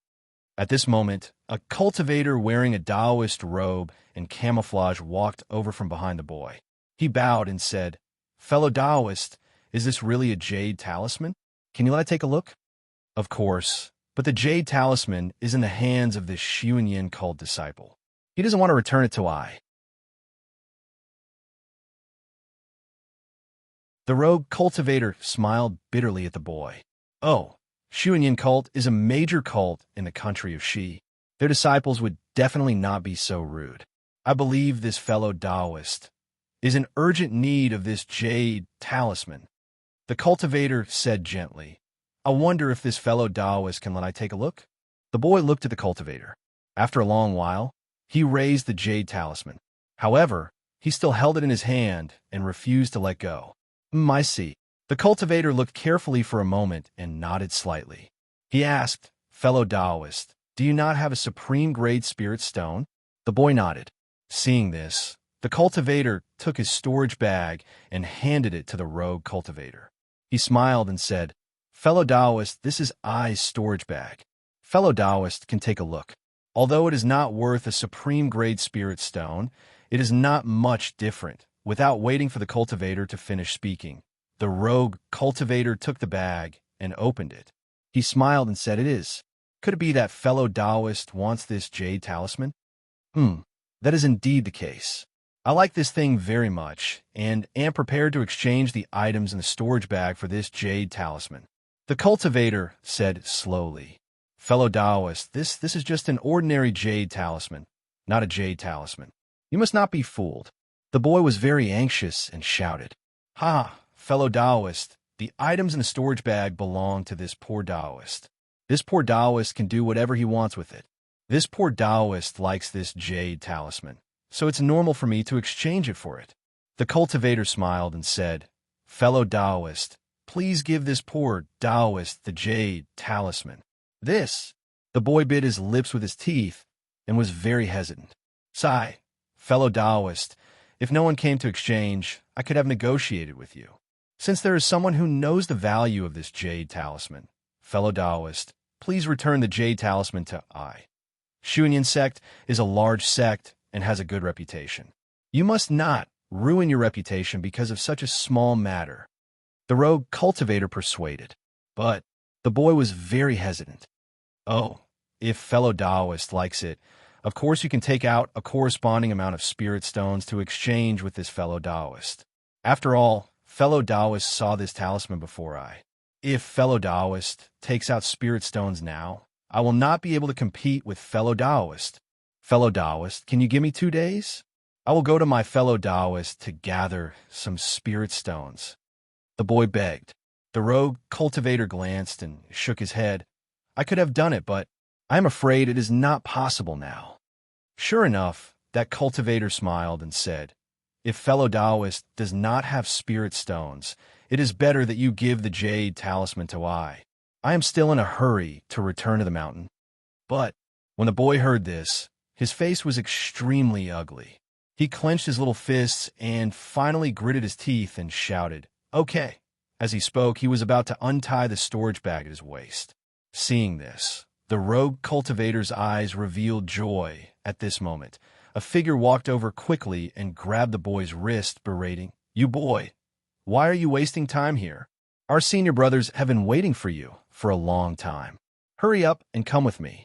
At this moment, a cultivator wearing a Taoist robe and camouflage walked over from behind the boy. He bowed and said, Fellow Taoist, is this really a jade talisman? Can you let I take a look? Of course, but the jade talisman is in the hands of this Xuanyin cult disciple. He doesn't want to return it to I. The rogue cultivator smiled bitterly at the boy. Oh, Xuanyin cult is a major cult in the country of Xi. Their disciples would definitely not be so rude. I believe this fellow Taoist is in urgent need of this jade talisman. The cultivator said gently, I wonder if this fellow Taoist can let I take a look? The boy looked at the cultivator. After a long while, he raised the jade talisman. However, he still held it in his hand and refused to let go. I see. The cultivator looked carefully for a moment and nodded slightly. He asked, Fellow Taoist, do you not have a supreme-grade spirit stone? The boy nodded. Seeing this, the cultivator took his storage bag and handed it to the rogue cultivator. He smiled and said, Fellow Taoist, this is I's storage bag. Fellow Taoist can take a look. Although it is not worth a supreme-grade spirit stone, it is not much different. Without waiting for the cultivator to finish speaking, the rogue cultivator took the bag and opened it. He smiled and said, It is. Could it be that fellow Taoist wants this jade talisman? That is indeed the case. I like this thing very much and am prepared to exchange the items in the storage bag for this jade talisman. The cultivator said slowly, Fellow Taoist, this is just an ordinary jade talisman, not a jade talisman. You must not be fooled. The boy was very anxious and shouted, Ha, fellow Taoist, the items in the storage bag belong to this poor Taoist. This poor Taoist can do whatever he wants with it. This poor Taoist likes this jade talisman, so it's normal for me to exchange it for it. The cultivator smiled and said, Fellow Taoist, please give this poor Taoist the jade talisman. This. The boy bit his lips with his teeth and was very hesitant. Sigh, fellow Taoist, if no one came to exchange, I could have negotiated with you. Since there is someone who knows the value of this jade talisman, fellow Taoist, please return the jade talisman to I. Xuanyin sect is a large sect and has a good reputation. You must not ruin your reputation because of such a small matter. The rogue cultivator persuaded, but the boy was very hesitant. Oh, if fellow Taoist likes it, of course you can take out a corresponding amount of spirit stones to exchange with this fellow Taoist. After all, fellow Taoist saw this talisman before I. If fellow Taoist takes out spirit stones now, I will not be able to compete with fellow Taoist. Fellow Taoist, can you give me 2 days? I will go to my fellow Taoist to gather some spirit stones. The boy begged. The rogue cultivator glanced and shook his head. I could have done it, but I am afraid it is not possible now. Sure enough, that cultivator smiled and said, if fellow Taoist does not have spirit stones, it is better that you give the jade talisman to I. I am still in a hurry to return to the mountain. But when the boy heard this, his face was extremely ugly. He clenched his little fists and finally gritted his teeth and shouted, okay. As he spoke, he was about to untie the storage bag at his waist. Seeing this, the rogue cultivator's eyes revealed joy at this moment. A figure walked over quickly and grabbed the boy's wrist, berating, you boy, why are you wasting time here? Our senior brothers have been waiting for you for a long time. Hurry up and come with me.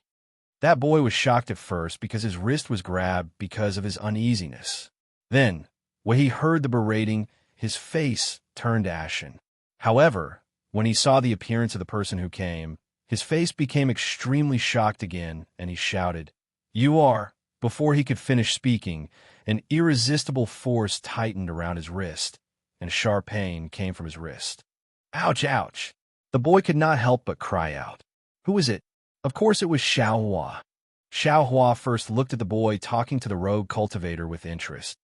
That boy was shocked at first because his wrist was grabbed because of his uneasiness. Then, when he heard the berating, his face turned ashen. However, when he saw the appearance of the person who came, his face became extremely shocked again, and he shouted, you are. Before he could finish speaking, an irresistible force tightened around his wrist, and sharp pain came from his wrist. Ouch, ouch. The boy could not help but cry out. Who is it? Of course it was Xiao Hua. Xiao Hua first looked at the boy talking to the rogue cultivator with interest.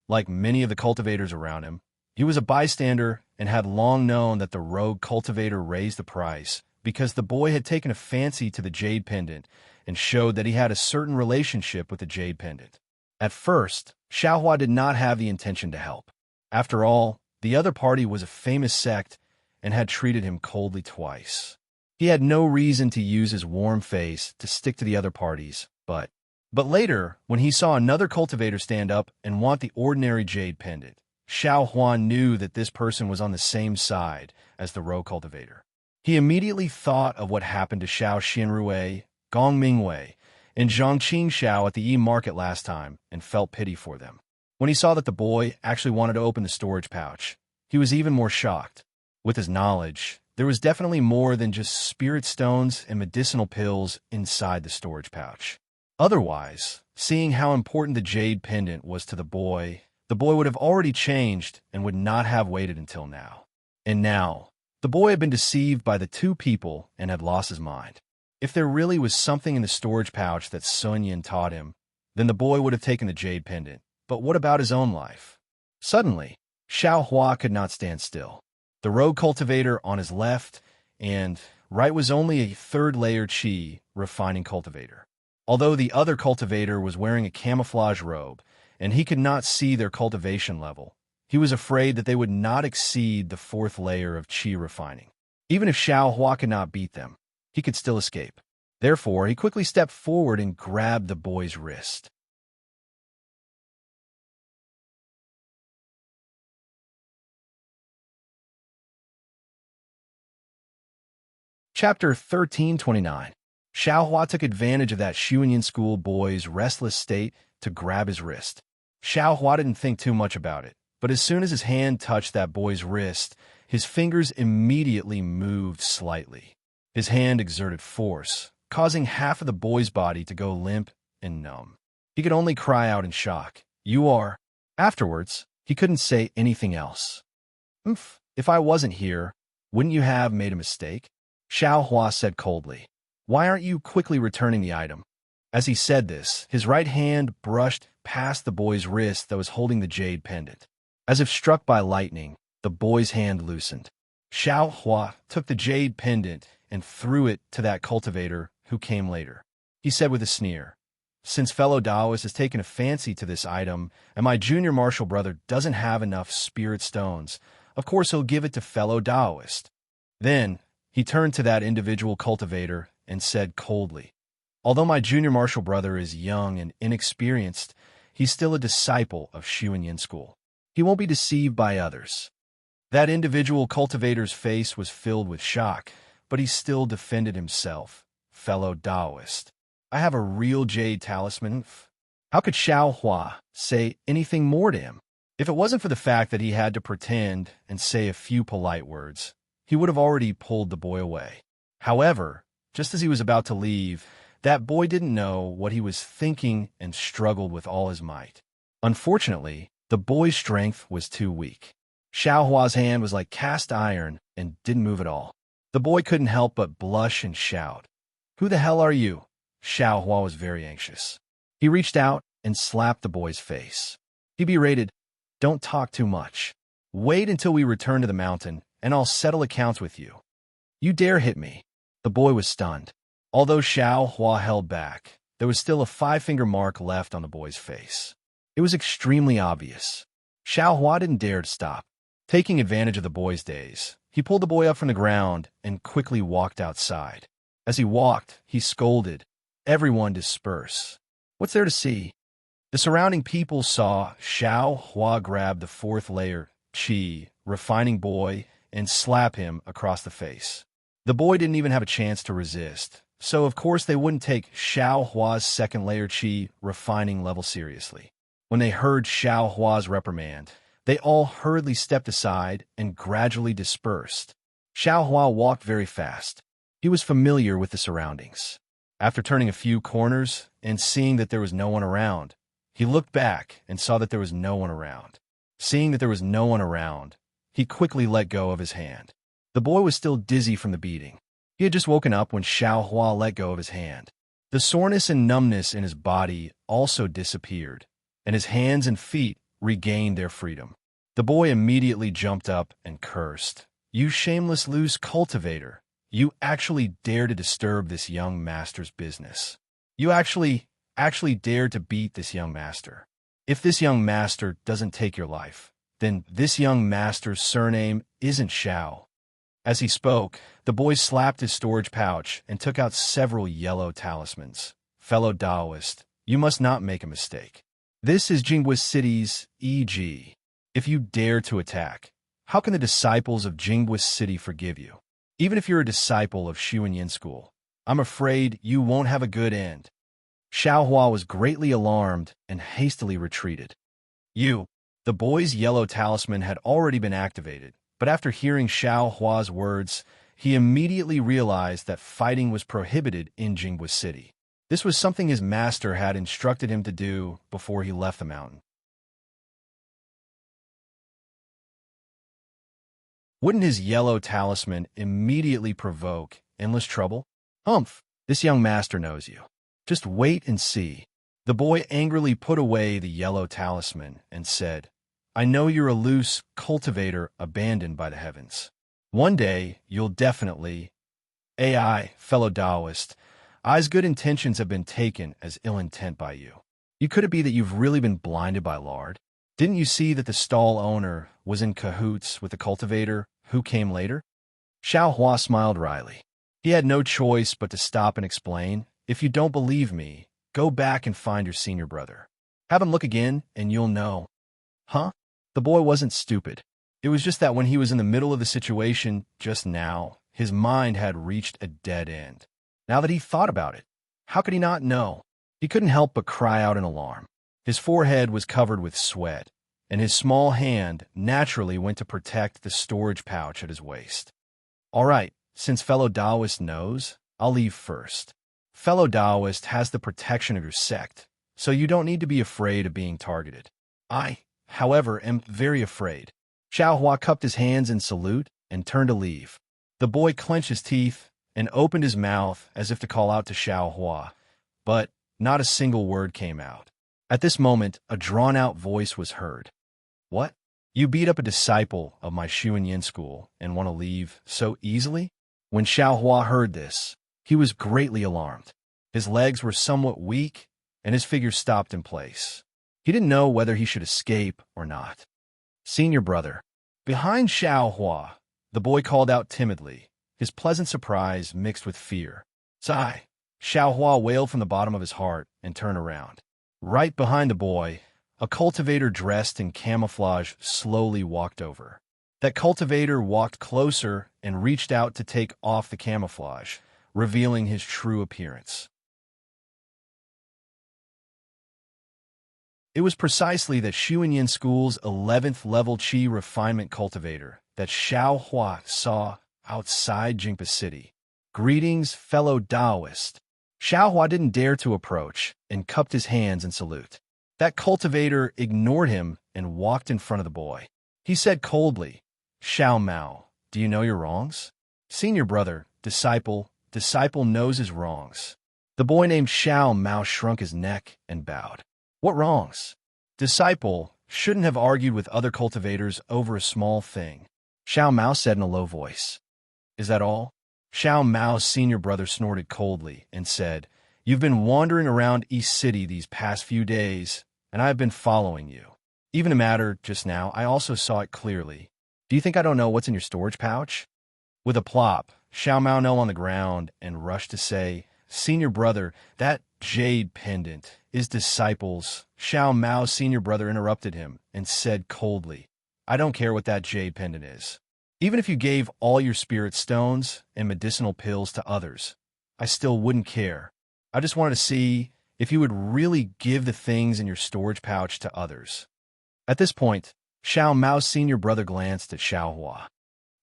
Like many of the cultivators around him, he was a bystander and had long known that the rogue cultivator raised the price because the boy had taken a fancy to the jade pendant and showed that he had a certain relationship with the jade pendant. At first, Xiao Hua did not have the intention to help. After all, the other party was a famous sect and had treated him coldly twice. He had no reason to use his warm face to stick to the other parties, but later, when he saw another cultivator stand up and want the ordinary jade pendant, Xiao Hua knew that this person was on the same side as the rogue cultivator. He immediately thought of what happened to Xiao Xianruwei, Gong Mingwei, and Zhang Qingxiao at the E-Market last time and felt pity for them. When he saw that the boy actually wanted to open the storage pouch, he was even more shocked. With his knowledge, there was definitely more than just spirit stones and medicinal pills inside the storage pouch. Otherwise, seeing how important the jade pendant was to the boy would have already changed and would not have waited until now. And now, the boy had been deceived by the two people and had lost his mind. If there really was something in the storage pouch that Sun Yin taught him, then the boy would have taken the jade pendant. But what about his own life? Suddenly, Xiao Hua could not stand still. The rogue cultivator on his left and right was only a third-layer qi refining cultivator. Although the other cultivator was wearing a camouflage robe, and he could not see their cultivation level, he was afraid that they would not exceed the fourth layer of qi refining. Even if Xiao Hua could not beat them, he could still escape. Therefore, he quickly stepped forward and grabbed the boy's wrist. Chapter 1329. Xiao Hua took advantage of that Xuanyan school boy's restless state to grab his wrist. Xiao Hua didn't think too much about it, but as soon as his hand touched that boy's wrist, his fingers immediately moved slightly. His hand exerted force, causing half of the boy's body to go limp and numb. He could only cry out in shock, "You are..." Afterwards, he couldn't say anything else. If I wasn't here, wouldn't you have made a mistake?" Xiao Hua said coldly. "Why aren't you quickly returning the item?" As he said this, his right hand brushed past the boy's wrist that was holding the jade pendant. As if struck by lightning, the boy's hand loosened. Xiao Hua took the jade pendant and threw it to that cultivator who came later. He said with a sneer, "Since fellow Taoist has taken a fancy to this item, and my junior martial brother doesn't have enough spirit stones, of course he'll give it to fellow Taoist." Then, he turned to that individual cultivator and said coldly, "Although my junior martial brother is young and inexperienced, he's still a disciple of Xuanyan school. He won't be deceived by others." That individual cultivator's face was filled with shock, but he still defended himself. Fellow Taoist, I have a real jade talisman. How could Xiao Hua say anything more to him? If it wasn't for the fact that he had to pretend and say a few polite words, he would have already pulled the boy away. However, just as he was about to leave, that boy didn't know what he was thinking and struggled with all his might. Unfortunately, the boy's strength was too weak. Xiao Hua's hand was like cast iron and didn't move at all. The boy couldn't help but blush and shout, "Who the hell are you?" Xiao Hua was very anxious. He reached out and slapped the boy's face. He berated, "Don't talk too much. Wait until we return to the mountain, and I'll settle accounts with you. You dare hit me." The boy was stunned. Although Xiao Hua held back, there was still a 5-finger mark left on the boy's face. It was extremely obvious. Xiao Hua didn't dare to stop. Taking advantage of the boy's daze, he pulled the boy up from the ground and quickly walked outside. As he walked, he scolded, "Everyone disperse. What's there to see?" The surrounding people saw Xiao Hua grab the 4th layer, Qi, refining boy, and slap him across the face. The boy didn't even have a chance to resist, so of course they wouldn't take Xiao Hua's 2nd layer Qi refining level seriously. When they heard Xiao Hua's reprimand, they all hurriedly stepped aside and gradually dispersed. Xiao Hua walked very fast. He was familiar with the surroundings. After turning a few corners and seeing that there was no one around, he looked back and saw that there was no one around. Seeing that there was no one around, he quickly let go of his hand. The boy was still dizzy from the beating. He had just woken up when Xiao Hua let go of his hand. The soreness and numbness in his body also disappeared, and his hands and feet regained their freedom. The boy immediately jumped up and cursed, "You shameless loose cultivator! You actually dare to disturb this young master's business. You actually dared to beat this young master. If this young master doesn't take your life, then this young master's surname isn't Xiao." As he spoke, the boy slapped his storage pouch and took out several yellow talismans. "Fellow Taoist, you must not make a mistake. This is Jingwu City's e.g. If you dare to attack, how can the disciples of Jingwu City forgive you? Even if you're a disciple of Xuanyin School, I'm afraid you won't have a good end." Xiao Hua was greatly alarmed and hastily retreated. The boy's yellow talisman had already been activated, but after hearing Xiao Hua's words, he immediately realized that fighting was prohibited in Jingwu City. This was something his master had instructed him to do before he left the mountain. Wouldn't his yellow talisman immediately provoke endless trouble? "Humph, this young master knows you. Just wait and see." The boy angrily put away the yellow talisman and said, "I know you're a loose cultivator abandoned by the heavens. One day, you'll definitely... fellow Taoist, I's good intentions have been taken as ill intent by you. Could it be that you've really been blinded by lard? Didn't you see that the stall owner was in cahoots with the cultivator who came later?" Xiao Hua smiled wryly. He had no choice but to stop and explain, "If you don't believe me, go back and find your senior brother. Have him look again, and you'll know." Huh? The boy wasn't stupid. It was just that when he was in the middle of the situation just now, his mind had reached a dead end. Now that he thought about it, how could he not know? He couldn't help but cry out in alarm. His forehead was covered with sweat, and his small hand naturally went to protect the storage pouch at his waist. "All right, since fellow Taoist knows, I'll leave first. Fellow Taoist has the protection of your sect, so you don't need to be afraid of being targeted. I, however, am very afraid." Xiao Hua cupped his hands in salute and turned to leave. The boy clenched his teeth and opened his mouth as if to call out to Xiao Hua, but not a single word came out. At this moment, a drawn-out voice was heard. "What? You beat up a disciple of my Xuanyin school and want to leave so easily?" When Xiao Hua heard this, he was greatly alarmed. His legs were somewhat weak, and his figure stopped in place. He didn't know whether he should escape or not. "Senior brother." Behind Xiao Hua, the boy called out timidly, his pleasant surprise mixed with fear. "Sigh." Xiao Hua wailed from the bottom of his heart and turned around. Right behind the boy, a cultivator dressed in camouflage slowly walked over. That cultivator walked closer and reached out to take off the camouflage, revealing his true appearance. It was precisely that Xuanyin School's 11th level Qi refinement cultivator that Xiao Hua saw outside Jingpa City. Greetings, fellow Taoist. Xiao Hua didn't dare to approach and cupped his hands in salute. That cultivator ignored him and walked in front of the boy. He said coldly, Xiao Mao, do you know your wrongs? Senior brother, disciple knows his wrongs. The boy named Xiao Mao shrunk his neck and bowed. What wrongs? Disciple shouldn't have argued with other cultivators over a small thing. Xiao Mao said in a low voice. Is that all? Xiao Mao's senior brother snorted coldly and said, You've been wandering around East City these past few days, and I've been following you. Even a matter just now, I also saw it clearly. Do you think I don't know what's in your storage pouch? With a plop, Xiao Mao knelt on the ground and rushed to say, Senior brother, that jade pendant is disciples. Xiao Mao's senior brother interrupted him and said coldly, I don't care what that jade pendant is. Even if you gave all your spirit stones and medicinal pills to others, I still wouldn't care. I just wanted to see if you would really give the things in your storage pouch to others. At this point, Xiao Mao's senior brother glanced at Xiao Hua.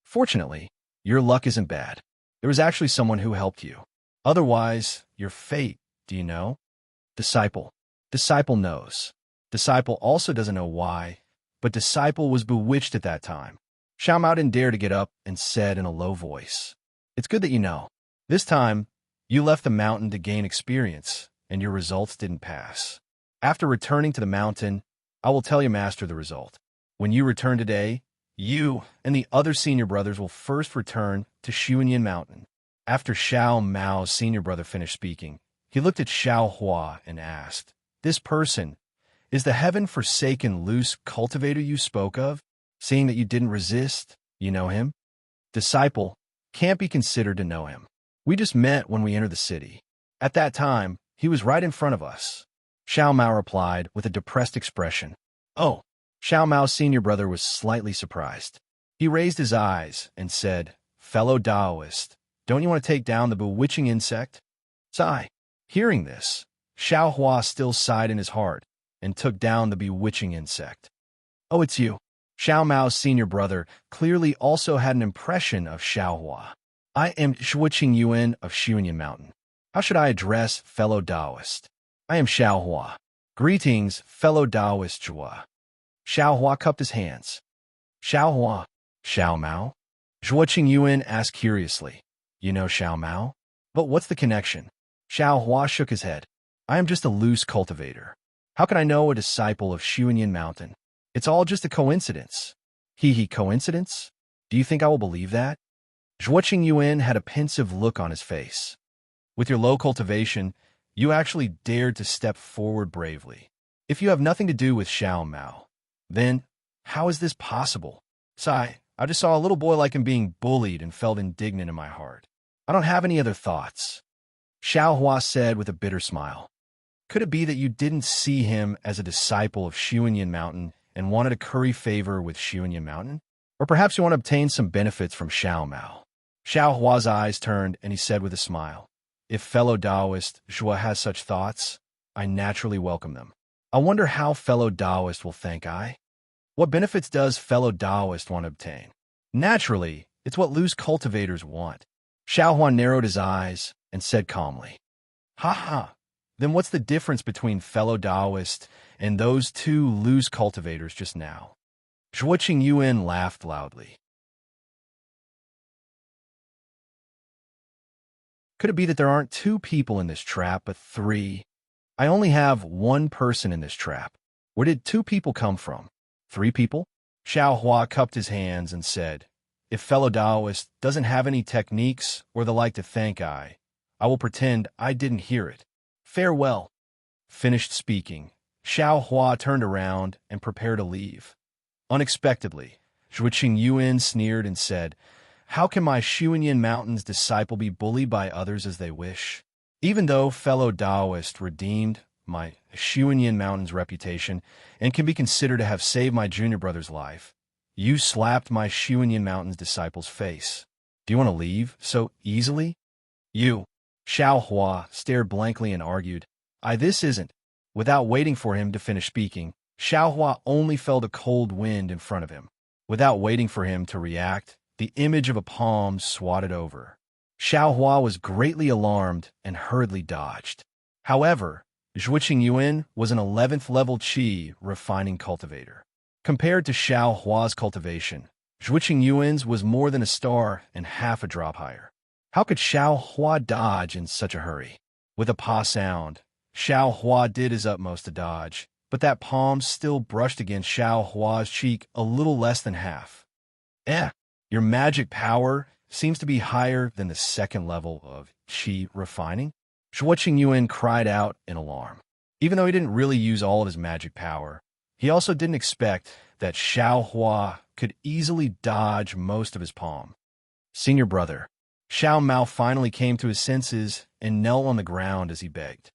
Fortunately, your luck isn't bad. There was actually someone who helped you. Otherwise, your fate, do you know? Disciple knows. Disciple also doesn't know why, but Disciple was bewitched at that time. Xiao Mao didn't dare to get up and said in a low voice, It's good that you know. This time, you left the mountain to gain experience, and your results didn't pass. After returning to the mountain, I will tell your master the result. When you return today, you and the other senior brothers will first return to Xuanyin Mountain. After Xiao Mao's senior brother finished speaking, he looked at Xiao Hua and asked, This person is the heaven-forsaken loose cultivator you spoke of? Seeing that you didn't resist, you know him? Disciple can't be considered to know him. We just met when we entered the city. At that time, he was right in front of us. Xiao Mao replied with a depressed expression. Oh. Xiao Mao's senior brother was slightly surprised. He raised his eyes and said, Fellow Taoist, don't you want to take down the bewitching insect? Sigh. Hearing this, Xiao Hua still sighed in his heart and took down the bewitching insect. Oh, it's you. Xiao Mao's senior brother clearly also had an impression of Xiao Hua. I am Zhuqing Yuan of Xuanyin Mountain. How should I address fellow Taoist? I am Xiao Hua. Greetings, fellow Taoist Zhua. Xiao Hua cupped his hands. Xiao Hua, Xiao Mao? Zhuqing Yuan asked curiously. You know Xiao Mao? But what's the connection? Xiao Hua shook his head. I am just a loose cultivator. How can I know a disciple of Xuanyin Mountain? It's all just a coincidence. Coincidence? Do you think I will believe that? Zhuqing Yuan had a pensive look on his face. With your low cultivation, you actually dared to step forward bravely. If you have nothing to do with Xiao Mao, then how is this possible? Sigh, I just saw a little boy like him being bullied and felt indignant in my heart. I don't have any other thoughts. Xiao Hua said with a bitter smile. Could it be that you didn't see him as a disciple of Xuanyin Mountain and wanted to curry favor with Xuanyin Mountain? Or perhaps you want to obtain some benefits from Xiao Mao? Xiao Hua's eyes turned and he said with a smile, If fellow Taoist Zhua has such thoughts, I naturally welcome them. I wonder how fellow Taoist will thank I? What benefits does fellow Taoist want to obtain? Naturally, it's what loose cultivators want. Xiao Hua narrowed his eyes and said calmly, Ha ha, then what's the difference between fellow Taoist and those two loose cultivators just now? Zhuqing Yuan laughed loudly. Could it be that there aren't two people in this trap, but three? I only have one person in this trap. Where did two people come from? Three people? Xiao Hua cupped his hands and said, If fellow Taoist doesn't have any techniques or the like to thank I will pretend I didn't hear it. Farewell. Finished speaking, Xiao Hua turned around and prepared to leave. Unexpectedly, Zhuqing Yuan sneered and said, How can my Xuanyin Mountain's disciple be bullied by others as they wish? Even though fellow Taoist redeemed my Xuanyin Mountain's reputation and can be considered to have saved my junior brother's life, You slapped my Xuanyan Mountain's disciple's face. Do you want to leave so easily? You. Xiao Hua stared blankly and argued, This isn't. Without waiting for him to finish speaking, Xiao Hua only felt a cold wind in front of him. Without waiting for him to react, the image of a palm swatted over. Xiao Hua was greatly alarmed and hurriedly dodged. However, Zhuoqing Yuan was an 11th level Qi refining cultivator. Compared to Xiao Hua's cultivation, Zhuoqing Yuan's was more than a star and half a drop higher. How could Xiao Hua dodge in such a hurry? With a pa sound, Xiao Hua did his utmost to dodge, but that palm still brushed against Xiao Hua's cheek a little less than half. Your magic power seems to be higher than the 2nd level of Qi refining? Zhuoqing Yuan cried out in alarm. Even though he didn't really use all of his magic power, he also didn't expect that Xiao Hua could easily dodge most of his palm. Senior brother, Xiao Mao finally came to his senses and knelt on the ground as he begged.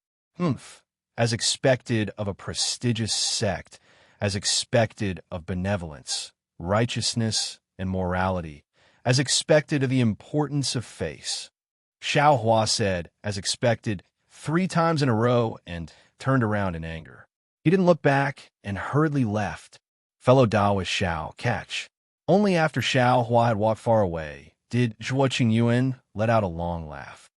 As expected of a prestigious sect, as expected of benevolence, righteousness, and morality, as expected of the importance of face. Xiao Hua said, as expected, 3 times in a row and turned around in anger. He didn't look back and hurriedly left. Fellow Taoist Xiao, catch. Only after Xiao Hua had walked far away did Zhuoqing Yuan let out a long laugh.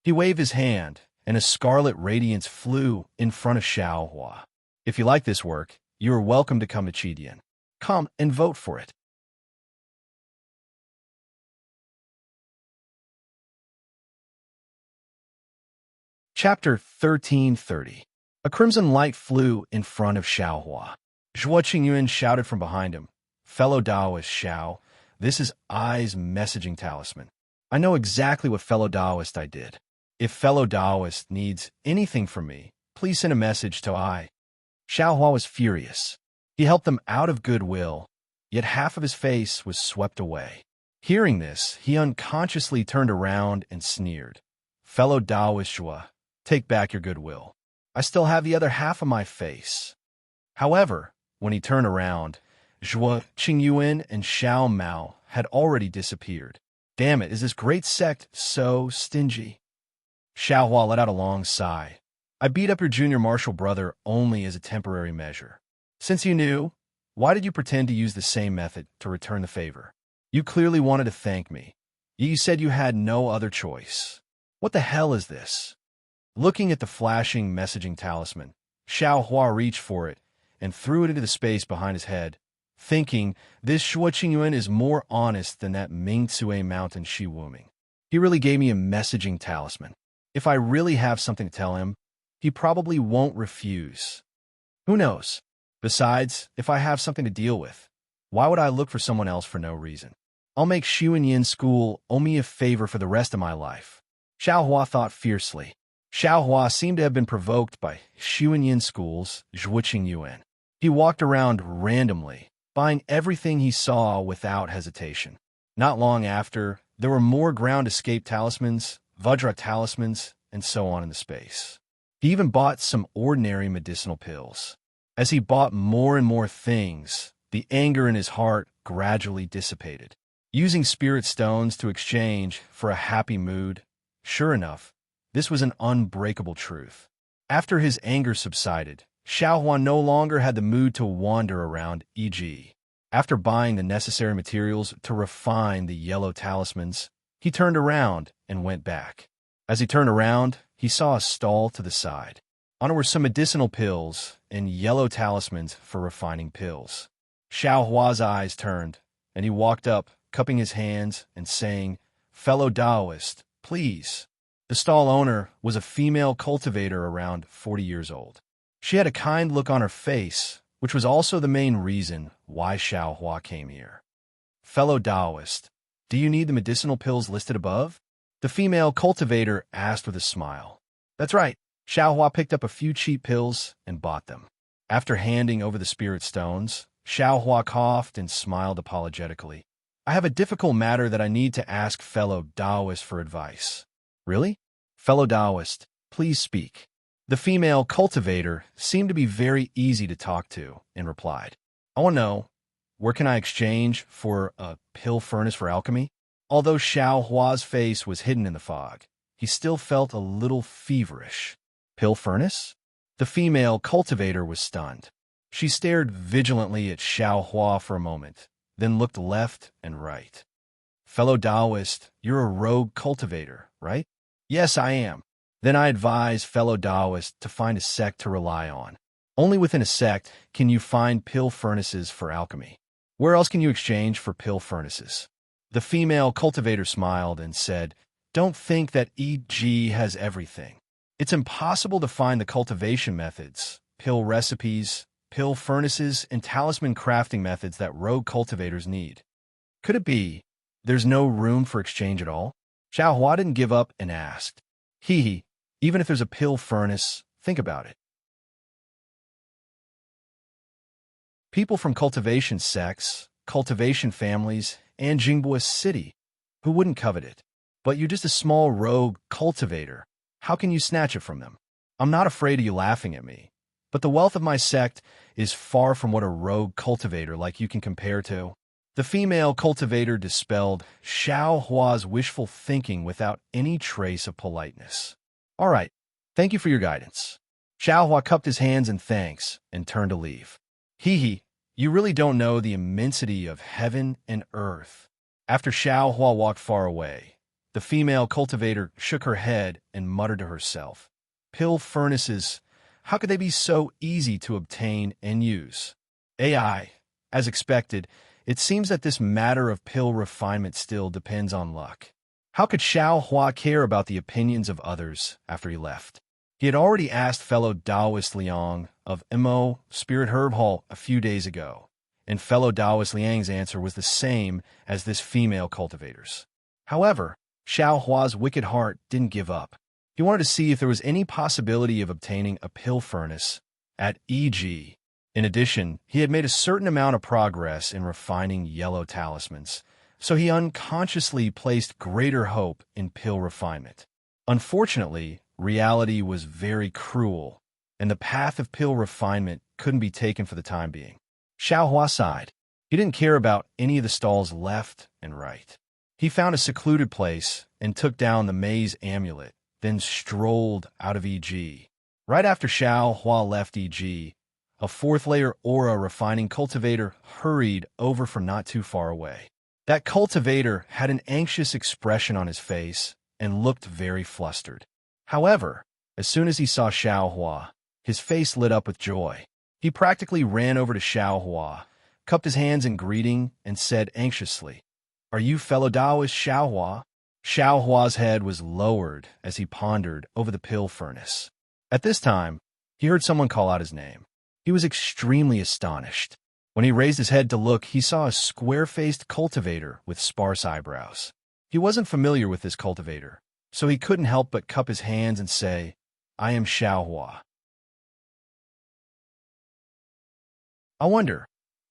He waved his hand, and a scarlet radiance flew in front of Xiao Hua. If you like this work, you are welcome to come to Qidian. Come and vote for it. Chapter 1330. A crimson light flew in front of Xiao Hua. Zhuoqing Yuan shouted from behind him, Fellow Taoist Xiao, this is I's messaging talisman. I know exactly what fellow Taoist I did. If fellow Taoist needs anything from me, please send a message to I. Xiao Hua was furious. He helped them out of goodwill, yet half of his face was swept away. Hearing this, he unconsciously turned around and sneered. Fellow Taoist Zhua, take back your goodwill. I still have the other half of my face. However, when he turned around, Zhuoqing Yuan and Xiao Mao had already disappeared. Damn it, is this great sect so stingy? Xiao Hua let out a long sigh. I beat up your junior martial brother only as a temporary measure. Since you knew, why did you pretend to use the same method to return the favor? You clearly wanted to thank me. You said you had no other choice. What the hell is this? Looking at the flashing messaging talisman, Xiao Hua reached for it and threw it into the space behind his head, thinking this Zhuoqing Yuan is more honest than that Mingcue Mountain Shi Wuming. He really gave me a messaging talisman. If I really have something to tell him, he probably won't refuse. Who knows? Besides, if I have something to deal with, why would I look for someone else for no reason? I'll make Xuanyan School owe me a favor for the rest of my life. Xiao Hua thought fiercely. Xiao Hua seemed to have been provoked by Xuanyan School's Zhuoqing Yuan. He walked around randomly, buying everything he saw without hesitation. Not long after, there were more ground escape talismans, Vajra talismans, and so on in the space. He even bought some ordinary medicinal pills. As he bought more and more things, the anger in his heart gradually dissipated. Using spirit stones to exchange for a happy mood, sure enough, this was an unbreakable truth. After his anger subsided, Xiao Hua no longer had the mood to wander around, e.g. After buying the necessary materials to refine the yellow talismans, he turned around and went back. As he turned around, he saw a stall to the side. On it were some medicinal pills and yellow talismans for refining pills. Xiao Hua's eyes turned, and he walked up, cupping his hands and saying, Fellow Taoist, please. The stall owner was a female cultivator around 40 years old. She had a kind look on her face, which was also the main reason why Xiao Hua came here. Fellow Taoist, do you need the medicinal pills listed above? The female cultivator asked with a smile. That's right. Xiao Hua picked up a few cheap pills and bought them. After handing over the spirit stones, Xiao Hua coughed and smiled apologetically. I have a difficult matter that I need to ask fellow Taoist for advice. Really? Fellow Taoist, please speak. The female cultivator seemed to be very easy to talk to and replied, I want to know, where can I exchange for a pill furnace for alchemy? Although Xiao Hua's face was hidden in the fog, he still felt a little feverish. Pill furnace? The female cultivator was stunned. She stared vigilantly at Xiao Hua for a moment, then looked left and right. Fellow Taoist, you're a rogue cultivator, right? Yes, I am. Then I advise fellow Taoists to find a sect to rely on. Only within a sect can you find pill furnaces for alchemy. Where else can you exchange for pill furnaces? The female cultivator smiled and said, Don't think that EG has everything. It's impossible to find the cultivation methods, pill recipes, pill furnaces, and talisman crafting methods that rogue cultivators need. Could it be there's no room for exchange at all? Xiao Hua didn't give up and asked, even if there's a pill furnace, think about it. People from cultivation sects, cultivation families, and Jingbua City, who wouldn't covet it? But you're just a small rogue cultivator. How can you snatch it from them? I'm not afraid of you laughing at me, but the wealth of my sect is far from what a rogue cultivator like you can compare to. The female cultivator dispelled Xiao Hua's wishful thinking without any trace of politeness. All right, thank you for your guidance. Xiao Hua cupped his hands in thanks and turned to leave. You really don't know the immensity of heaven and earth. After Xiao Hua walked far away, the female cultivator shook her head and muttered to herself, Pill furnaces, how could they be so easy to obtain and use? AI, as expected, it seems that this matter of pill refinement still depends on luck. How could Xiao Hua care about the opinions of others after he left? He had already asked fellow Taoist Liang of Mo Spirit Herb Hall a few days ago, and fellow Taoist Liang's answer was the same as this female cultivator's. However, Xiao Hua's wicked heart didn't give up. He wanted to see if there was any possibility of obtaining a pill furnace at EG. In addition, he had made a certain amount of progress in refining yellow talismans, so he unconsciously placed greater hope in pill refinement. Unfortunately, reality was very cruel, and the path of pill refinement couldn't be taken for the time being. Xiao Hua sighed. He didn't care about any of the stalls left and right. He found a secluded place and took down the maze amulet, then strolled out of EG. Right after Xiao Hua left EG, a fourth-layer aura refining cultivator hurried over from not too far away. That cultivator had an anxious expression on his face and looked very flustered. However, as soon as he saw Xiao Hua, his face lit up with joy. He practically ran over to Xiao Hua, cupped his hands in greeting, and said anxiously, Are you fellow Taoist Xiao Hua? Xiao Hua's head was lowered as he pondered over the pill furnace. At this time, he heard someone call out his name. He was extremely astonished. When he raised his head to look, he saw a square-faced cultivator with sparse eyebrows. He wasn't familiar with this cultivator, so he couldn't help but cup his hands and say, I am Xiao Hua. I wonder,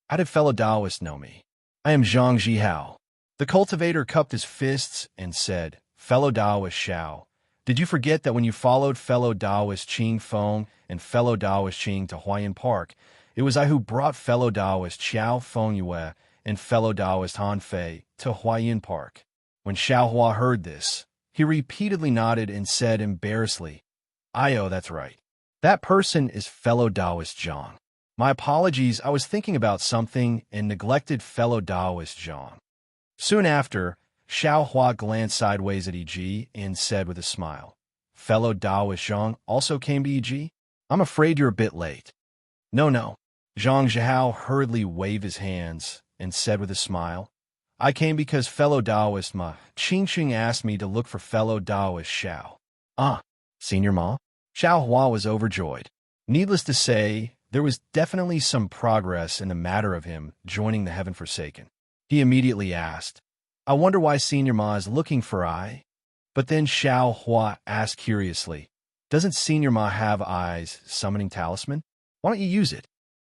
how did fellow Taoists know me? I am Zhang Jihao. The cultivator cupped his fists and said, Fellow Taoist Xiao, did you forget that when you followed fellow Taoist Qing Feng and fellow Taoist Qing to Huayan Park, it was I who brought fellow Taoist Xiao Feng Yue and fellow Taoist Han Fei to Huayan Park? When Xiao Hua heard this, he repeatedly nodded and said embarrassedly, that's right. That person is fellow Taoist Zhang. My apologies, I was thinking about something and neglected fellow Taoist Zhang. Soon after, Xiao Hua glanced sideways at EG and said with a smile, Fellow Taoist Zhang also came to EG? I'm afraid you're a bit late. No. Zhang Zhihao hurriedly waved his hands and said with a smile, I came because fellow Taoist Ma Qingqing asked me to look for fellow Taoist Xiao. Senior Ma? Xiao Hua was overjoyed. Needless to say, there was definitely some progress in the matter of him joining the Heaven Forsaken. He immediately asked, I wonder why Senior Ma is looking for I? But then Xiao Hua asked curiously, Doesn't Senior Ma have I's summoning talisman? Why don't you use it?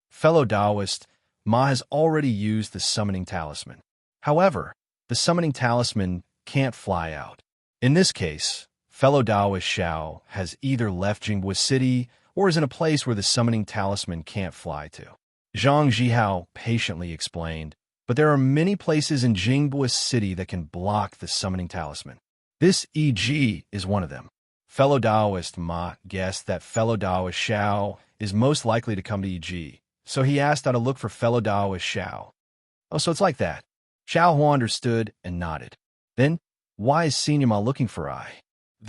Fellow Taoist, Ma has already used the summoning talisman. However, the summoning talisman can't fly out. In this case, Fellow Taoist Xiao has either left Jingbo City or is in a place where the summoning talisman can't fly to. Zhang Zhihao patiently explained, but there are many places in Jingbo City that can block the summoning talisman. This EG is one of them. Fellow Taoist Ma guessed that fellow Taoist Xiao is most likely to come to EG, so he asked how to look for fellow Taoist Xiao. Oh, so it's like that. Xiao Hua understood and nodded. Then, why is Senior Ma looking for I?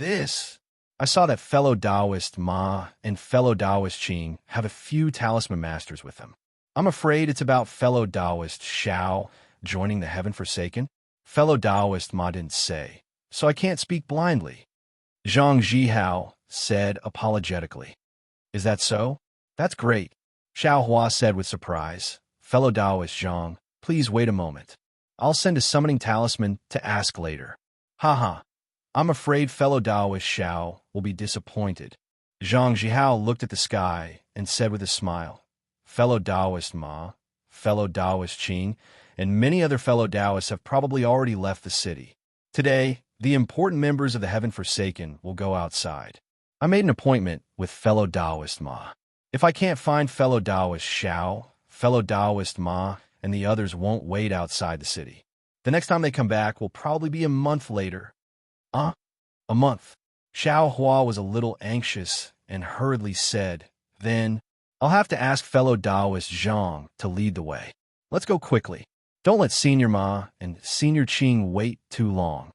I saw that fellow Taoist Ma and fellow Taoist Qing have a few talisman masters with them. I'm afraid it's about fellow Taoist Xiao joining the Heaven Forsaken. Fellow Taoist Ma didn't say, so I can't speak blindly. Zhang Zhihao said apologetically. Is that so? That's great. Xiao Hua said with surprise. Fellow Taoist Zhang, please wait a moment. I'll send a summoning talisman to ask later. Haha. I'm afraid fellow Taoist Xiao will be disappointed. Zhang Zhihao looked at the sky and said with a smile, fellow Taoist Ma, fellow Taoist Qing, and many other fellow Taoists have probably already left the city. Today, the important members of the Heaven Forsaken will go outside. I made an appointment with fellow Taoist Ma. If I can't find fellow Taoist Xiao, fellow Taoist Ma, and the others won't wait outside the city. The next time they come back will probably be a month later. A month. Xiao Hua was a little anxious and hurriedly said, then, I'll have to ask fellow Taoist Zhang to lead the way. Let's go quickly. Don't let Senior Ma and Senior Qing wait too long.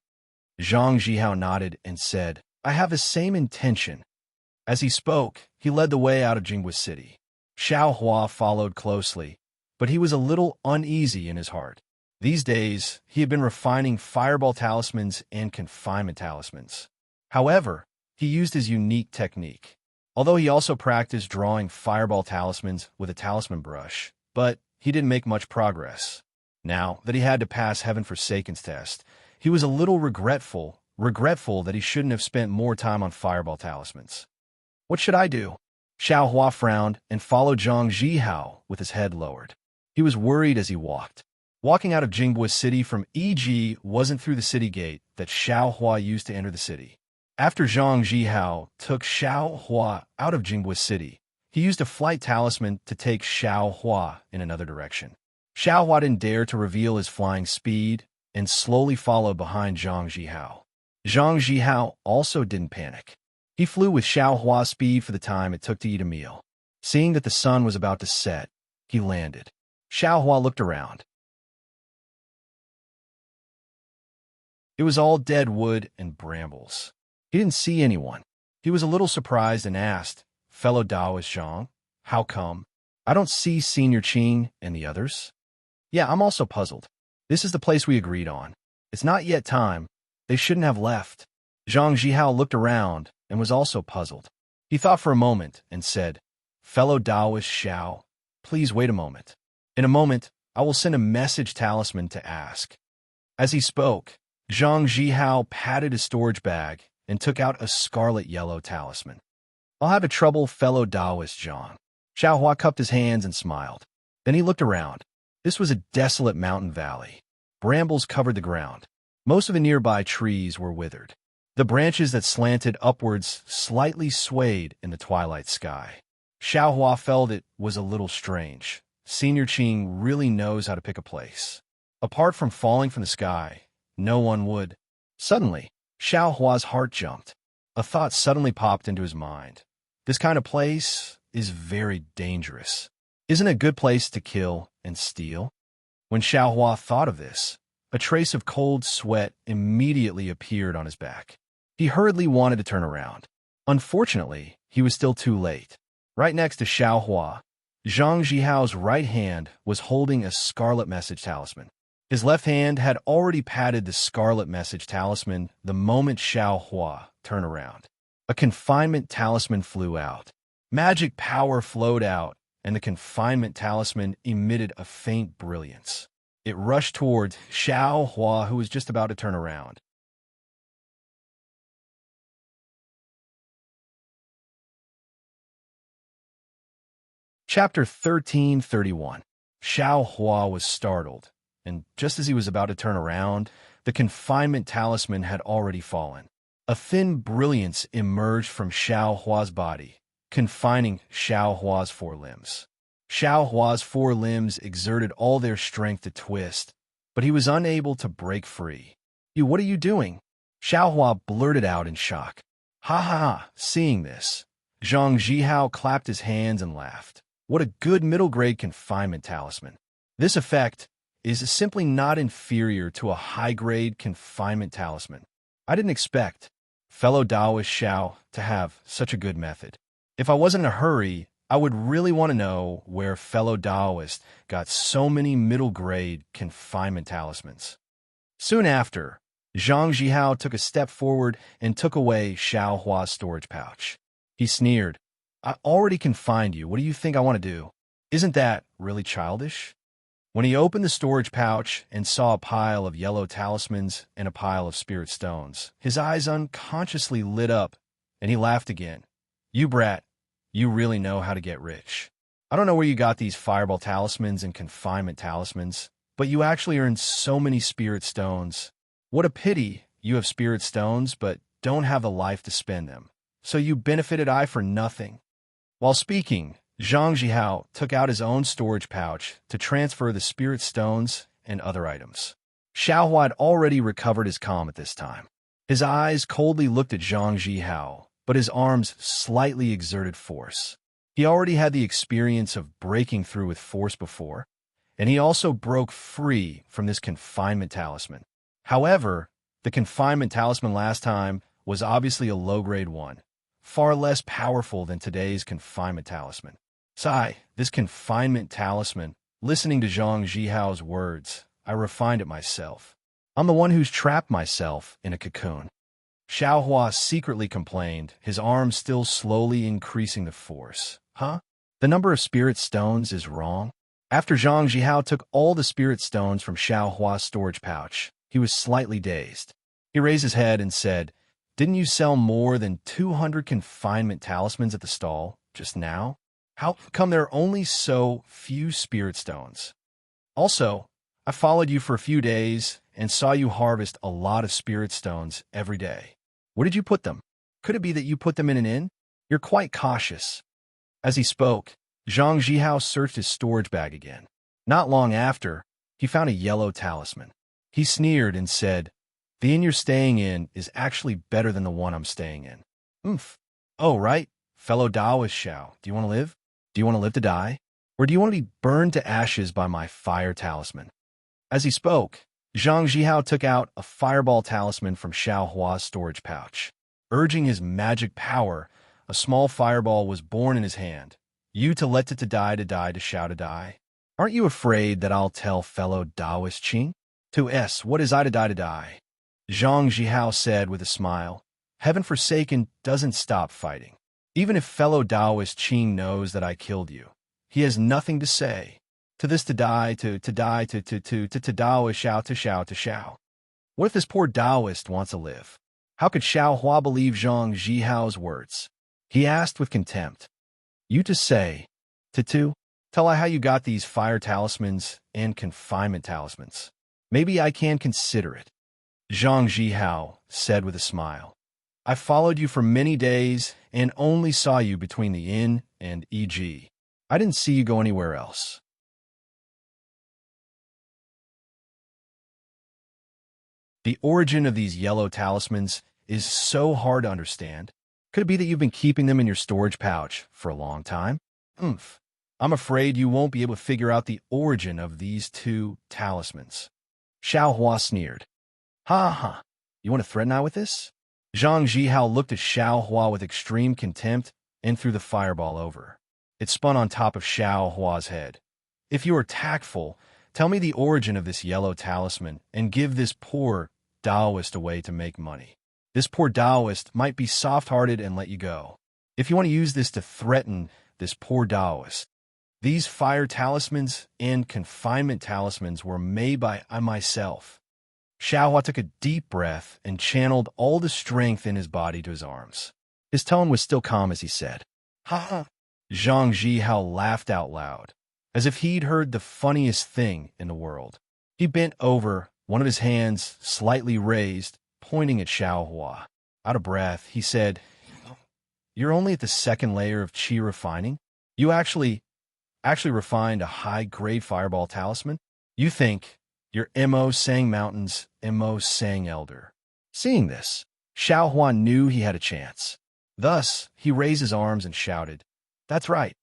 Zhang Zhihao nodded and said, I have the same intention. As he spoke, he led the way out of Jingbo City. Xiao Hua followed closely, but he was a little uneasy in his heart. These days, he had been refining fireball talismans and confinement talismans. However, he used his unique technique. Although he also practiced drawing fireball talismans with a talisman brush, but he didn't make much progress. Now that he had to pass Heaven Forsaken's test, he was a little regretful that he shouldn't have spent more time on fireball talismans. What should I do? Xiao Hua frowned and followed Zhang Zhihao with his head lowered. He was worried as he walked. Walking out of Jingbo City from EG wasn't through the city gate that Xiao Hua used to enter the city. After Zhang Zhihao took Xiao Hua out of Jingbo City, he used a flight talisman to take Xiao Hua in another direction. Xiao Hua didn't dare to reveal his flying speed and slowly followed behind Zhang Zhihao. Zhang Zhihao also didn't panic. He flew with Xiao Hua's speed for the time it took to eat a meal. Seeing that the sun was about to set, he landed. Xiao Hua looked around. It was all dead wood and brambles. He didn't see anyone. He was a little surprised and asked, fellow Taoist Zhang, how come? I don't see Senior Qing and the others. Yeah, I'm also puzzled. This is the place we agreed on. It's not yet time. They shouldn't have left. Zhang Zhihao looked around and was also puzzled. He thought for a moment and said, fellow Taoist Xiao, please wait a moment. In a moment, I will send a message talisman to ask. As he spoke, Zhang Zhihao patted his storage bag and took out a scarlet-yellow talisman. I'll have a trouble, fellow Taoist Zhang. Xiao Hua cupped his hands and smiled. Then he looked around. This was a desolate mountain valley. Brambles covered the ground. Most of the nearby trees were withered. The branches that slanted upwards slightly swayed in the twilight sky. Xiao Hua felt it was a little strange. Senior Qing really knows how to pick a place. Apart from falling from the sky, no one would. Suddenly, Xiao Hua's heart jumped. A thought suddenly popped into his mind. This kind of place is very dangerous. Isn't it a good place to kill and steal? When Xiao Hua thought of this, a trace of cold sweat immediately appeared on his back. He hurriedly wanted to turn around. Unfortunately, he was still too late. Right next to Xiao Hua, Zhang Zhihao's right hand was holding a scarlet message talisman. His left hand had already patted the scarlet message talisman the moment Xiao Hua turned around. A confinement talisman flew out. Magic power flowed out, and the confinement talisman emitted a faint brilliance. It rushed towards Xiao Hua, who was just about to turn around. Chapter 1331. Xiao Hua was startled, and just as he was about to turn around, the confinement talisman had already fallen. A thin brilliance emerged from Xiao Hua's body, confining Xiao Hua's four limbs. Xiao Hua's four limbs exerted all their strength to twist, but he was unable to break free. What are you doing?" Xiao Hua blurted out in shock. "Ha ha ha!" Seeing this, Zhang Zhihao clapped his hands and laughed. "What a good middle-grade confinement talisman. This effect is simply not inferior to a high-grade confinement talisman. I didn't expect fellow Taoist Xiao to have such a good method. If I wasn't in a hurry, I would really want to know where fellow Taoist got so many middle-grade confinement talismans." Soon after, Zhang Zhihao took a step forward and took away Xiao Hua's storage pouch. He sneered, "I already confined you. What do you think I want to do? Isn't that really childish?" When he opened the storage pouch and saw a pile of yellow talismans and a pile of spirit stones, his eyes unconsciously lit up, and he laughed again. "You brat, you really know how to get rich. I don't know where you got these fireball talismans and confinement talismans, but you actually earned so many spirit stones. What a pity you have spirit stones but don't have the life to spend them. So you benefited I for nothing." While speaking, Zhang Zhihao took out his own storage pouch to transfer the spirit stones and other items. Xiao Hua had already recovered his calm at this time. His eyes coldly looked at Zhang Zhihao, but his arms slightly exerted force. He already had the experience of breaking through with force before, and he also broke free from this confinement talisman. However, the confinement talisman last time was obviously a low-grade one, far less powerful than today's confinement talisman. Sigh, this confinement talisman, listening to Zhang Zhihao's words, I refined it myself. I'm the one who's trapped myself in a cocoon. Xiao Hua secretly complained, his arms still slowly increasing the force. Huh? The number of spirit stones is wrong? After Zhang Zhihao took all the spirit stones from Xiao Hua's storage pouch, he was slightly dazed. He raised his head and said, "Didn't you sell more than 200 confinement talismans at the stall just now? How come there are only so few spirit stones? Also, I followed you for a few days and saw you harvest a lot of spirit stones every day. Where did you put them? Could it be that you put them in an inn? You're quite cautious." As he spoke, Zhang Zhihao searched his storage bag again. Not long after, he found a yellow talisman. He sneered and said, "The inn you're staying in is actually better than the one I'm staying in." "Oomph. Oh, right. Fellow Taoist Xiao, do you want to live? Do you want to live to die? Or do you want to be burned to ashes by my fire talisman?" As he spoke, Zhang Zhihao took out a fireball talisman from Xiao Hua's storage pouch. Urging his magic power, a small fireball was born in his hand. "You to let it to die to Xiao to die. Aren't you afraid that I'll tell fellow Taoist Qing? To S, what is I to die? Zhang Zhihao said with a smile. "Heaven forsaken doesn't stop fighting. Even if fellow Taoist Qing knows that I killed you, he has nothing to say. To this to die, to Taoist Xiao to Xiao. What if this poor Taoist wants to live? How could Xiao Hua believe Zhang Zhihao's words?" He asked with contempt. "You to say, tell I how you got these fire talismans and confinement talismans. Maybe I can consider it." Zhang Zhihao said with a smile. "I followed you for many days and only saw you between the inn and e.g. I didn't see you go anywhere else." The origin of these yellow talismans is so hard to understand. Could it be that you've been keeping them in your storage pouch for a long time? Oomph. I'm afraid you won't be able to figure out the origin of these two talismans. Xiao Hua sneered. Ha ha. You want to threaten I with this? Zhang Zhihao looked at Xiao Hua with extreme contempt and threw the fireball over. It spun on top of Xiao Hua's head. "If you are tactful, tell me the origin of this yellow talisman and give this poor Taoist a way to make money. This poor Taoist might be soft-hearted and let you go. If you want to use this to threaten this poor Taoist, these fire talismans and confinement talismans were made by I myself." Xiao Hua took a deep breath and channeled all the strength in his body to his arms. His tone was still calm as he said, "Ha ha." Zhang Zhihao laughed out loud, as if he'd heard the funniest thing in the world. He bent over, one of his hands slightly raised, pointing at Xiao Hua. Out of breath, he said, "You're only at the second layer of chi refining? You actually refined a high-grade fireball talisman? You think you're Mo Sang Mountain's Mo Sang Elder." Seeing this, Xiao Hua knew he had a chance. Thus, he raised his arms and shouted, "That's right."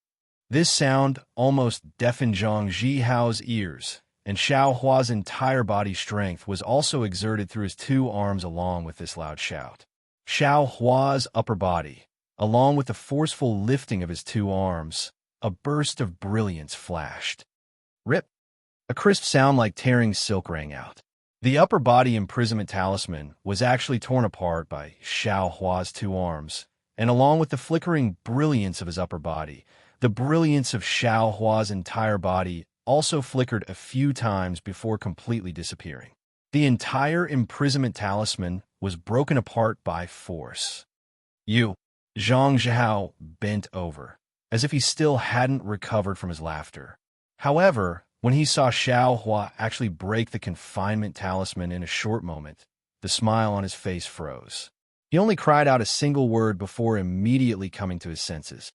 This sound almost deafened Zhang Jihao's ears, and Xiao Hua's entire body strength was also exerted through his two arms along with this loud shout. Xiao Hua's upper body, along with the forceful lifting of his two arms, a burst of brilliance flashed. Rip! A crisp sound like tearing silk rang out. The upper body imprisonment talisman was actually torn apart by Xiao Hua's two arms, and along with the flickering brilliance of his upper body, the brilliance of Xiao Hua's entire body also flickered a few times before completely disappearing. The entire imprisonment talisman was broken apart by force. "You!" Zhang Zhihao bent over, as if he still hadn't recovered from his laughter. However, when he saw Xiao Hua actually break the confinement talisman in a short moment, the smile on his face froze. He only cried out a single word before immediately coming to his senses.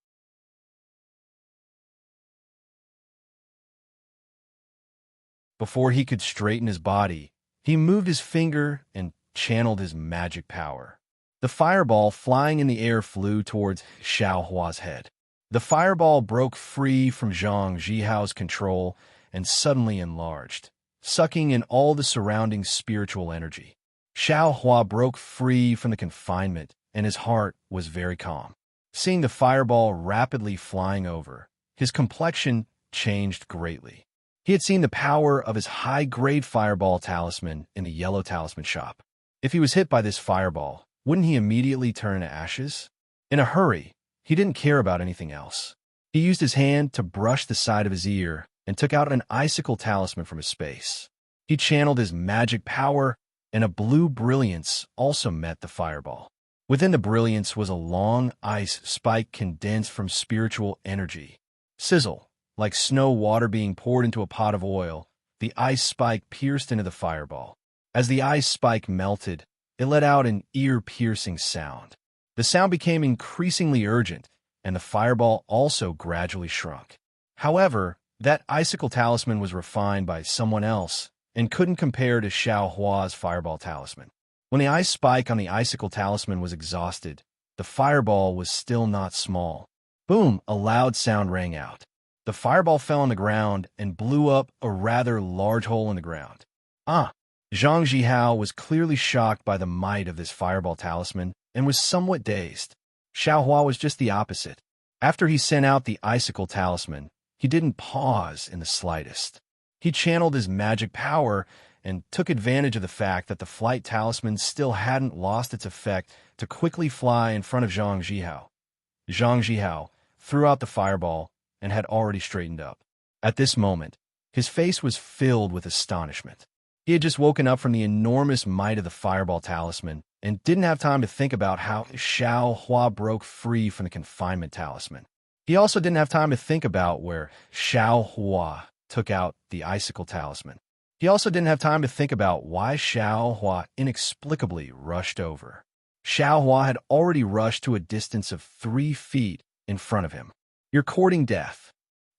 Before he could straighten his body, he moved his finger and channeled his magic power. The fireball flying in the air flew towards Xiao Hua's head. The fireball broke free from Zhang Jihao's control and suddenly enlarged, sucking in all the surrounding spiritual energy. Xiao Hua broke free from the confinement, and his heart was very calm. Seeing the fireball rapidly flying over, his complexion changed greatly. He had seen the power of his high-grade fireball talisman in the yellow talisman shop. If he was hit by this fireball, wouldn't he immediately turn to ashes? In a hurry, he didn't care about anything else. He used his hand to brush the side of his ear and took out an icicle talisman from his space. He channeled his magic power, and a blue brilliance also met the fireball. Within the brilliance was a long ice spike condensed from spiritual energy. Sizzle, like snow water being poured into a pot of oil, the ice spike pierced into the fireball. As the ice spike melted, it let out an ear-piercing sound. The sound became increasingly urgent, and the fireball also gradually shrunk. However, that icicle talisman was refined by someone else and couldn't compare to Xiao Hua's fireball talisman. When the ice spike on the icicle talisman was exhausted, the fireball was still not small. Boom! A loud sound rang out. The fireball fell on the ground and blew up a rather large hole in the ground. Zhang Jihao was clearly shocked by the might of this fireball talisman and was somewhat dazed. Xiao Hua was just the opposite. After he sent out the icicle talisman, he didn't pause in the slightest. He channeled his magic power and took advantage of the fact that the flight talisman still hadn't lost its effect to quickly fly in front of Zhang Jihao. Zhang Jihao threw out the fireball and had already straightened up. At this moment, his face was filled with astonishment. He had just woken up from the enormous might of the fireball talisman and didn't have time to think about how Xiao Hua broke free from the confinement talisman. He also didn't have time to think about where Xiao Hua took out the icicle talisman. He also didn't have time to think about why Xiao Hua inexplicably rushed over. Xiao Hua had already rushed to a distance of 3 feet in front of him. "You're courting death."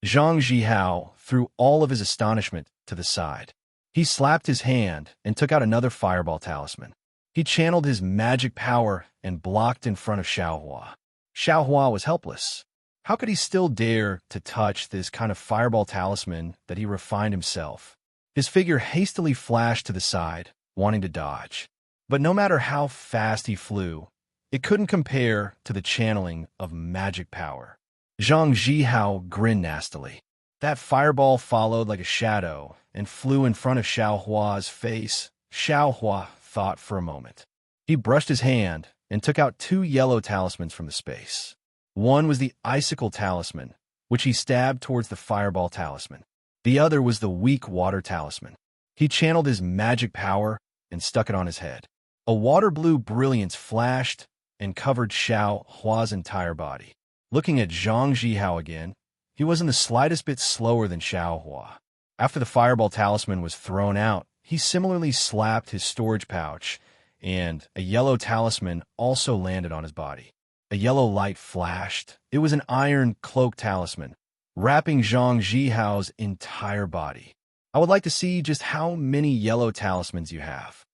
Zhang Jihao threw all of his astonishment to the side. He slapped his hand and took out another fireball talisman. He channeled his magic power and blocked in front of Xiao Hua. Xiao Hua was helpless. How could he still dare to touch this kind of fireball talisman that he refined himself? His figure hastily flashed to the side, wanting to dodge. But no matter how fast he flew, it couldn't compare to the channeling of magic power. Zhang Jihao grinned nastily. That fireball followed like a shadow and flew in front of Xiao Hua's face. Xiao Hua thought for a moment. He brushed his hand and took out 2 yellow talismans from the space. One was the icicle talisman, which he stabbed towards the fireball talisman. The other was the weak water talisman. He channeled his magic power and stuck it on his head. A water blue brilliance flashed and covered Xiao Hua's entire body. Looking at Zhang Jihao again, he wasn't the slightest bit slower than Xiao Hua. After the fireball talisman was thrown out, he similarly slapped his storage pouch and a yellow talisman also landed on his body. A yellow light flashed. It was an iron cloak talisman, wrapping Zhang Jihao's entire body. I would like to see just how many yellow talismans you have.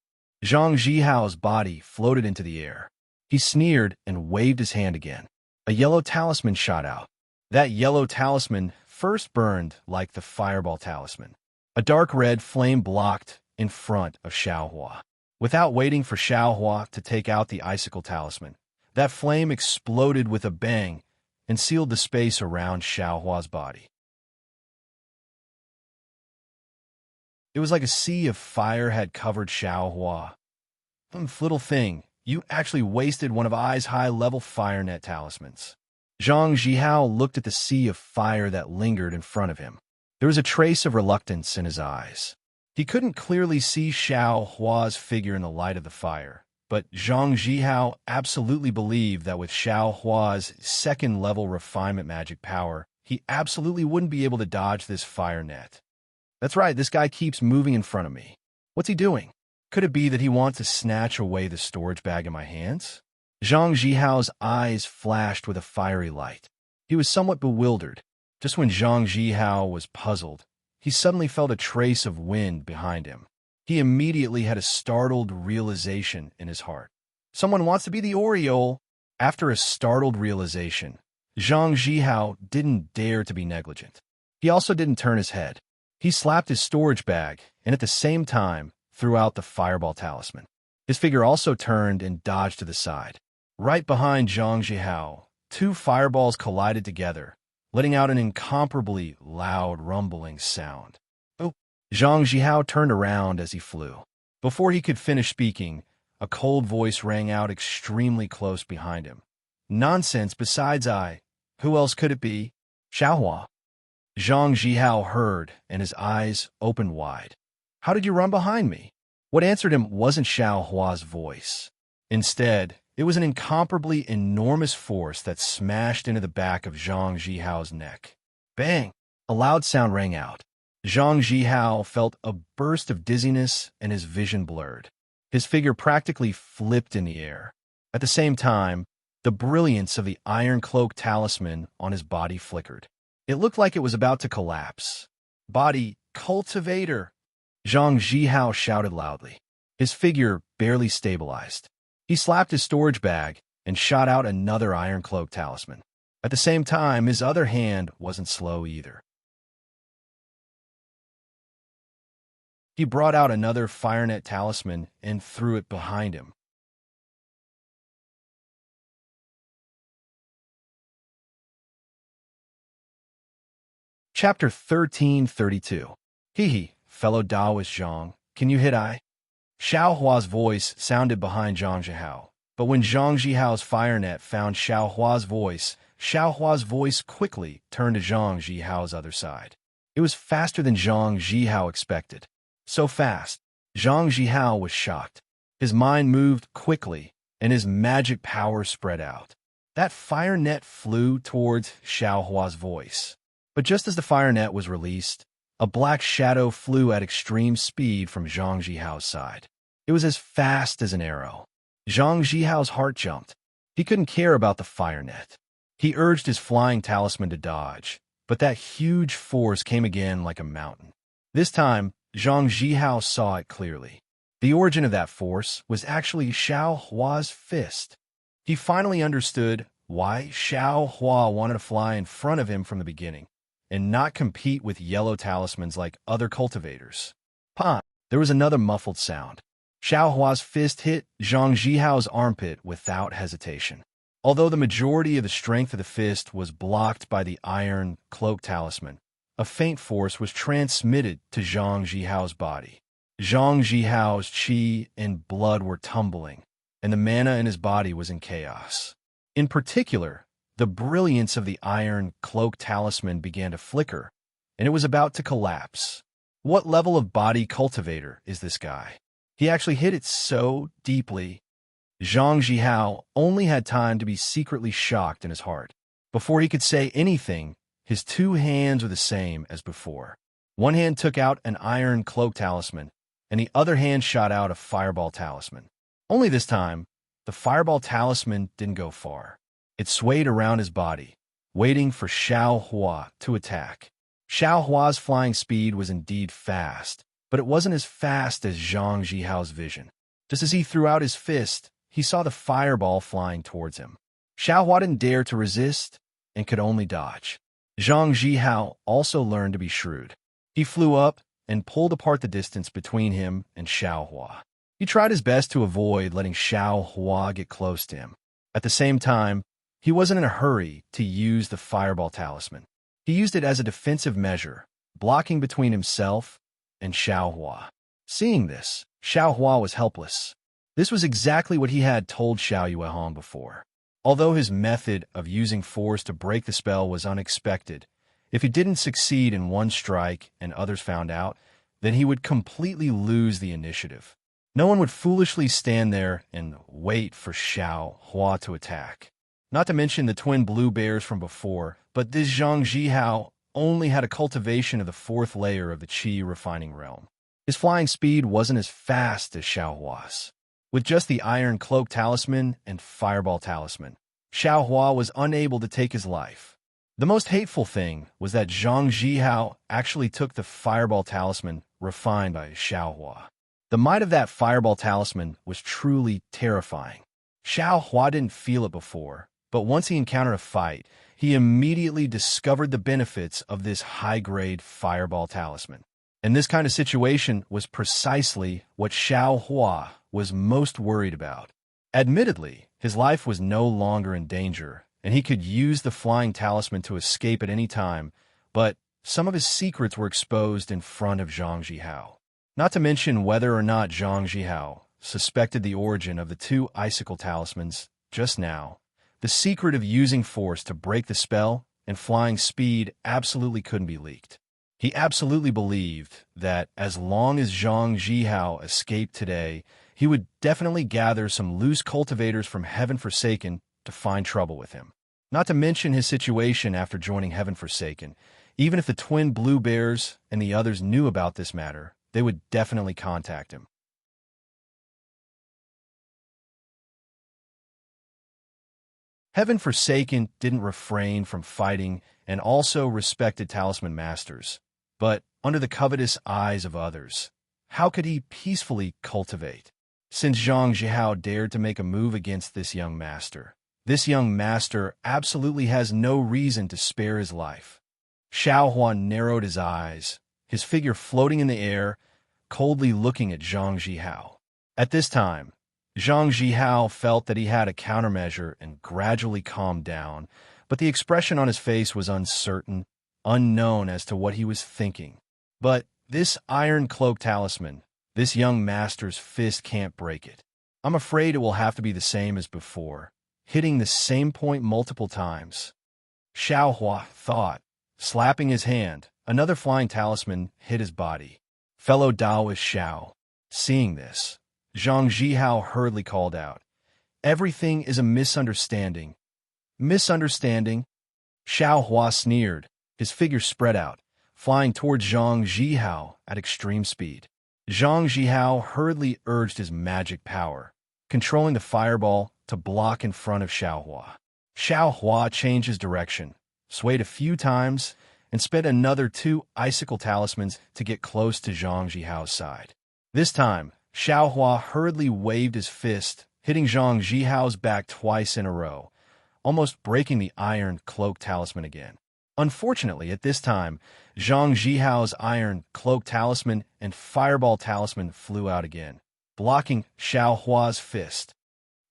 Zhang Jihao's body floated into the air. He sneered and waved his hand again. A yellow talisman shot out. That yellow talisman first burned like the fireball talisman. A dark red flame blocked in front of Xiaohua. Without waiting for Xiaohua to take out the icicle talisman, that flame exploded with a bang and sealed the space around Xiaohua's body. It was like a sea of fire had covered Xiaohua. Little thing, you actually wasted one of Ai's high-level fire net talismans. Zhang Jihao looked at the sea of fire that lingered in front of him. There was a trace of reluctance in his eyes. He couldn't clearly see Xiaohua's figure in the light of the fire, but Zhang Jihao absolutely believed that with Xiaohua's second-level refinement magic power, he absolutely wouldn't be able to dodge this fire net. That's right, this guy keeps moving in front of me. What's he doing? Could it be that he wants to snatch away the storage bag in my hands? Zhang Jihao's eyes flashed with a fiery light. He was somewhat bewildered. Just when Zhang Jihao was puzzled, he suddenly felt a trace of wind behind him. He immediately had a startled realization in his heart. Someone wants to be the Oriole. After a startled realization, Zhang Jihao didn't dare to be negligent. He also didn't turn his head. He slapped his storage bag and at the same time threw out the fireball talisman. His figure also turned and dodged to the side. Right behind Zhang Jihao, two fireballs collided together, letting out an incomparably loud rumbling sound. Oh! Zhang Jihao turned around as he flew. Before he could finish speaking, a cold voice rang out extremely close behind him. Nonsense, besides I. Who else could it be? Xiaohua. Zhang Jihao heard, and his eyes opened wide. How did you run behind me? What answered him wasn't Xiaohua's voice. Instead, it was an incomparably enormous force that smashed into the back of Zhang Jihao's neck. Bang! A loud sound rang out. Zhang Jihao felt a burst of dizziness and his vision blurred. His figure practically flipped in the air. At the same time, the brilliance of the iron cloak talisman on his body flickered. It looked like it was about to collapse. Body cultivator! Zhang Jihao shouted loudly. His figure barely stabilized. He slapped his storage bag and shot out another iron cloak talisman. At the same time, his other hand wasn't slow either. He brought out another fire net talisman and threw it behind him. Chapter 1332. Hee, fellow Taoist Zhang, can you hit I? Xiaohua's voice sounded behind Zhang Jihao, but when Zhang Jihao's fire net found Xiaohua's voice quickly turned to Zhang Jihao's other side. It was faster than Zhang Jihao expected. So fast, Zhang Jihao was shocked. His mind moved quickly, and his magic power spread out. That fire net flew towards Xiaohua's voice. But just as the fire net was released, a black shadow flew at extreme speed from Zhang Jihao's side. It was as fast as an arrow. Zhang Jihao's heart jumped. He couldn't care about the fire net. He urged his flying talisman to dodge, but that huge force came again like a mountain. This time, Zhang Jihao saw it clearly. The origin of that force was actually Xiaohua's fist. He finally understood why Xiaohua wanted to fly in front of him from the beginning and not compete with yellow talismans like other cultivators. Pah! There was another muffled sound. Xiaohua's fist hit Zhang Jihao's armpit without hesitation. Although the majority of the strength of the fist was blocked by the iron cloak talisman, a faint force was transmitted to Zhang Jihao's body. Zhang Jihao's qi and blood were tumbling, and the mana in his body was in chaos. In particular, the brilliance of the iron cloak talisman began to flicker, and it was about to collapse. What level of body cultivator is this guy? He actually hit it so deeply. Zhang Jihao only had time to be secretly shocked in his heart. Before he could say anything, his two hands were the same as before. One hand took out an iron cloak talisman, and the other hand shot out a fireball talisman. Only this time, the fireball talisman didn't go far. It swayed around his body, waiting for Xiao Hua to attack. Xiao Hua's flying speed was indeed fast, but it wasn't as fast as Zhang Jihao's vision. Just as he threw out his fist, he saw the fireball flying towards him. Xiao Hua didn't dare to resist and could only dodge. Zhang Jihao also learned to be shrewd. He flew up and pulled apart the distance between him and Xiao Hua. He tried his best to avoid letting Xiao Hua get close to him. At the same time, he wasn't in a hurry to use the fireball talisman. He used it as a defensive measure, blocking between himself and Xiao Hua. Seeing this, Xiao Hua was helpless. This was exactly what he had told Xiao Yuehong before. Although his method of using force to break the spell was unexpected, if he didn't succeed in one strike and others found out, then he would completely lose the initiative. No one would foolishly stand there and wait for Xiao Hua to attack. Not to mention the twin blue bears from before, but this Zhang Jihao only had a cultivation of the fourth layer of the Qi refining realm. His flying speed wasn't as fast as Xiao Hua's. With just the Iron Cloak Talisman and Fireball Talisman, Xiao Hua was unable to take his life. The most hateful thing was that Zhang Jihao actually took the Fireball Talisman refined by Xiao Hua. The might of that Fireball Talisman was truly terrifying. Xiao Hua didn't feel it before, but once he encountered a fight, he immediately discovered the benefits of this high-grade Fireball Talisman. And this kind of situation was precisely what Xiao Hua was most worried about. Admittedly, his life was no longer in danger, and he could use the flying talisman to escape at any time, but some of his secrets were exposed in front of Zhang Jihao. Not to mention whether or not Zhang Jihao suspected the origin of the two icicle talismans just now. The secret of using force to break the spell and flying speed absolutely couldn't be leaked. He absolutely believed that as long as Zhang Jihao escaped today, he would definitely gather some loose cultivators from Heaven Forsaken to find trouble with him. Not to mention his situation after joining Heaven Forsaken. Even if the twin blue bears and the others knew about this matter, they would definitely contact him. Heaven Forsaken didn't refrain from fighting and also respected talisman masters. But under the covetous eyes of others, how could he peacefully cultivate? Since Zhang Jihao dared to make a move against this young master absolutely has no reason to spare his life. Xiao Hua narrowed his eyes, his figure floating in the air, coldly looking at Zhang Jihao. At this time, Zhang Jihao felt that he had a countermeasure and gradually calmed down, but the expression on his face was uncertain, unknown as to what he was thinking. But this Iron Cloak Talisman, this young master's fist can't break it. I'm afraid it will have to be the same as before, hitting the same point multiple times. Xiao Hua thought. Slapping his hand, another flying talisman hit his body. Fellow Taoist Xiao. Seeing this, Zhang Jihao hurriedly called out, "Everything is a misunderstanding." Misunderstanding? Xiao Hua sneered, his figure spread out, flying towards Zhang Jihao at extreme speed. Zhang Jihao hurriedly urged his magic power, controlling the fireball to block in front of Xiao Hua. Xiao Hua changed his direction, swayed a few times, and spent another two icicle talismans to get close to Zhang Jihao's side. This time, Xiao Hua hurriedly waved his fist, hitting Zhang Jihao's back twice in a row, almost breaking the Iron Cloak Talisman again. Unfortunately, at this time, Zhang Jihao's Iron Cloak Talisman and Fireball Talisman flew out again, blocking Xiao Hua's fist.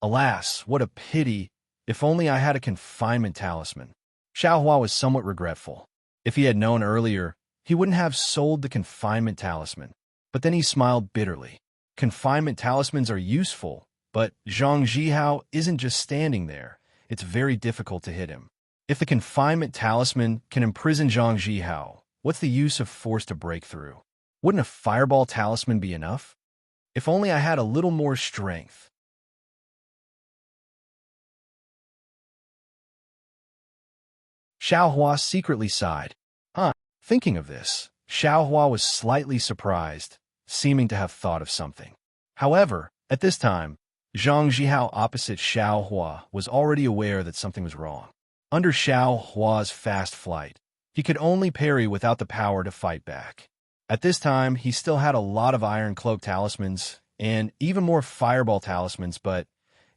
Alas, what a pity! If only I had a confinement talisman. Xiao Hua was somewhat regretful. If he had known earlier, he wouldn't have sold the confinement talisman. But then he smiled bitterly. Confinement talismans are useful, but Zhang Jihao isn't just standing there. It's very difficult to hit him. If the confinement talisman can imprison Zhang Jihao, what's the use of force to break through? Wouldn't a fireball talisman be enough? If only I had a little more strength. Xiao Hua secretly sighed. Thinking of this, Xiao Hua was slightly surprised, seeming to have thought of something. However, at this time, Zhang Zhihao opposite Xiao Hua was already aware that something was wrong. Under Xiao Hua's fast flight, he could only parry without the power to fight back. At this time, he still had a lot of Iron Cloak talismans and even more Fireball talismans, but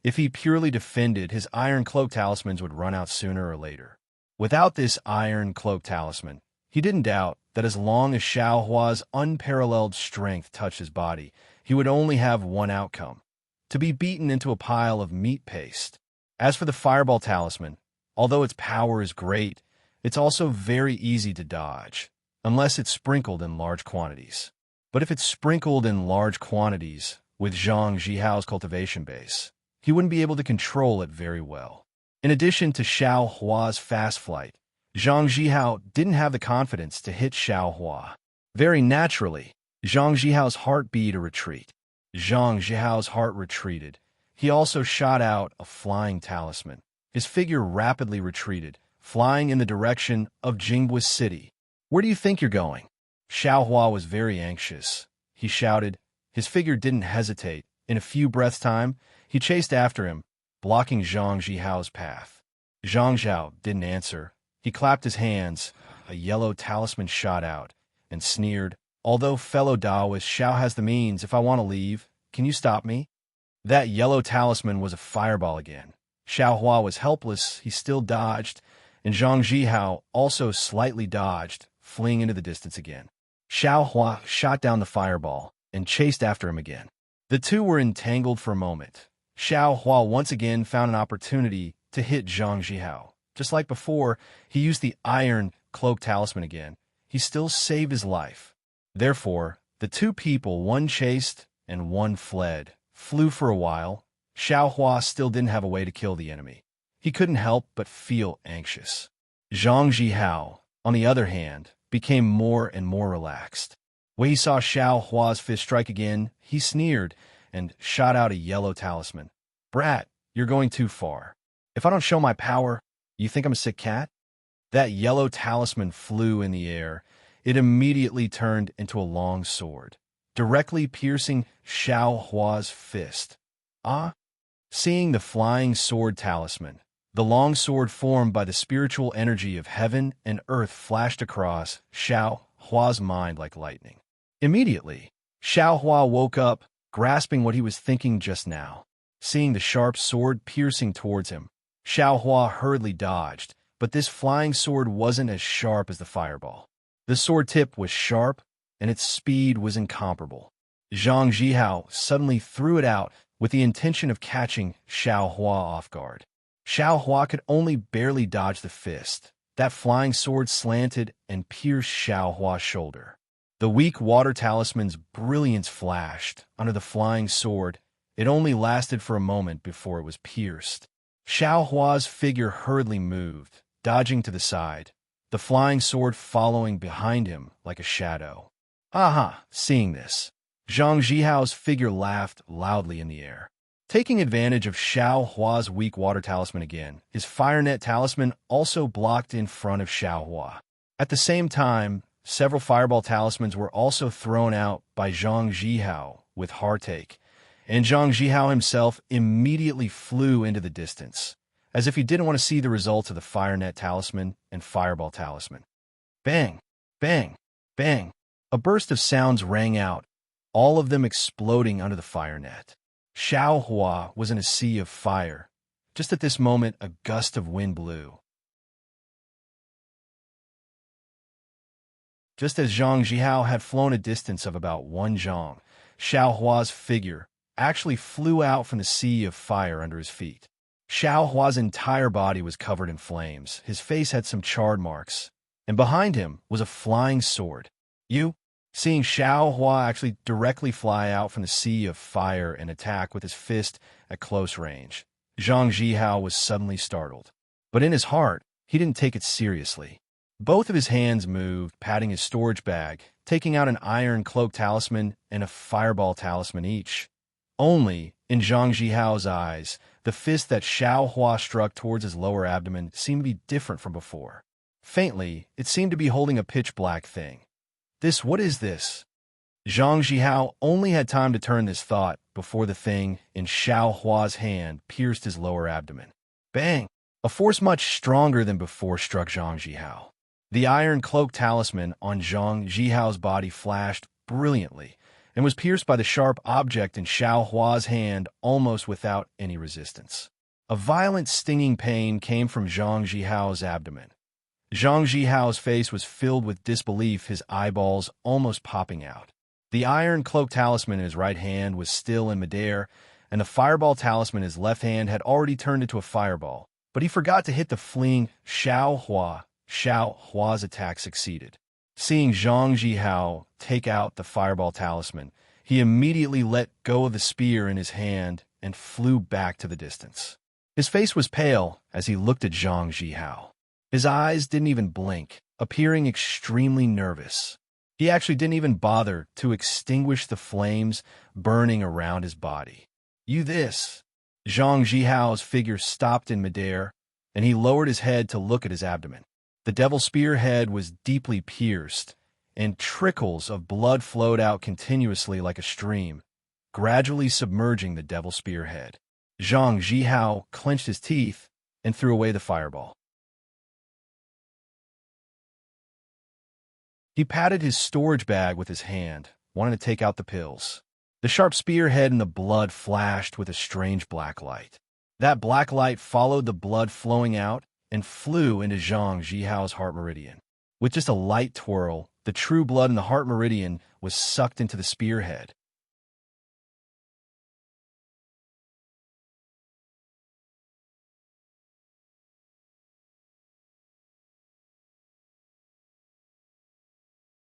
if he purely defended, his Iron Cloak talismans would run out sooner or later. Without this Iron Cloak talisman, he didn't doubt that as long as Xiao Hua's unparalleled strength touched his body, he would only have one outcome: to be beaten into a pile of meat paste. As for the Fireball talisman, although its power is great, it's also very easy to dodge, unless it's sprinkled in large quantities. But if it's sprinkled in large quantities with Zhang Zhihao's cultivation base, he wouldn't be able to control it very well. In addition to Xiao Hua's fast flight, Zhang Zhihao didn't have the confidence to hit Xiao Hua. Very naturally, Zhang Zhihao's heart beat a retreat. Zhang Zhihao's heart retreated. He also shot out a flying talisman. His figure rapidly retreated, flying in the direction of Jingbui City. "Where do you think you're going?" Xiao Hua was very anxious. He shouted. His figure didn't hesitate. In a few breaths' time, he chased after him, blocking Zhang Zhihao's path. Zhang Zhao didn't answer. He clapped his hands. A yellow talisman shot out and sneered, "Although fellow Taoist, Xiao has the means. If I want to leave, can you stop me?" That yellow talisman was a fireball again. Xiao Hua was helpless. He still dodged, and Zhang Zhihao also slightly dodged, fleeing into the distance again. Xiao Hua shot down the fireball and chased after him again. The two were entangled for a moment. Xiao Hua once again found an opportunity to hit Zhang Zhihao. Just like before, he used the Iron Cloak talisman again. He still saved his life. Therefore, the two people, one chased and one fled, flew for a while. Xiao Hua still didn't have a way to kill the enemy. He couldn't help but feel anxious. Zhang Zhihao, on the other hand, became more and more relaxed. When he saw Xiao Hua's fist strike again, he sneered and shot out a yellow talisman. "Brat, you're going too far. If I don't show my power, you think I'm a sick cat?" That yellow talisman flew in the air. It immediately turned into a long sword, directly piercing Xiao Hua's fist. Seeing the flying sword talisman, the long sword formed by the spiritual energy of heaven and earth flashed across Xiao Hua's mind like lightning. Immediately, Xiao Hua woke up, grasping what he was thinking just now. Seeing the sharp sword piercing towards him, Xiao Hua hurriedly dodged, but this flying sword wasn't as sharp as the fireball. The sword tip was sharp, and its speed was incomparable. Zhang Zhihao suddenly threw it out with the intention of catching Xiao Hua off guard. Xiao Hua could only barely dodge the fist. That flying sword slanted and pierced Xiao Hua's shoulder. The weak water talisman's brilliance flashed under the flying sword. It only lasted for a moment before it was pierced. Xiao Hua's figure hurriedly moved, dodging to the side, the flying sword following behind him like a shadow. Seeing this, Zhang Zhihao's figure laughed loudly in the air. Taking advantage of Xiao Hua's weak water talisman again, his fire net talisman also blocked in front of Xiao Hua. At the same time, several fireball talismans were also thrown out by Zhang Zhihao with heartache, and Zhang Zhihao himself immediately flew into the distance, as if he didn't want to see the results of the fire net talisman and fireball talisman. Bang! Bang! Bang! A burst of sounds rang out, all of them exploding under the fire net. Xiao Hua was in a sea of fire. Just at this moment, a gust of wind blew. Just as Zhang Zhihao had flown a distance of about 1 zhang, Xiao Hua's figure actually flew out from the sea of fire under his feet. Xiao Hua's entire body was covered in flames. His face had some charred marks, and behind him was a flying sword. Seeing Xiao Hua actually directly fly out from the sea of fire and attack with his fist at close range, Zhang Zhihao was suddenly startled. But in his heart, he didn't take it seriously. Both of his hands moved, patting his storage bag, taking out an iron cloak talisman and a fireball talisman each. Only, in Zhang Zhihao's eyes, the fist that Xiao Hua struck towards his lower abdomen seemed to be different from before. Faintly, it seemed to be holding a pitch-black thing. What is this? Zhang Zhihao only had time to turn this thought before the thing in Xiao Hua's hand pierced his lower abdomen. Bang! A force much stronger than before struck Zhang Jihao. The iron cloak talisman on Zhang Jihao's body flashed brilliantly and was pierced by the sharp object in Xiao Hua's hand almost without any resistance. A violent stinging pain came from Zhang Jihao's abdomen. Zhang Jihao's face was filled with disbelief, his eyeballs almost popping out. The iron cloak talisman in his right hand was still in midair, and the fireball talisman in his left hand had already turned into a fireball. But he forgot to hit the fleeing Xiao Hua. Xiao Hua's attack succeeded. Seeing Zhang Jihao take out the fireball talisman, he immediately let go of the spear in his hand and flew back to the distance. His face was pale as he looked at Zhang Jihao. His eyes didn't even blink, appearing extremely nervous. He actually didn't even bother to extinguish the flames burning around his body. "You this!" Zhang Jihao's figure stopped in midair, and he lowered his head to look at his abdomen. The devil spearhead was deeply pierced, and trickles of blood flowed out continuously like a stream, gradually submerging the devil spearhead. Zhang Jihao clenched his teeth and threw away the fireball. He patted his storage bag with his hand, wanting to take out the pills. The sharp spearhead and the blood flashed with a strange black light. That black light followed the blood flowing out and flew into Zhang Jihao's heart meridian. With just a light twirl, the true blood in the heart meridian was sucked into the spearhead.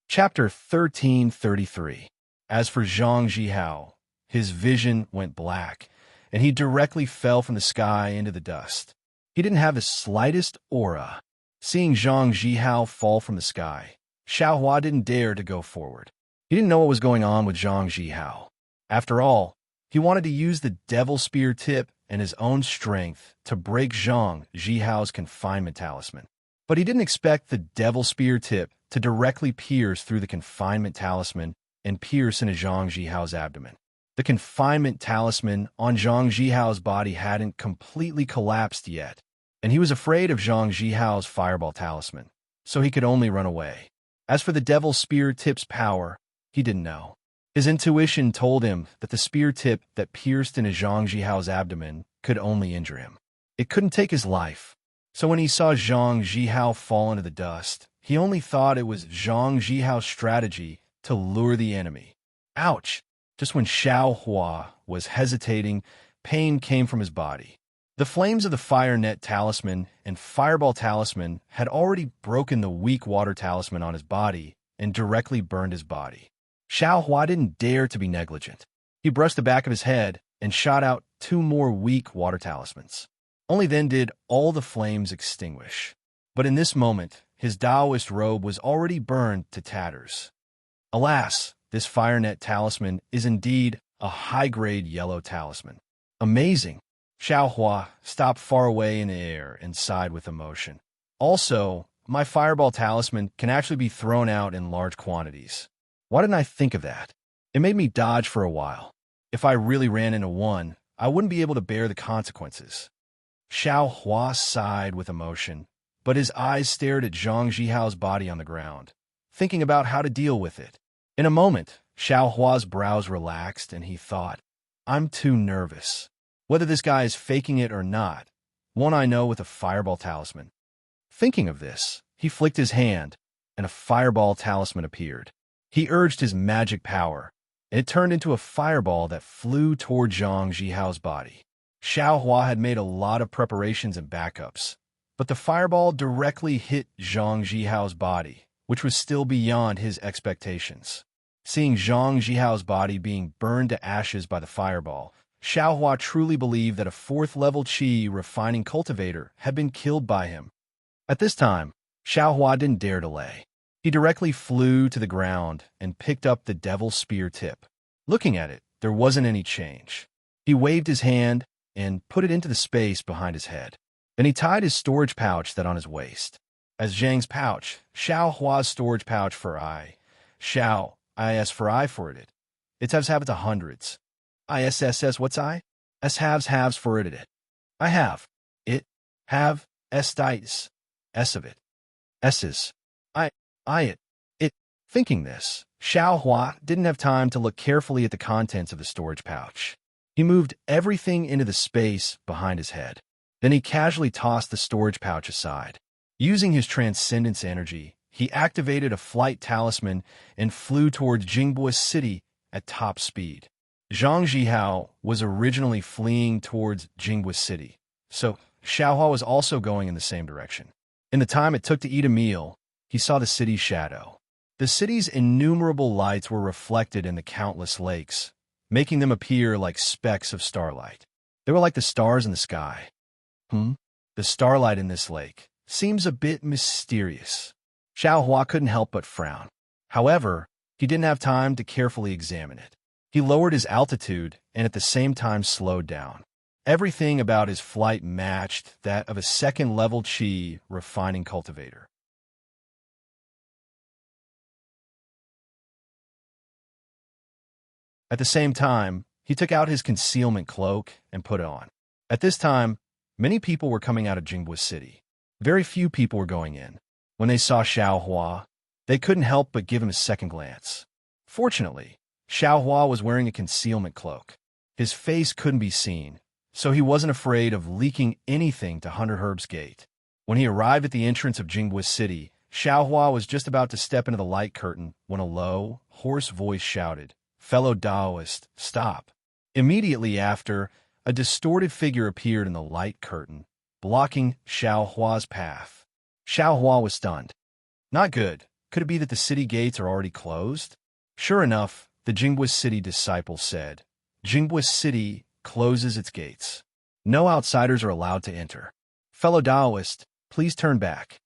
Chapter 1333. As for Zhang Jihao, his vision went black, and he directly fell from the sky into the dust. He didn't have the slightest aura. Seeing Zhang Jihao fall from the sky, Xiao Hua didn't dare to go forward. He didn't know what was going on with Zhang Jihao. After all, he wanted to use the devil spear tip and his own strength to break Zhang Jihao's confinement talisman. But he didn't expect the devil spear tip to directly pierce through the confinement talisman and pierce into Zhang Jihao's abdomen. The confinement talisman on Zhang Jihao's body hadn't completely collapsed yet, and he was afraid of Zhang Jihao's fireball talisman, so he could only run away. As for the devil spear tip's power, he didn't know. His intuition told him that the spear tip that pierced into Zhang Jihao's abdomen could only injure him. It couldn't take his life. So when he saw Zhang Jihao fall into the dust, he only thought it was Zhang Jihao's strategy to lure the enemy. Ouch! Just when Xiao Hua was hesitating, pain came from his body. The flames of the fire net talisman and fireball talisman had already broken the weak water talisman on his body and directly burned his body. Xiao Hua didn't dare to be negligent. He brushed the back of his head and shot out 2 more weak water talismans. Only then did all the flames extinguish. But in this moment, his Taoist robe was already burned to tatters. Alas, this fire net talisman is indeed a high-grade yellow talisman. Amazing! Xiao Hua stopped far away in the air and sighed with emotion. Also, my fireball talisman can actually be thrown out in large quantities. Why didn't I think of that? It made me dodge for a while. If I really ran into one, I wouldn't be able to bear the consequences. Xiao Hua sighed with emotion, but his eyes stared at Zhang Jihao's body on the ground, thinking about how to deal with it. In a moment, Xiao Hua's brows relaxed and he thought, I'm too nervous. Whether this guy is faking it or not, won't I know with a fireball talisman? Thinking of this, he flicked his hand, and a fireball talisman appeared. He urged his magic power, and it turned into a fireball that flew toward Zhang Jihao's body. Xiao Hua had made a lot of preparations and backups, but the fireball directly hit Zhang Jihao's body, which was still beyond his expectations. Seeing Zhang Jihao's body being burned to ashes by the fireball, Xiao Hua truly believed that a 4th-level Qi refining cultivator had been killed by him. At this time, Xiao Hua didn't dare delay. He directly flew to the ground and picked up the devil spear tip. Looking at it, there wasn't any change. He waved his hand and put it into the space behind his head. Then he tied his storage pouch that on his waist. As Zhang's pouch, Xiao Hua's storage pouch for I. Xiao, I asked for I for it. It has habits of hundreds. ISSS what's I? S halves for it. I have. It. Have. S dice. S of it. S's. I it. It. Thinking this, Xiao Hua didn't have time to look carefully at the contents of the storage pouch. He moved everything into the space behind his head. Then he casually tossed the storage pouch aside. Using his transcendence energy, he activated a flight talisman and flew towards Jingbua City at top speed. Zhang Zhihao was originally fleeing towards Jingbua City, so Xiaohua was also going in the same direction. In the time it took to eat a meal, he saw the city's shadow. The city's innumerable lights were reflected in the countless lakes, making them appear like specks of starlight. They were like the stars in the sky. The starlight in this lake seems a bit mysterious. Xiaohua couldn't help but frown. However, he didn't have time to carefully examine it. He lowered his altitude and at the same time slowed down. Everything about his flight matched that of a second-level qi refining cultivator. At the same time, he took out his concealment cloak and put it on. At this time, many people were coming out of Jingbua City. Very few people were going in. When they saw Xiaohua, they couldn't help but give him a second glance. Fortunately, Xiaohua was wearing a concealment cloak. His face couldn't be seen, so he wasn't afraid of leaking anything to Hunter Herb's gate. When he arrived at the entrance of Jingbua City, Xiaohua was just about to step into the light curtain when a low, hoarse voice shouted, "Fellow Taoist, stop." Immediately after, a distorted figure appeared in the light curtain, blocking Xiaohua's path. Xiaohua was stunned. Not good. Could it be that the city gates are already closed? Sure enough, the Jingbua City disciple said, "Jingbua City closes its gates. No outsiders are allowed to enter. Fellow Taoist, please turn back."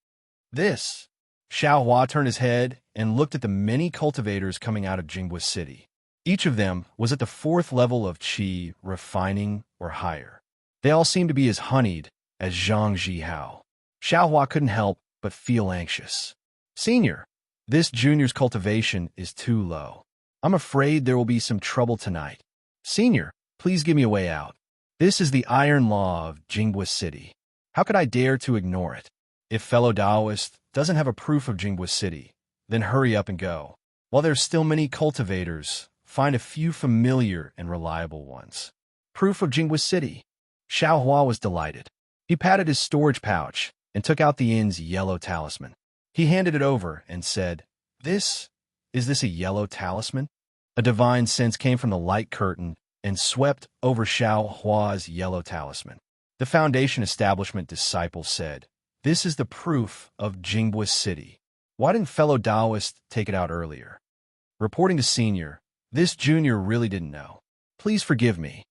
This. Xiaohua turned his head and looked at the many cultivators coming out of Jingbua City. Each of them was at the 4th level of qi, refining, or higher. They all seemed to be as honeyed as Zhang Zhihao. Xiaohua couldn't help but feel anxious. "Senior, this junior's cultivation is too low. I'm afraid there will be some trouble tonight. Senior, please give me a way out. This is the iron law of Jingbua City. How could I dare to ignore it? If fellow Taoist doesn't have a proof of Jingbua City, then hurry up and go. While there's still many cultivators, find a few familiar and reliable ones." Proof of Jingbua City. Xiaohua was delighted. He patted his storage pouch and took out the inn's yellow talisman. He handed it over and said, Is this a yellow talisman?" A divine sense came from the light curtain and swept over Xiaohua's yellow talisman. The Foundation Establishment disciple said, "This is the proof of Jingbua City. Why didn't fellow Taoist take it out earlier?" Reporting to Senior, this junior really didn't know. "Please forgive me."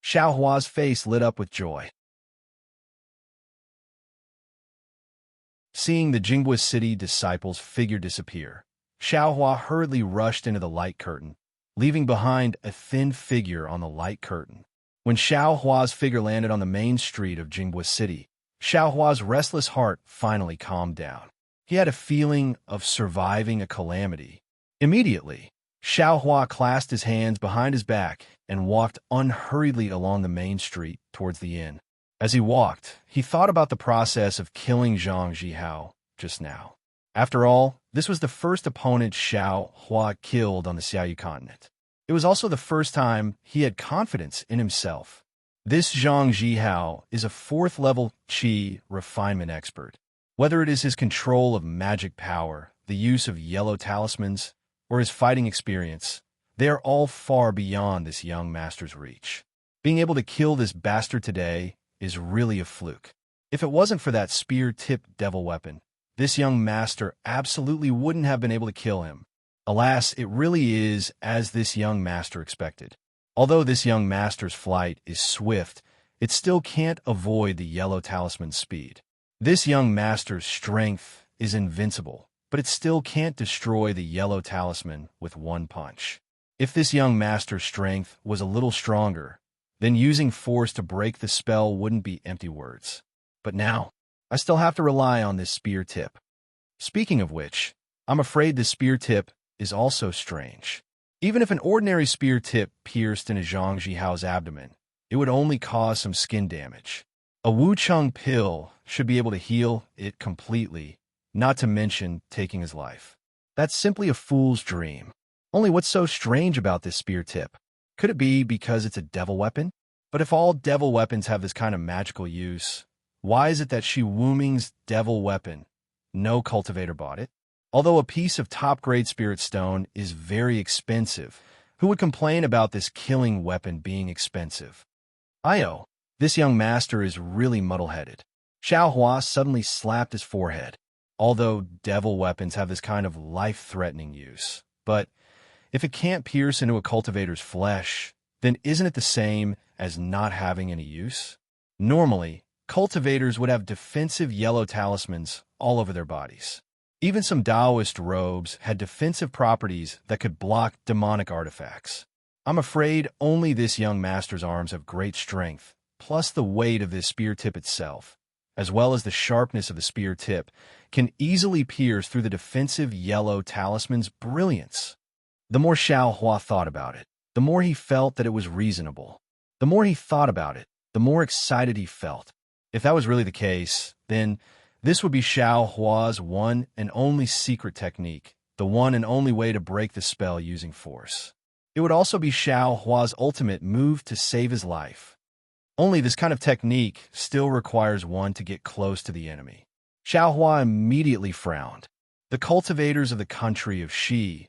Xiaohua's face lit up with joy. Seeing the Jingbua City disciple's figure disappear, Xiaohua hurriedly rushed into the light curtain, leaving behind a thin figure on the light curtain. When Xiaohua's figure landed on the main street of Jingbua City, Xiaohua's restless heart finally calmed down. He had a feeling of surviving a calamity. Immediately, Xiaohua clasped his hands behind his back and walked unhurriedly along the main street towards the inn. As he walked, he thought about the process of killing Zhang Zhihao just now. After all, this was the first opponent Xiaohua killed on the Xiaoyu continent. It was also the first time he had confidence in himself. This Zhang Zhihao is a 4th-level qi refinement expert. Whether it is his control of magic power, the use of yellow talismans, or his fighting experience, they are all far beyond this young master's reach. Being able to kill this bastard today is really a fluke. If it wasn't for that spear-tipped devil weapon, this young master absolutely wouldn't have been able to kill him. Alas, it really is as this young master expected. Although this young master's flight is swift, it still can't avoid the yellow talisman's speed. This young master's strength is invincible, but it still can't destroy the yellow talisman with one punch. If this young master's strength was a little stronger, then using force to break the spell wouldn't be empty words. But now, I still have to rely on this spear tip. Speaking of which, I'm afraid this spear tip is also strange. Even if an ordinary spear tip pierced into Zhang Jihao's abdomen, it would only cause some skin damage. A Wucheng pill should be able to heal it completely, not to mention taking his life. That's simply a fool's dream. Only what's so strange about this spear tip? Could it be because it's a devil weapon? But if all devil weapons have this kind of magical use, why is it that Shi Wuming's devil weapon, no cultivator bought it? Although a piece of top-grade spirit stone is very expensive, who would complain about this killing weapon being expensive? Io, this young master is really muddle-headed. Xiao Hua suddenly slapped his forehead. Although devil weapons have this kind of life-threatening use, but if it can't pierce into a cultivator's flesh, then isn't it the same as not having any use? Normally, cultivators would have defensive yellow talismans all over their bodies. Even some Taoist robes had defensive properties that could block demonic artifacts. I'm afraid only this young master's arms have great strength, plus the weight of this spear tip itself, as well as the sharpness of the spear tip, can easily pierce through the defensive yellow talisman's brilliance. The more Xiao Hua thought about it, the more he felt that it was reasonable. The more he thought about it, the more excited he felt. If that was really the case, then this would be Xiao Hua's one and only secret technique, the one and only way to break the spell using force. It would also be Xiao Hua's ultimate move to save his life. Only this kind of technique still requires one to get close to the enemy. Xiao Hua immediately frowned. The cultivators of the country of Shi,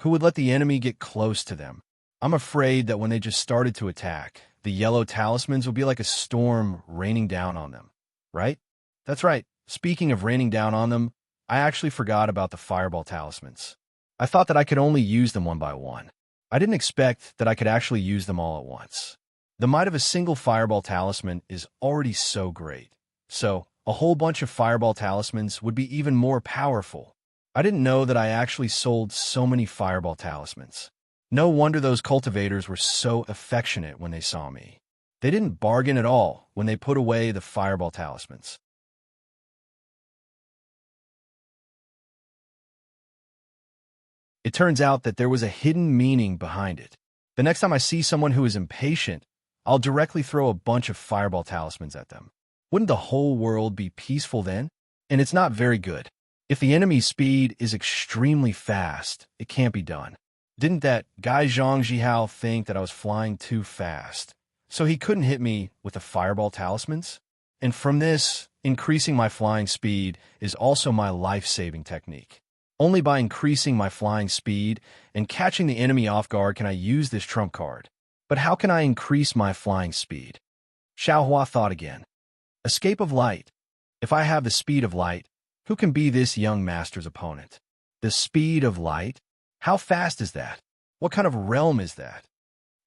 who would let the enemy get close to them? I'm afraid that when they just started to attack, the yellow talismans would be like a storm raining down on them, right? That's right. Speaking of raining down on them, I actually forgot about the fireball talismans. I thought that I could only use them one by one. I didn't expect that I could actually use them all at once. The might of a single fireball talisman is already so great. So, a whole bunch of fireball talismans would be even more powerful. I didn't know that I actually sold so many fireball talismans. No wonder those cultivators were so affectionate when they saw me. They didn't bargain at all when they put away the fireball talismans. It turns out that there was a hidden meaning behind it. The next time I see someone who is impatient, I'll directly throw a bunch of fireball talismans at them. Wouldn't the whole world be peaceful then? And it's not very good. If the enemy's speed is extremely fast, it can't be done. Didn't that guy Zhang Jihao think that I was flying too fast, so he couldn't hit me with the fireball talismans? And from this, increasing my flying speed is also my life-saving technique. Only by increasing my flying speed and catching the enemy off guard can I use this trump card. But how can I increase my flying speed? Xiao Hua thought again. Escape of light. If I have the speed of light, who can be this young master's opponent? The speed of light? How fast is that? What kind of realm is that?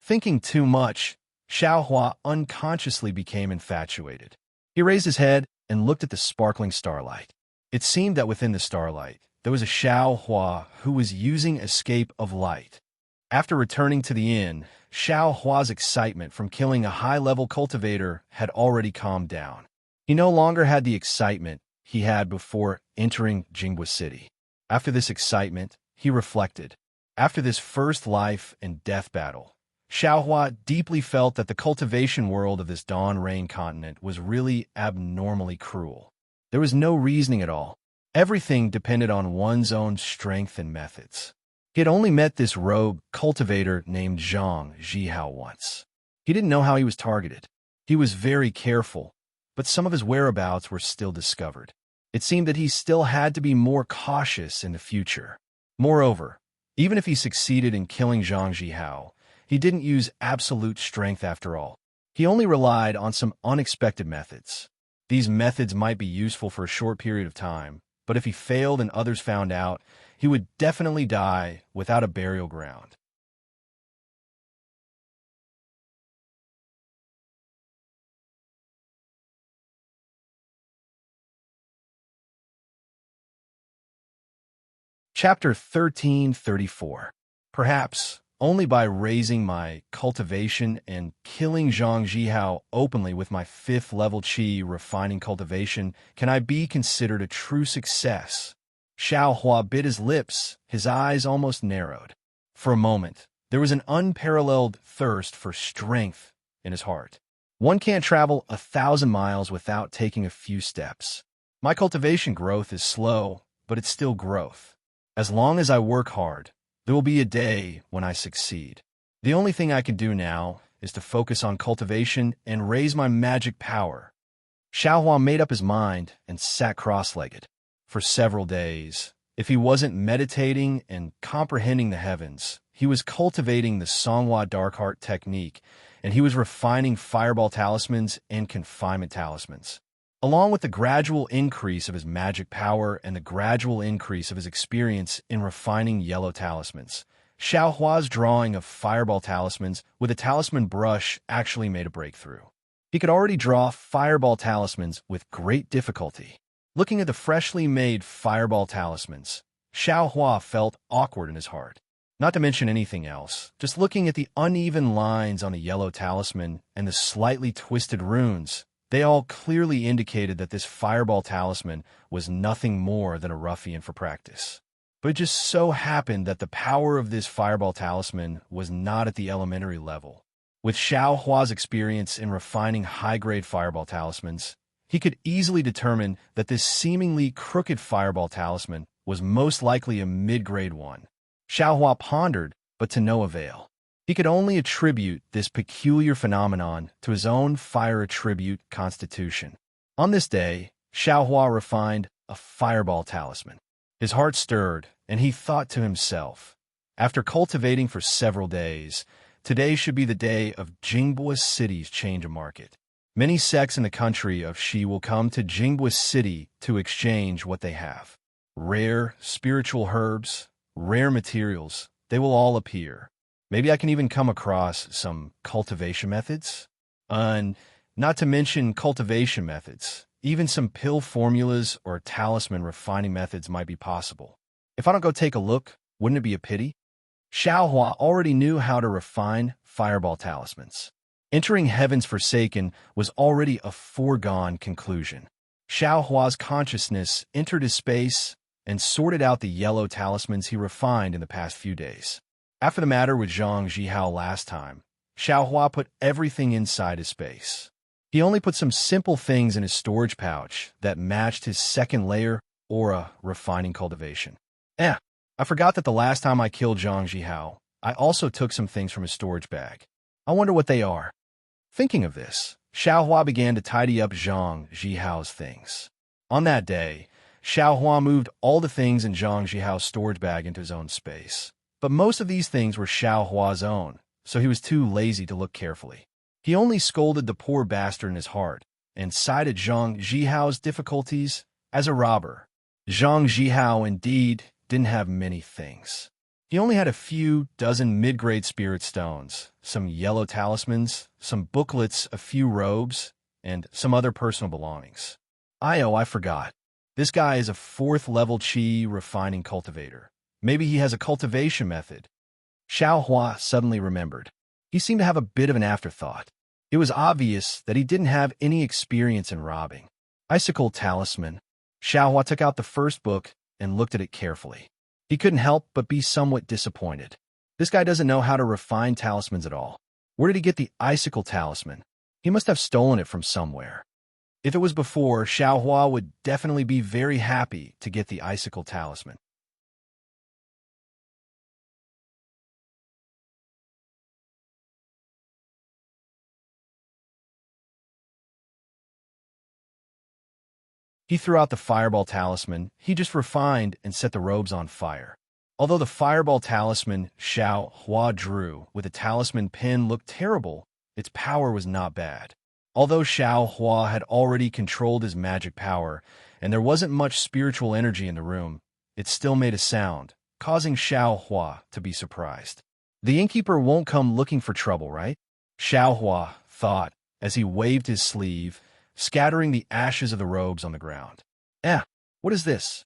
Thinking too much, Xiao Hua unconsciously became infatuated. He raised his head and looked at the sparkling starlight. It seemed that within the starlight, there was a Xiao Hua who was using escape of light. After returning to the inn, Xiao Hua's excitement from killing a high-level cultivator had already calmed down. He no longer had the excitement he had before entering Jinghua City. After this excitement, he reflected. After this first life and death battle, Xiao Hua deeply felt that the cultivation world of this Dawn Rain continent was really abnormally cruel. There was no reasoning at all. Everything depended on one's own strength and methods. He had only met this rogue cultivator named Zhang Jihao once. He didn't know how he was targeted. He was very careful, but some of his whereabouts were still discovered. It seemed that he still had to be more cautious in the future. Moreover, even if he succeeded in killing Zhang Jihao, he didn't use absolute strength after all. He only relied on some unexpected methods. These methods might be useful for a short period of time, but if he failed and others found out, he would definitely die without a burial ground. Chapter 1334. Perhaps only by raising my cultivation and killing Zhang Jihao openly with my 5th level qi refining cultivation can I be considered a true success. Xiao Hua bit his lips, his eyes almost narrowed. For a moment, there was an unparalleled thirst for strength in his heart. One can't travel 1,000 miles without taking a few steps. My cultivation growth is slow, but it's still growth. As long as I work hard, there will be a day when I succeed. The only thing I can do now is to focus on cultivation and raise my magic power. Xiaohua made up his mind and sat cross-legged. For several days, if he wasn't meditating and comprehending the heavens, he was cultivating the Songhua Dark Heart technique, and he was refining fireball talismans and confinement talismans. Along with the gradual increase of his magic power and the gradual increase of his experience in refining yellow talismans, Xiaohua's drawing of fireball talismans with a talisman brush actually made a breakthrough. He could already draw fireball talismans with great difficulty. Looking at the freshly made fireball talismans, Xiaohua felt awkward in his heart. Not to mention anything else, just looking at the uneven lines on the yellow talisman and the slightly twisted runes, they all clearly indicated that this fireball talisman was nothing more than a ruffian for practice. But it just so happened that the power of this fireball talisman was not at the elementary level. With Xiaohua's experience in refining high-grade fireball talismans, he could easily determine that this seemingly crooked fireball talisman was most likely a mid-grade one. Xiaohua pondered, but to no avail. He could only attribute this peculiar phenomenon to his own fire attribute constitution. On this day, Xiaohua refined a fireball talisman. His heart stirred, and he thought to himself, after cultivating for several days, today should be the day of Jingbua City's change of market. Many sects in the country of Xi will come to Jingbua City to exchange what they have. Rare, spiritual herbs, rare materials, they will all appear. Maybe I can even come across some cultivation methods? And not to mention cultivation methods, even some pill formulas or talisman refining methods might be possible. If I don't go take a look, wouldn't it be a pity? Xiaohua already knew how to refine fireball talismans. Entering Heaven's Forsaken was already a foregone conclusion. Xiaohua's consciousness entered his space and sorted out the yellow talismans he refined in the past few days. After the matter with Zhang Zhihao last time, Xiaohua put everything inside his space. He only put some simple things in his storage pouch that matched his second layer aura refining cultivation. I forgot that the last time I killed Zhang Zhihao, I also took some things from his storage bag. I wonder what they are. Thinking of this, Xiaohua began to tidy up Zhang Zhihao's things. On that day, Xiaohua moved all the things in Zhang Zhihao's storage bag into his own space. But most of these things were Xiaohua's own, so he was too lazy to look carefully. He only scolded the poor bastard in his heart and cited Zhang Zhihao's difficulties as a robber. Zhang Zhihao indeed didn't have many things. He only had a few dozen mid-grade spirit stones, some yellow talismans, some booklets, a few robes, and some other personal belongings. I forgot. This guy is a 4th-level Qi refining cultivator. Maybe he has a cultivation method. Xiaohua suddenly remembered. He seemed to have a bit of an afterthought. It was obvious that he didn't have any experience in robbing. Icicle Talisman. Xiaohua took out the first book and looked at it carefully. He couldn't help but be somewhat disappointed. This guy doesn't know how to refine talismans at all. Where did he get the Icicle Talisman? He must have stolen it from somewhere. If it was before, Xiaohua would definitely be very happy to get the Icicle Talisman. He threw out the fireball talisman he just refined and set the robes on fire. Although the fireball talisman Xiaohua drew with a talisman pin looked terrible, its power was not bad. Although Xiaohua had already controlled his magic power, and there wasn't much spiritual energy in the room, it still made a sound, causing Xiaohua to be surprised. The innkeeper won't come looking for trouble, right? Xiaohua thought as he waved his sleeve, scattering the ashes of the robes on the ground. What is this?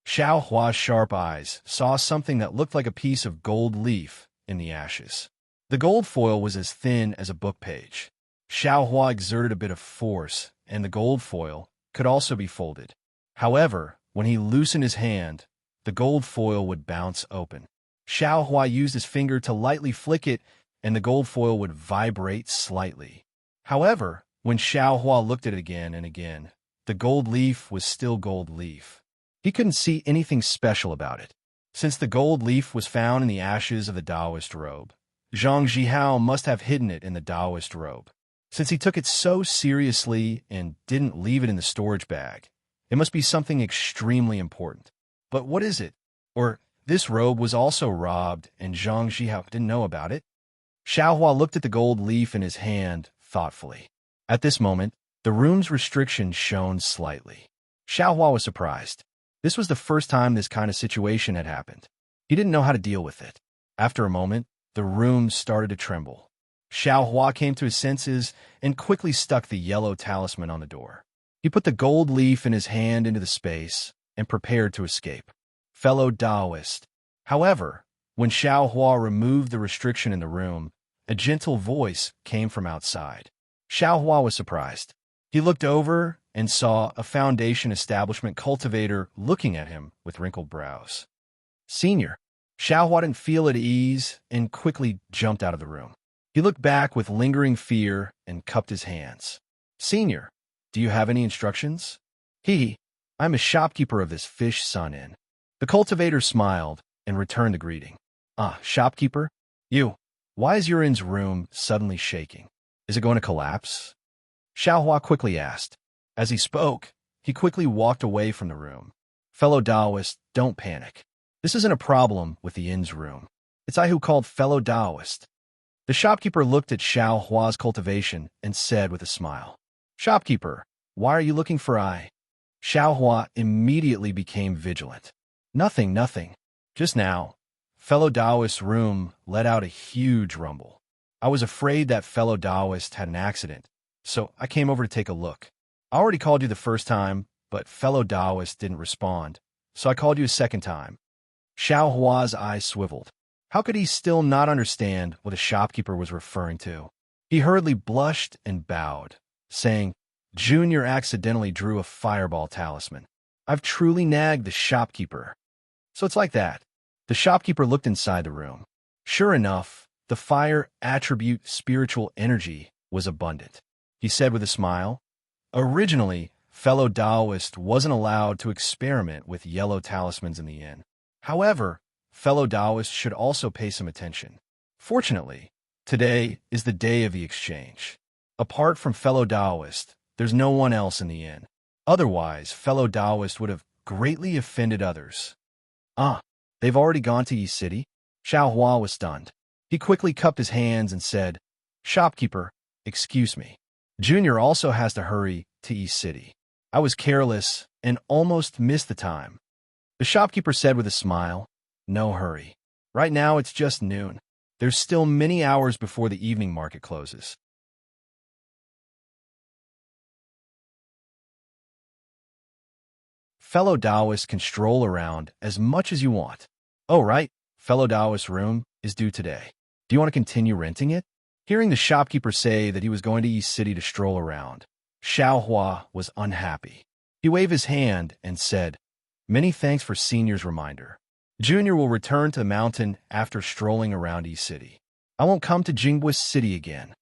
Xiaohua's sharp eyes saw something that looked like a piece of gold leaf in the ashes. The gold foil was as thin as a book page. Xiaohua exerted a bit of force, and the gold foil could also be folded. However, when he loosened his hand, the gold foil would bounce open. Xiao Hua used his finger to lightly flick it, and the gold foil would vibrate slightly. However, when Xiao Hua looked at it again and again, the gold leaf was still gold leaf. He couldn't see anything special about it. Since the gold leaf was found in the ashes of the Taoist robe, Zhang Zhihao must have hidden it in the Taoist robe. Since he took it so seriously and didn't leave it in the storage bag, it must be something extremely important. But what is it? Or this robe was also robbed and Zhang Zhihao didn't know about it? Xiao Hua looked at the gold leaf in his hand thoughtfully. At this moment, the room's restrictions shone slightly. Xiao Hua was surprised. This was the first time this kind of situation had happened. He didn't know how to deal with it. After a moment, the room started to tremble. Xiao Hua came to his senses and quickly stuck the yellow talisman on the door. He put the gold leaf in his hand into the space and prepared to escape. Fellow Taoist. However, when Xiao Hua removed the restriction in the room, a gentle voice came from outside. Xiao Hua was surprised. He looked over and saw a foundation establishment cultivator looking at him with wrinkled brows. Senior. Xiao Hua didn't feel at ease and quickly jumped out of the room. He looked back with lingering fear and cupped his hands. Senior, do you have any instructions? I'm a shopkeeper of this Fish Sun Inn. The cultivator smiled and returned the greeting. Ah, shopkeeper? Why is your inn's room suddenly shaking? Is it going to collapse? Xiao Hua quickly asked. As he spoke, he quickly walked away from the room. Fellow Taoist, don't panic. This isn't a problem with the inn's room. It's I who called fellow Taoist. The shopkeeper looked at Xiao Hua's cultivation and said with a smile, Shopkeeper, why are you looking for I? Xiao Hua immediately became vigilant. Nothing. Just now, fellow Taoist's room let out a huge rumble. I was afraid that fellow Taoist had an accident, so I came over to take a look. I already called you the first time, but fellow Taoist didn't respond, so I called you a second time. Xiao Hua's eyes swiveled. How could he still not understand what the shopkeeper was referring to? He hurriedly blushed and bowed, saying, Junior accidentally drew a fireball talisman. I've truly nagged the shopkeeper. So it's like that. The shopkeeper looked inside the room. Sure enough, the fire attribute spiritual energy was abundant. He said with a smile, Originally, fellow Taoist wasn't allowed to experiment with yellow talismans in the inn. However, fellow Taoist should also pay some attention. Fortunately, today is the day of the exchange. Apart from fellow Taoist, there's no one else in the inn. Otherwise, fellow Taoist would have greatly offended others. They've already gone to East City? Xiao Hua was stunned. He quickly cupped his hands and said, Shopkeeper, excuse me. Junior also has to hurry to East City. I was careless and almost missed the time. The shopkeeper said with a smile, No hurry. Right now it's just noon. There's still many hours before the evening market closes. Fellow Taoists can stroll around as much as you want. Oh, right, fellow Taoist's room is due today. Do you want to continue renting it? Hearing the shopkeeper say that he was going to East City to stroll around, Xiao Hua was unhappy. He waved his hand and said, Many thanks for Senior's reminder. Junior will return to the mountain after strolling around East City. I won't come to Jingbuis City again.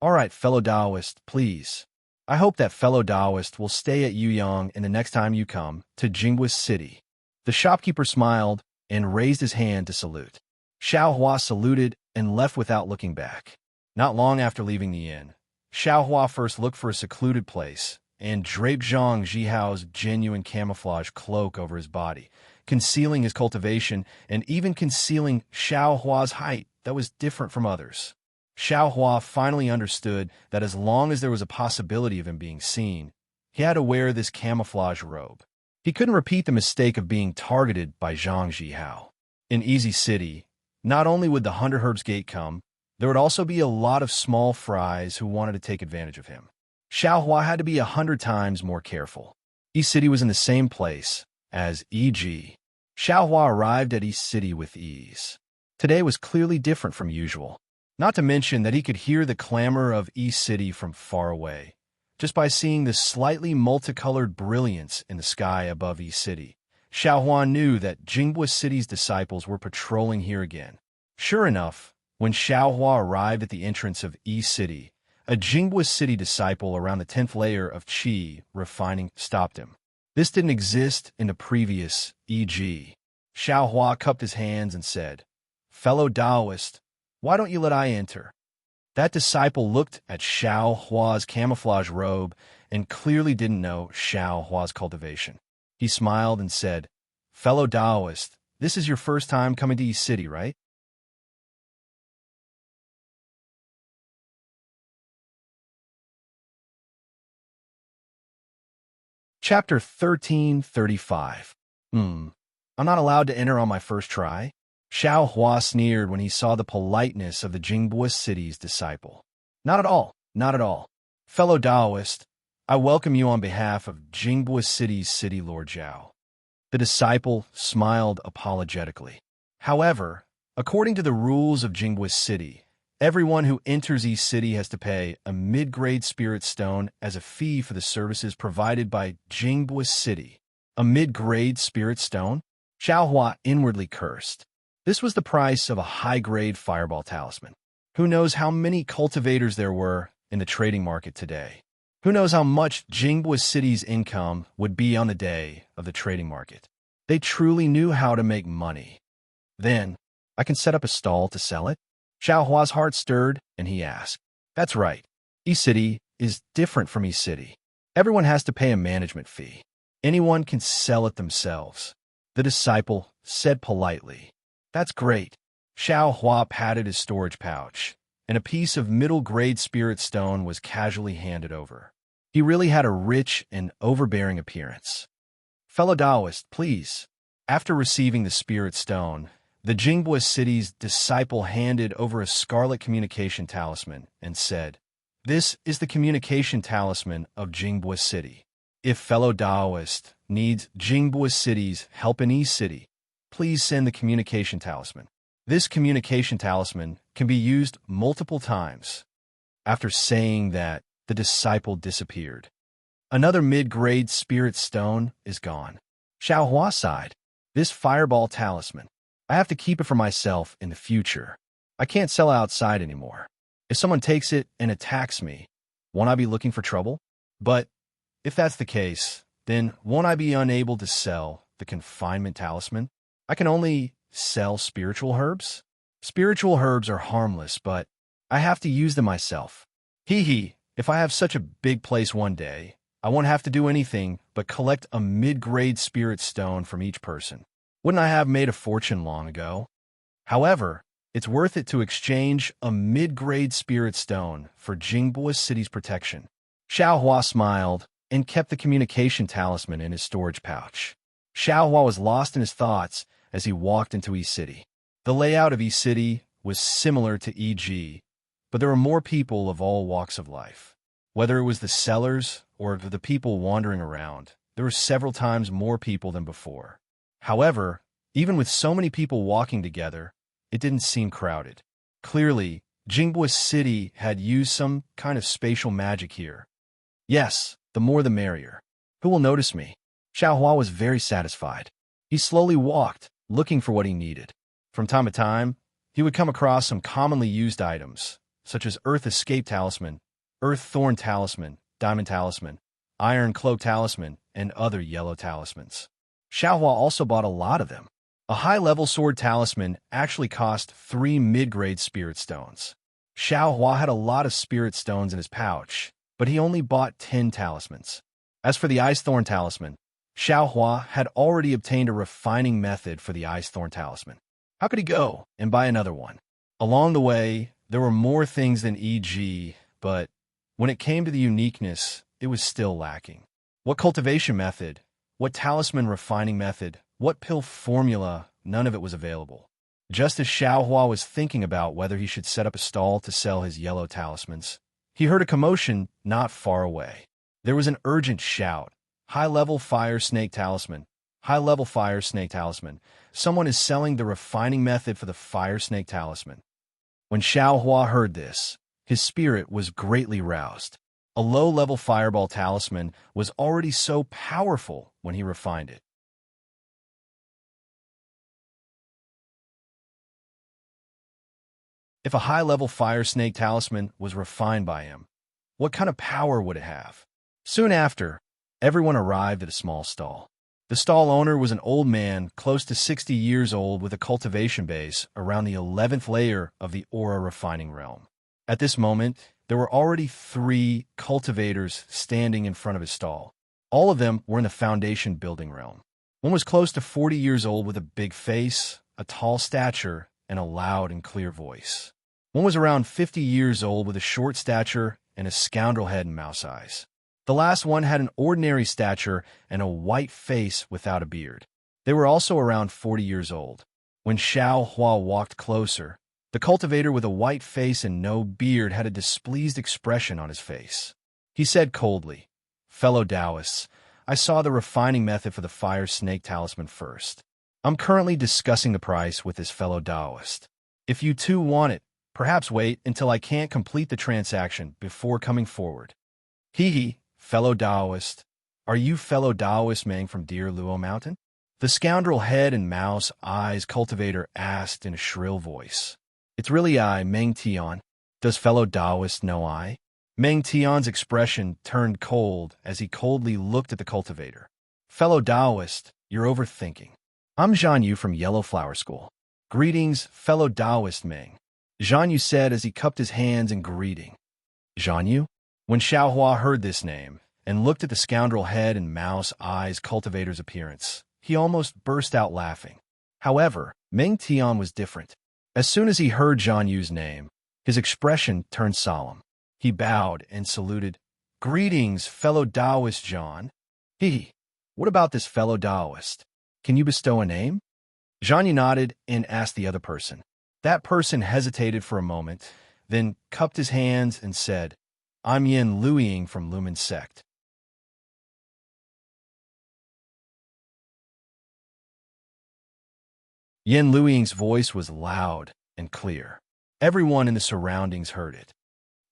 All right, fellow Taoist, please. I hope that fellow Taoist will stay at Yuyang in the next time you come to Jingbuis City. The shopkeeper smiled and raised his hand to salute. Xiao Hua saluted and left without looking back. Not long after leaving the inn, Xiao Hua first looked for a secluded place and draped Zhang Zihao's genuine camouflage cloak over his body, concealing his cultivation and even concealing Xiao Hua's height that was different from others. Xiao Hua finally understood that as long as there was a possibility of him being seen, he had to wear this camouflage robe. He couldn't repeat the mistake of being targeted by Zhang Zhihao. In Easy City, not only would the Hunter Herb's Gate come, there would also be a lot of small fries who wanted to take advantage of him. Xiao Hua had to be 100 times more careful. East City was in the same place as E.G. Xiao Hua arrived at East City with ease. Today was clearly different from usual. Not to mention that he could hear the clamor of East City from far away, just by seeing the slightly multicolored brilliance in the sky above East City. Xiaohua knew that Jinghua City's disciples were patrolling here again. Sure enough, when Xiaohua arrived at the entrance of Yi City, a Jinghua City disciple around the 10th layer of Qi refining stopped him. This didn't exist in the previous EG. Xiaohua cupped his hands and said, "Fellow Taoist, why don't you let I enter?" That disciple looked at Xiaohua's camouflage robe and clearly didn't know Xiaohua's cultivation. He smiled and said, "Fellow Taoist, this is your first time coming to East City, right?" Chapter 1335. I'm not allowed to enter on my first try? Xiao Hua sneered when he saw the politeness of the Jinghua City's disciple. Not at all, not at all. Fellow Taoist, I welcome you on behalf of Jinghua City's City Lord Zhao. The disciple smiled apologetically. However, according to the rules of Jinghua City, everyone who enters East City has to pay a mid-grade spirit stone as a fee for the services provided by Jinghua City. A mid-grade spirit stone? Xiaohua inwardly cursed. This was the price of a high-grade fireball talisman. Who knows how many cultivators there were in the trading market today? Who knows how much Jinghua City's income would be on the day of the trading market? They truly knew how to make money. Then, I can set up a stall to sell it? Xiaohua's heart stirred, and he asked. That's right. E-City is different from E-City. Everyone has to pay a management fee. Anyone can sell it themselves. The disciple said politely. That's great. Xiaohua patted his storage pouch, and a piece of middle-grade spirit stone was casually handed over. He really had a rich and overbearing appearance. Fellow Taoist, please. After receiving the spirit stone, the Jinghua City's disciple handed over a scarlet communication talisman and said, "This is the communication talisman of Jinghua City. If fellow Taoist needs Jinghua City's help in East City, please send the communication talisman. This communication talisman can be used multiple times." After saying that, the disciple disappeared. Another mid-grade spirit stone is gone. Xiaohua sighed. This fireball talisman. I have to keep it for myself in the future. I can't sell outside anymore. If someone takes it and attacks me, won't I be looking for trouble? But if that's the case, then won't I be unable to sell the confinement talisman? I can only sell spiritual herbs? Spiritual herbs are harmless, but I have to use them myself. Hee, if I have such a big place one day, I won't have to do anything but collect a mid-grade spirit stone from each person. Wouldn't I have made a fortune long ago? However, it's worth it to exchange a mid-grade spirit stone for Jinghua City's protection. Xiaohua smiled and kept the communication talisman in his storage pouch. Xiaohua was lost in his thoughts as he walked into Yi City. The layout of Yi City was similar to EG, but there were more people of all walks of life. Whether it was the sellers or the people wandering around, there were several times more people than before. However, even with so many people walking together, it didn't seem crowded. Clearly, Jinghua City had used some kind of spatial magic here. Yes, the more the merrier. Who will notice me? Xiaohua was very satisfied. He slowly walked, looking for what he needed. From time to time, he would come across some commonly used items, such as Earth Escape Talisman, Earth Thorn Talisman, Diamond Talisman, Iron Cloak Talisman, and other yellow talismans. Xiaohua also bought a lot of them. A high-level sword talisman actually cost 3 mid-grade spirit stones. Xiaohua had a lot of spirit stones in his pouch, but he only bought 10 talismans. As for the Ice Thorn Talisman, Xiaohua had already obtained a refining method for the Ice Thorn Talisman. How could he go and buy another one? Along the way, there were more things than EG, but when it came to the uniqueness, it was still lacking. What cultivation method? What talisman refining method? What pill formula? None of it was available. Just as Xiaohua was thinking about whether he should set up a stall to sell his yellow talismans, he heard a commotion not far away. There was an urgent shout. High-level fire snake talisman. High-level fire snake talisman. Someone is selling the refining method for the fire snake talisman. When Xiaohua heard this, his spirit was greatly roused. A low-level fireball talisman was already so powerful when he refined it. If a high-level fire snake talisman was refined by him, what kind of power would it have? Soon after, everyone arrived at a small stall. The stall owner was an old man, close to 60 years old, with a cultivation base around the 11th layer of the aura refining realm. At this moment, there were already 3 cultivators standing in front of his stall. All of them were in the foundation building realm. One was close to 40 years old with a big face, a tall stature, and a loud and clear voice. One was around 50 years old with a short stature and a scoundrel head and mouse eyes. The last one had an ordinary stature and a white face without a beard. They were also around 40 years old. When Xiao Hua walked closer, the cultivator with a white face and no beard had a displeased expression on his face. He said coldly, "Fellow Taoists, I saw the refining method for the fire snake talisman first. I'm currently discussing the price with this fellow Taoist. If you too want it, perhaps wait until I can't complete the transaction before coming forward." Hee, fellow Taoist. Are you fellow Taoist Meng from Deer Luo Mountain? The scoundrel head and mouse eyes cultivator asked in a shrill voice. It's really I, Meng Tian. Does fellow Taoist know I? Meng Tian's expression turned cold as he coldly looked at the cultivator. Fellow Taoist, you're overthinking. I'm Zhan Yu from Yellow Flower School. Greetings, fellow Taoist Meng. Zhan Yu said as he cupped his hands in greeting. Zhan Yu? When Xiao Hua heard this name and looked at the scoundrel head and mouse eyes cultivator's appearance, he almost burst out laughing. However, Meng Tian was different. As soon as he heard Zhan Yu's name, his expression turned solemn. He bowed and saluted. Greetings, fellow Taoist Zhan. What about this fellow Taoist? Can you bestow a name? Zhan Yu nodded and asked the other person. That person hesitated for a moment, then cupped his hands and said, I'm Yin Luiying from Lumen Sect. Yin Luiying's voice was loud and clear. Everyone in the surroundings heard it.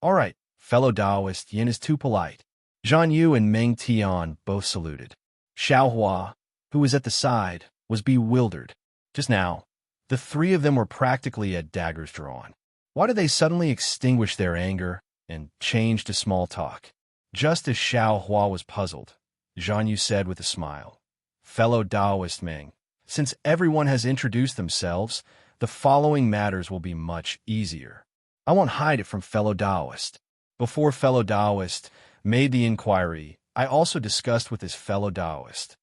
All right, fellow Taoist, Yin is too polite. Zhan Yu and Meng Tian both saluted. Xiao Hua, who was at the side, was bewildered. Just now, the 3 of them were practically at daggers drawn. Why did they suddenly extinguish their anger and change to small talk? Just as Xiao Hua was puzzled, Zhan Yu said with a smile, Fellow Taoist Meng, since everyone has introduced themselves, the following matters will be much easier. I won't hide it from fellow Taoist. Before fellow Taoist made the inquiry, I also discussed with his fellow Taoist.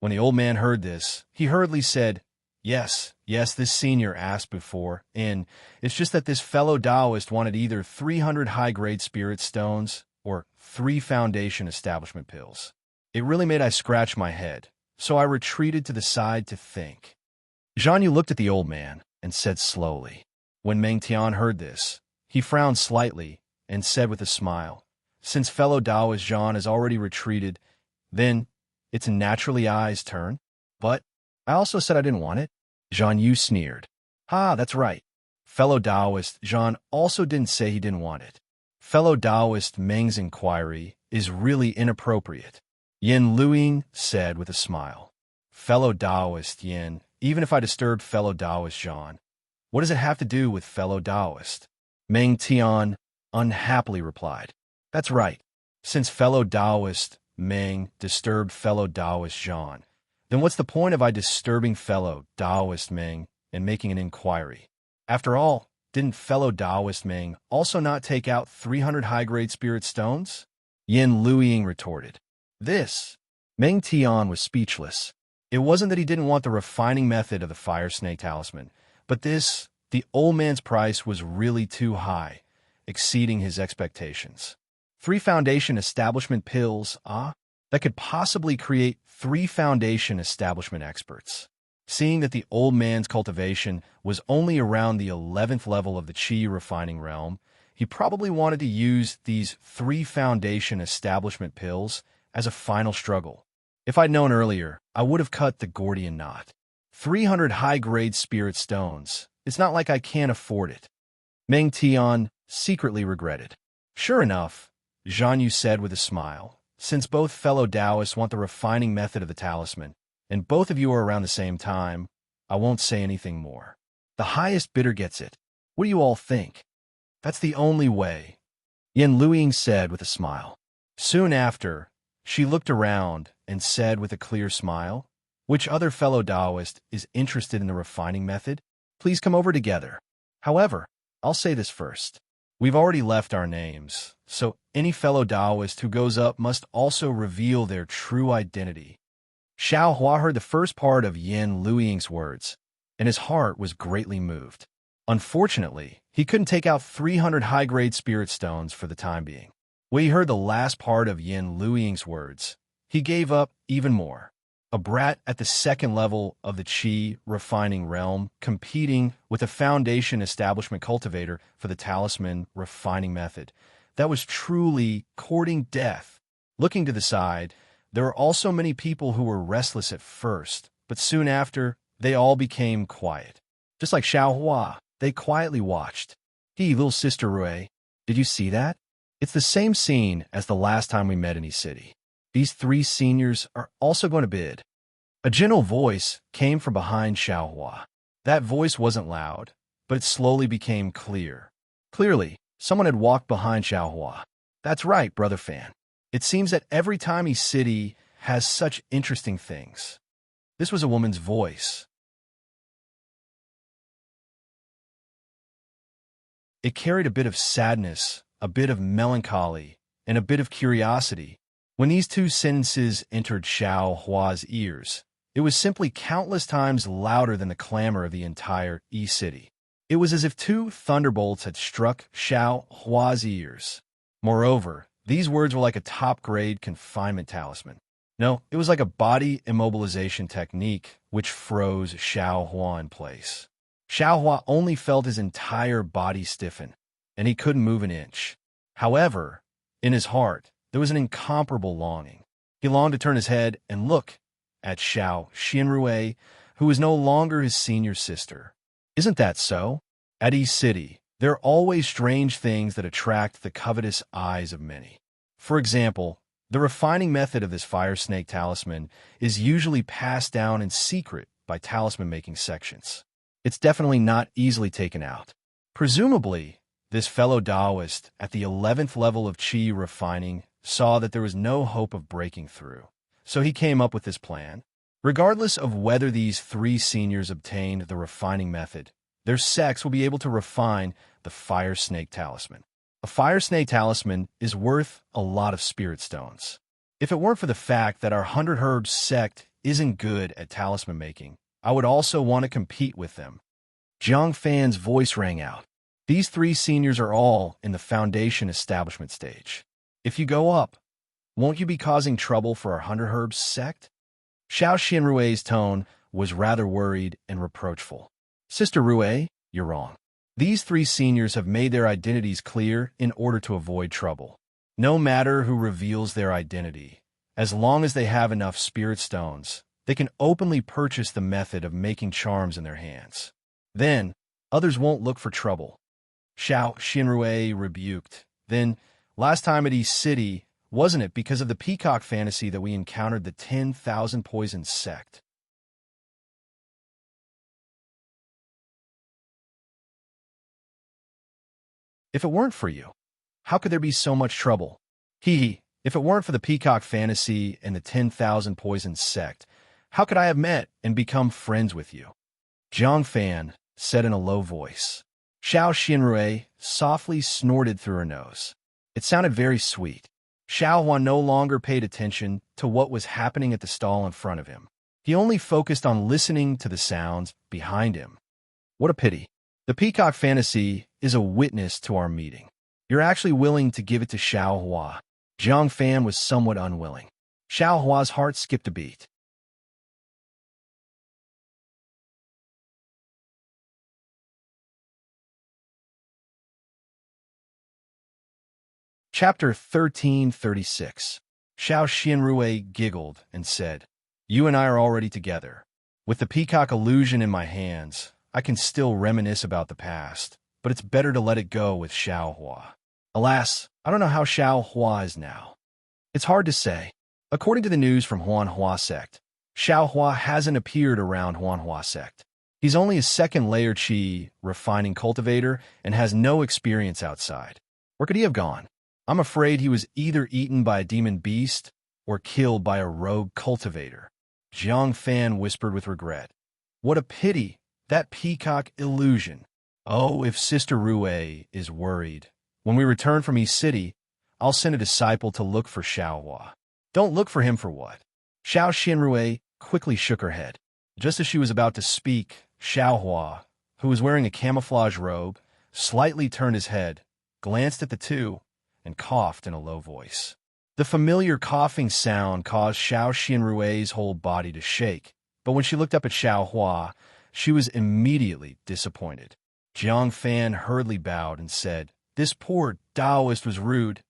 When the old man heard this, he hurriedly said, Yes, this senior asked before, and it's just that this fellow Taoist wanted either 300 high-grade spirit stones or 3 foundation establishment pills. It really made I scratch my head, so I retreated to the side to think. Zhan Yu looked at the old man and said slowly. When Meng Tian heard this, he frowned slightly and said with a smile, Since fellow Taoist Zhan has already retreated, then it's naturally I's turn. But I also said I didn't want it. Zhan Yu sneered. That's right. Fellow Taoist Zhan also didn't say he didn't want it. Fellow Taoist Meng's inquiry is really inappropriate. Yin Luiying said with a smile. Fellow Taoist Yin, even if I disturbed fellow Taoist Zhan, what does it have to do with fellow Taoist? Meng Tian unhappily replied. That's right. Since fellow Taoist Meng disturbed fellow Taoist Zhan, then what's the point of I disturbing fellow Taoist Meng and making an inquiry? After all, didn't fellow Taoist Meng also not take out 300 high-grade spirit stones? Yin Luiying retorted. Meng Tian was speechless. It wasn't that he didn't want the refining method of the fire snake talisman, but the old man's price was really too high, exceeding his expectations. 3 foundation establishment pills, that could possibly create 3 foundation establishment experts. Seeing that the old man's cultivation was only around the 11th level of the Qi refining realm, he probably wanted to use these 3 foundation establishment pills as a final struggle. If I'd known earlier, I would have cut the Gordian knot. 300 high-grade spirit stones. It's not like I can't afford it. Meng Tian secretly regretted. Sure enough, Zhan Yu said with a smile, since both fellow Taoists want the refining method of the talisman, and both of you are around the same time, I won't say anything more. The highest bidder gets it. What do you all think? That's the only way, Yin Luiying said with a smile. Soon after, she looked around and said with a clear smile, which other fellow Taoist is interested in the refining method? Please come over together. However, I'll say this first. We've already left our names, so any fellow Taoist who goes up must also reveal their true identity. Xiao Hua heard the first part of Yin Luiying's words, and his heart was greatly moved. Unfortunately, he couldn't take out 300 high-grade spirit stones for the time being. When he heard the last part of Yin Luiying's words, he gave up even more. A brat at the second level of the Qi refining realm competing with a foundation establishment cultivator for the talisman refining method. That was truly courting death. Looking to the side, there were also many people who were restless at first, but soon after, they all became quiet. Just like Xiao Hua, they quietly watched. Hey, little sister Rui, did you see that? It's the same scene as the last time we met in E-City. These 3 seniors are also going to bid. A gentle voice came from behind Xiao Hua. That voice wasn't loud, but it slowly became clear. Clearly, someone had walked behind Xiao Hua. That's right, brother fan. It seems that every time E-City has such interesting things. This was a woman's voice. It carried a bit of sadness, a bit of melancholy, and a bit of curiosity. When these 2 sentences entered Xiao Hua's ears, it was simply countless times louder than the clamor of the entire E-City. It was as if 2 thunderbolts had struck Xiao Hua's ears. Moreover, these words were like a top-grade confinement talisman. No, it was like a body immobilization technique which froze Xiao Hua in place. Xiao Hua only felt his entire body stiffen, and he couldn't move an inch. However, in his heart, there was an incomparable longing. He longed to turn his head and look at Xiao Xianrui, who was no longer his senior sister. Isn't that so? At E-City, there are always strange things that attract the covetous eyes of many. For example, the refining method of this fire snake talisman is usually passed down in secret by talisman-making sections. It's definitely not easily taken out. Presumably, this fellow Taoist at the 11th level of Qi refining saw that there was no hope of breaking through. So he came up with this plan. Regardless of whether these 3 seniors obtained the refining method, their sects will be able to refine the fire snake talisman. A fire snake talisman is worth a lot of spirit stones. If it weren't for the fact that our 100 Herbs sect isn't good at talisman making, I would also want to compete with them. Zhang Fan's voice rang out. These 3 seniors are all in the foundation establishment stage. If you go up, won't you be causing trouble for our 100 Herbs sect? Xiao Xianrui's tone was rather worried and reproachful. Sister Rui, you're wrong. These 3 seniors have made their identities clear in order to avoid trouble. No matter who reveals their identity, as long as they have enough spirit stones, they can openly purchase the method of making charms in their hands. Then, others won't look for trouble. Xiao Xianrui rebuked. Then, last time at E-City, wasn't it because of the peacock fantasy that we encountered the 10,000 poison sect? If it weren't for you, how could there be so much trouble? If it weren't for the peacock fantasy and the 10,000 poison sect, how could I have met and become friends with you? Zhang Fan said in a low voice. Xiao Xianrui softly snorted through her nose. It sounded very sweet. Xiao Hua no longer paid attention to what was happening at the stall in front of him. He only focused on listening to the sounds behind him. What a pity. The peacock fantasy is a witness to our meeting. You're actually willing to give it to Xiao Hua. Zhang Fan was somewhat unwilling. Xiao Hua's heart skipped a beat. Chapter 1336. Xiao Xianrui giggled and said, You and I are already together. With the peacock illusion in my hands, I can still reminisce about the past, but it's better to let it go with Xiao Hua. Alas, I don't know how Xiao Hua is now. It's hard to say. According to the news from Huanhua sect, Xiao Hua hasn't appeared around Huanhua sect. He's only a second-layer chi refining cultivator and has no experience outside. Where could he have gone? I'm afraid he was either eaten by a demon beast or killed by a rogue cultivator. Jiang Fan whispered with regret. What a pity, that peacock illusion. Oh, if Sister Rue is worried. When we return from East City, I'll send a disciple to look for Xiaohua. Don't look for him for what? Xiao Xianrui quickly shook her head. Just as she was about to speak, Xiaohua, who was wearing a camouflage robe, slightly turned his head, glanced at the two, and coughed in a low voice. The familiar coughing sound caused Xiao Xianrui's whole body to shake, but when she looked up at Xiaohua, she was immediately disappointed. Jiang Fan hurriedly bowed and said, This poor Taoist was rude.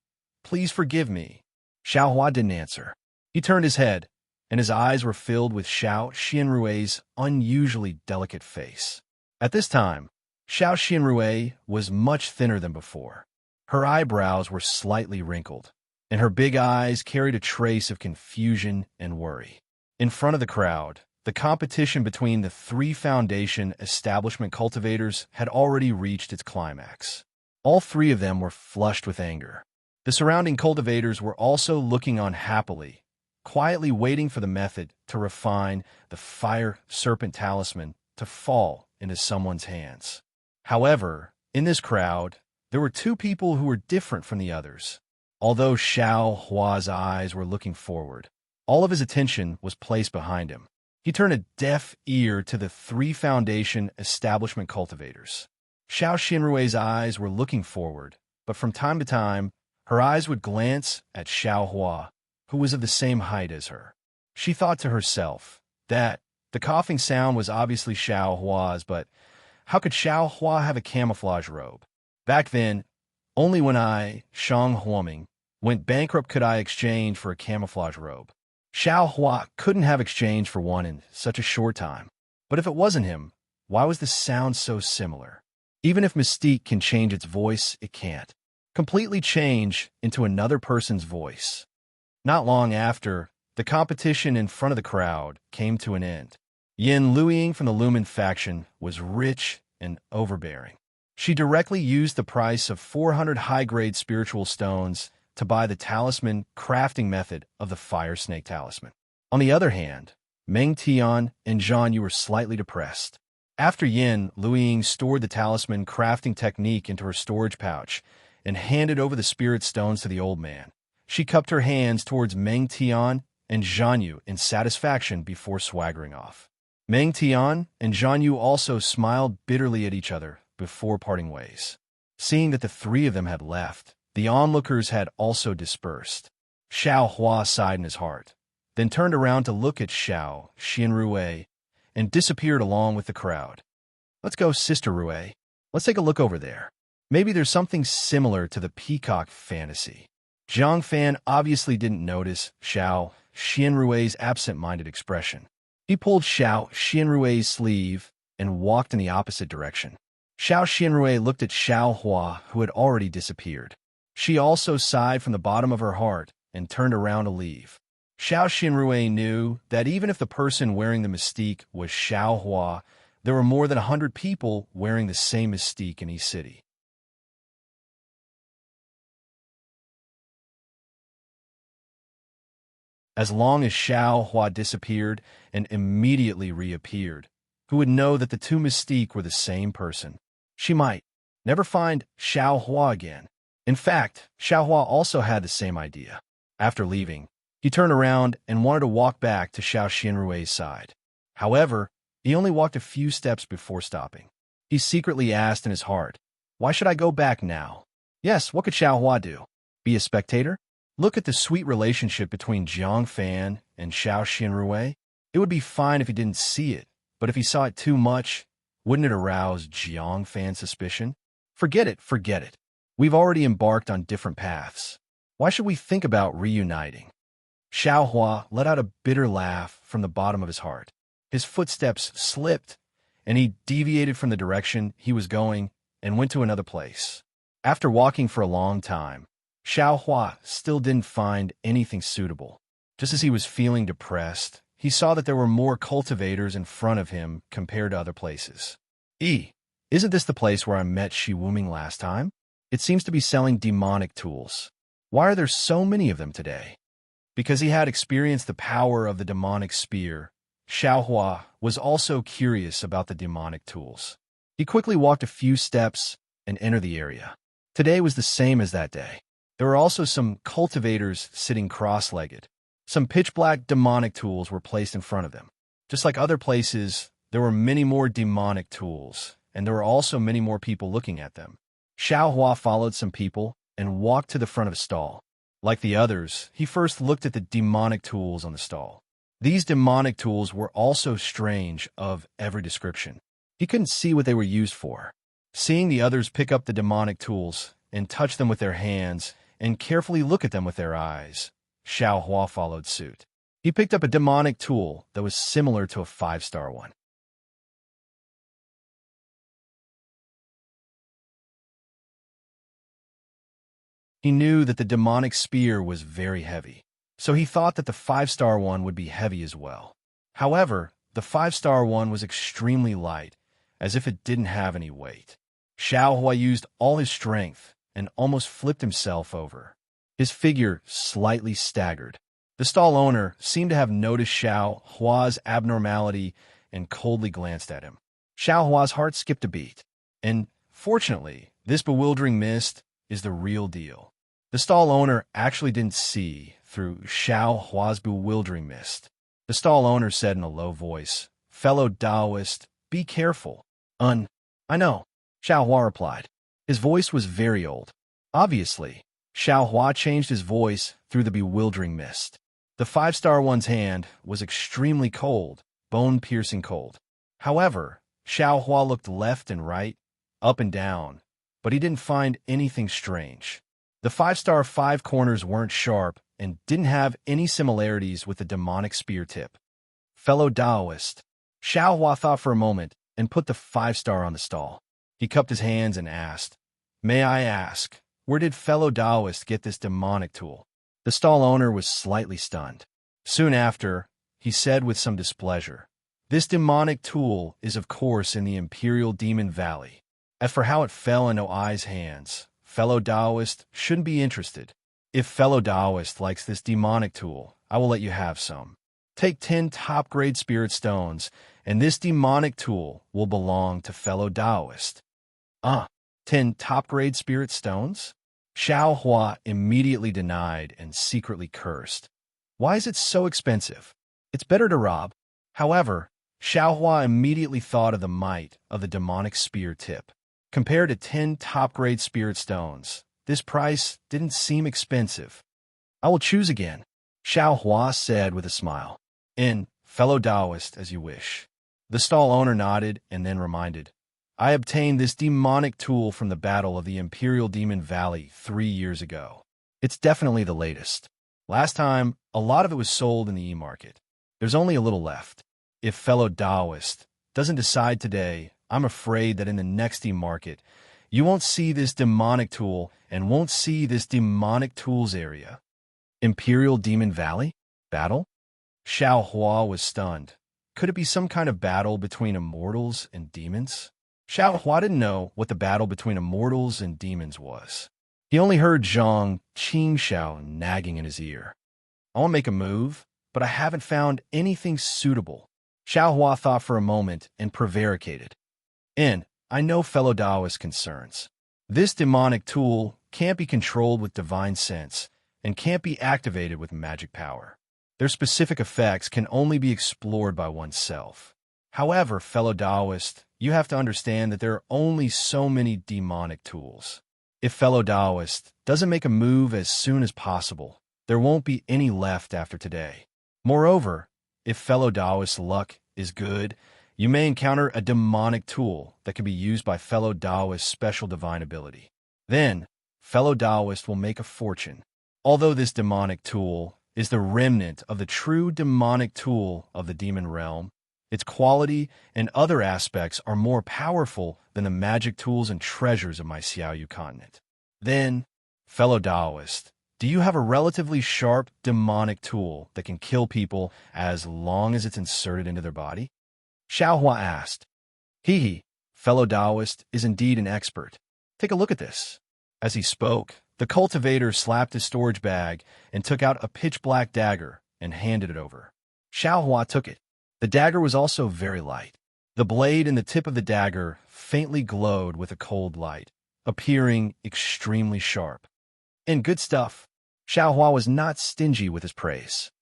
Please forgive me. Xiaohua didn't answer. He turned his head, and his eyes were filled with Xiao Xianrui's unusually delicate face. At this time, Xiao Xianrui was much thinner than before. Her eyebrows were slightly wrinkled, and her big eyes carried a trace of confusion and worry. In front of the crowd, the competition between the three Foundation establishment cultivators had already reached its climax. All three of them were flushed with anger. The surrounding cultivators were also looking on happily, quietly waiting for the method to refine the fire serpent talisman to fall into someone's hands. However, in this crowd, there were two people who were different from the others. Although Xiao Hua's eyes were looking forward, all of his attention was placed behind him. He turned a deaf ear to the three Foundation establishment cultivators. Xiao Xianrui's eyes were looking forward, but from time to time, her eyes would glance at Xiao Hua, who was of the same height as her. She thought to herself that the coughing sound was obviously Xiao Hua's, but how could Xiao Hua have a camouflage robe? Back then, only when I, Shang Huoming, went bankrupt could I exchange for a camouflage robe. Xiao Hua couldn't have exchanged for one in such a short time. But if it wasn't him, why was the sound so similar? Even if Mystique can change its voice, it can't completely change into another person's voice. Not long after, the competition in front of the crowd came to an end. Yin Luiying from the Lumen faction was rich and overbearing. She directly used the price of 400 high-grade spiritual stones to buy the talisman crafting method of the Fire Snake Talisman. On the other hand, Meng Tian and Zhan Yu were slightly depressed. After Yin Luiying stored the talisman crafting technique into her storage pouch and handed over the spirit stones to the old man, she cupped her hands towards Meng Tian and Zhan Yu in satisfaction before swaggering off. Meng Tian and Zhan Yu also smiled bitterly at each other before parting ways. Seeing that the three of them had left, the onlookers had also dispersed. Xiao Hua sighed in his heart, then turned around to look at Xiao Xianrui and disappeared along with the crowd. Let's go, Sister Rue. Let's take a look over there. Maybe there's something similar to the peacock fantasy. Jiang Fan obviously didn't notice Xiao Xianrui's absent-minded expression. He pulled Xiao Xianrui's sleeve and walked in the opposite direction. Xiao Xianrui looked at Xiao Hua, who had already disappeared. She also sighed from the bottom of her heart and turned around to leave. Xiao Xianrui knew that even if the person wearing the mystique was Xiao Hua, there were more than 100 people wearing the same mystique in East City. As long as Xiao Hua disappeared and immediately reappeared, who would know that the two mystique were the same person? She might never find Xiao Hua again. In fact, Xiao Hua also had the same idea. After leaving, he turned around and wanted to walk back to Xiao Xianrui's side. However, he only walked a few steps before stopping. He secretly asked in his heart, why should I go back now? Yes, what could Xiao Hua do? Be a spectator? Look at the sweet relationship between Jiang Fan and Xiao Xianrui. It would be fine if he didn't see it, but if he saw it too much, wouldn't it arouse Jiang Fan's suspicion? Forget it, forget it. We've already embarked on different paths. Why should we think about reuniting? Xiao Hua let out a bitter laugh from the bottom of his heart. His footsteps slipped, and he deviated from the direction he was going and went to another place. After walking for a long time, Xiao Hua still didn't find anything suitable. Just as he was feeling depressed, he saw that there were more cultivators in front of him compared to other places. Isn't this the place where I met Shi Wuming last time? It seems to be selling demonic tools. Why are there so many of them today? Because he had experienced the power of the demonic spear, Xiaohua was also curious about the demonic tools. He quickly walked a few steps and entered the area. Today was the same as that day. There were also some cultivators sitting cross-legged. Some pitch-black demonic tools were placed in front of them. Just like other places, there were many more demonic tools, and there were also many more people looking at them. Xiaohua followed some people and walked to the front of a stall. Like the others, he first looked at the demonic tools on the stall. These demonic tools were also strange of every description. He couldn't see what they were used for. Seeing the others pick up the demonic tools and touch them with their hands and carefully look at them with their eyes, Xiaohua followed suit. He picked up a demonic tool that was similar to a 5-star one. He knew that the demonic spear was very heavy, so he thought that the 5-star one would be heavy as well. However, the 5-star one was extremely light, as if it didn't have any weight. Xiaohua used all his strength and almost flipped himself over. His figure slightly staggered. The stall owner seemed to have noticed Xiaohua's abnormality and coldly glanced at him. Xiaohua's heart skipped a beat. And, fortunately, this bewildering mist is the real deal. The stall owner actually didn't see through Xiaohua's bewildering mist. The stall owner said in a low voice, "Fellow Taoist, be careful." I know," Xiaohua replied. His voice was very old. Obviously, Xiaohua changed his voice through the bewildering mist. The 5-star one's hand was extremely cold, bone-piercing cold. However, Xiaohua looked left and right, up and down, but he didn't find anything strange. The 5-star 5 corners weren't sharp and didn't have any similarities with the demonic spear tip. Fellow Taoist, Xiaohua thought for a moment and put the 5-star on the stall. He cupped his hands and asked, "May I ask, where did fellow Taoist get this demonic tool?" The stall owner was slightly stunned. Soon after, he said with some displeasure, "This demonic tool is of course in the Imperial Demon Valley. As for how it fell into Ai's hands, fellow Taoist shouldn't be interested. If fellow Taoist likes this demonic tool, I will let you have some. Take 10 top-grade spirit stones, and this demonic tool will belong to fellow Taoist." 10 top-grade spirit stones? Xiaohua immediately denied and secretly cursed. Why is it so expensive? It's better to rob. However, Xiaohua immediately thought of the might of the demonic spear tip. Compared to 10 top-grade spirit stones, this price didn't seem expensive. "I will choose again," Xiaohua said with a smile. "And, fellow Taoist, as you wish." The stall owner nodded and then reminded, "I obtained this demonic tool from the Battle of the Imperial Demon Valley 3 years ago. It's definitely the latest. Last time, a lot of it was sold in the e-market. There's only a little left. If fellow Taoist doesn't decide today, I'm afraid that in the next e-market, you won't see this demonic tool and won't see this demonic tools area." Imperial Demon Valley? Battle? Xiaohua was stunned. Could it be some kind of battle between immortals and demons? Xiaohua didn't know what the battle between immortals and demons was. He only heard Zhang Qingxiao nagging in his ear. "I want to make a move, but I haven't found anything suitable." Xiaohua thought for a moment and prevaricated. "And I know fellow Taoist concerns. This demonic tool can't be controlled with divine sense and can't be activated with magic power. Their specific effects can only be explored by oneself. However, fellow Taoist, you have to understand that there are only so many demonic tools. If fellow Taoist doesn't make a move as soon as possible, there won't be any left after today. Moreover, if fellow Taoist's luck is good, you may encounter a demonic tool that can be used by fellow Taoist's special divine ability. Then, fellow Taoist will make a fortune. Although this demonic tool is the remnant of the true demonic tool of the demon realm, its quality and other aspects are more powerful than the magic tools and treasures of my Xiaoyu continent. Then, fellow Taoist, Do you have a relatively sharp demonic tool that can kill people as long as it's inserted into their body? Xiaohua asked. He, fellow Taoist, is indeed an expert. Take a look at this. As he spoke, the cultivator slapped his storage bag and took out a pitch-black dagger and handed it over. Xiaohua took it. The dagger was also very light. The blade and the tip of the dagger faintly glowed with a cold light, appearing extremely sharp. And good stuff. Xiaohua was not stingy with his praise.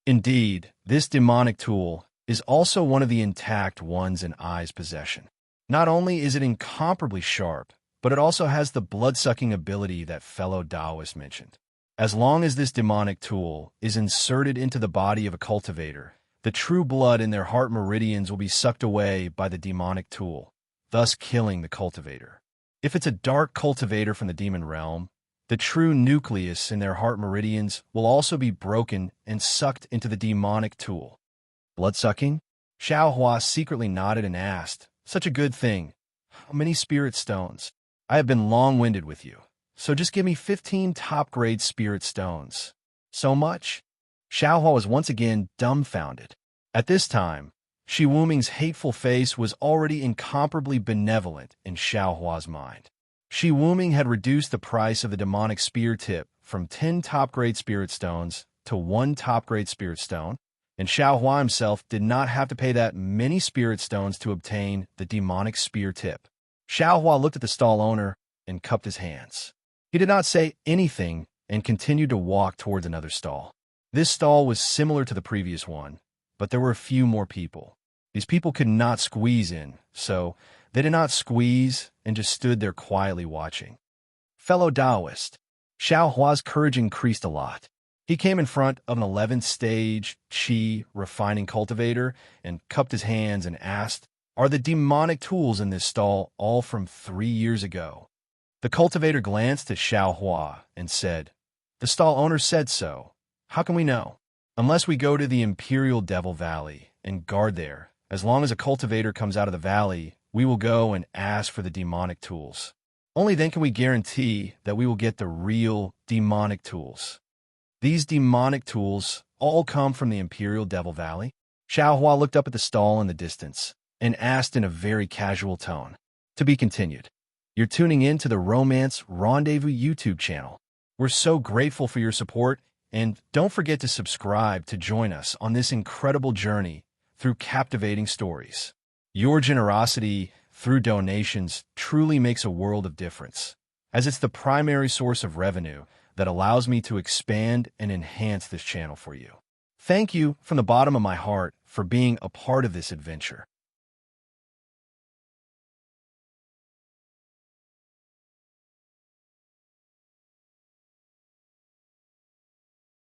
Indeed, this demonic tool is also one of the intact ones in Ai's possession. Not only is it incomparably sharp, but it also has the blood-sucking ability that fellow Taoist mentioned. As long as this demonic tool is inserted into the body of a cultivator, the true blood in their heart meridians will be sucked away by the demonic tool, thus killing the cultivator. If it's a dark cultivator from the demon realm, the true nucleus in their heart meridians will also be broken and sucked into the demonic tool. Blood-sucking? Xiaohua secretly nodded and asked, Such a good thing. How many spirit stones? I have been long-winded with you, so just give me 15 top-grade spirit stones. So much? Xiaohua was once again dumbfounded. At this time, Shi Wuming's hateful face was already incomparably benevolent in Xiaohua's mind. Shi Wuming had reduced the price of the demonic spear tip from 10 top-grade spirit stones to 1 top-grade spirit stone, and Xiaohua himself did not have to pay that many spirit stones to obtain the demonic spear tip. Xiaohua looked at the stall owner and cupped his hands. He did not say anything and continued to walk towards another stall. This stall was similar to the previous one, but there were a few more people. These people could not squeeze in, so they did not squeeze and just stood there quietly watching. Fellow Taoist, Xiaohua's courage increased a lot. He came in front of an 11th stage Qi refining cultivator and cupped his hands and asked, Are the demonic tools in this stall all from 3 years ago? The cultivator glanced at Xiaohua and said, The stall owner said so. How can we know? Unless we go to the Imperial Devil Valley and guard there. As long as a cultivator comes out of the valley, we will go and ask for the demonic tools. Only then can we guarantee that we will get the real demonic tools. These demonic tools all come from the Imperial Devil Valley. Xiaohua looked up at the stall in the distance and asked in a very casual tone. To be continued. You're tuning in to the Romance Rendezvous YouTube channel. We're so grateful for your support, and don't forget to subscribe to join us on this incredible journey through captivating stories. Your generosity through donations truly makes a world of difference, as it's the primary source of revenue that allows me to expand and enhance this channel for you. Thank you from the bottom of my heart for being a part of this adventure.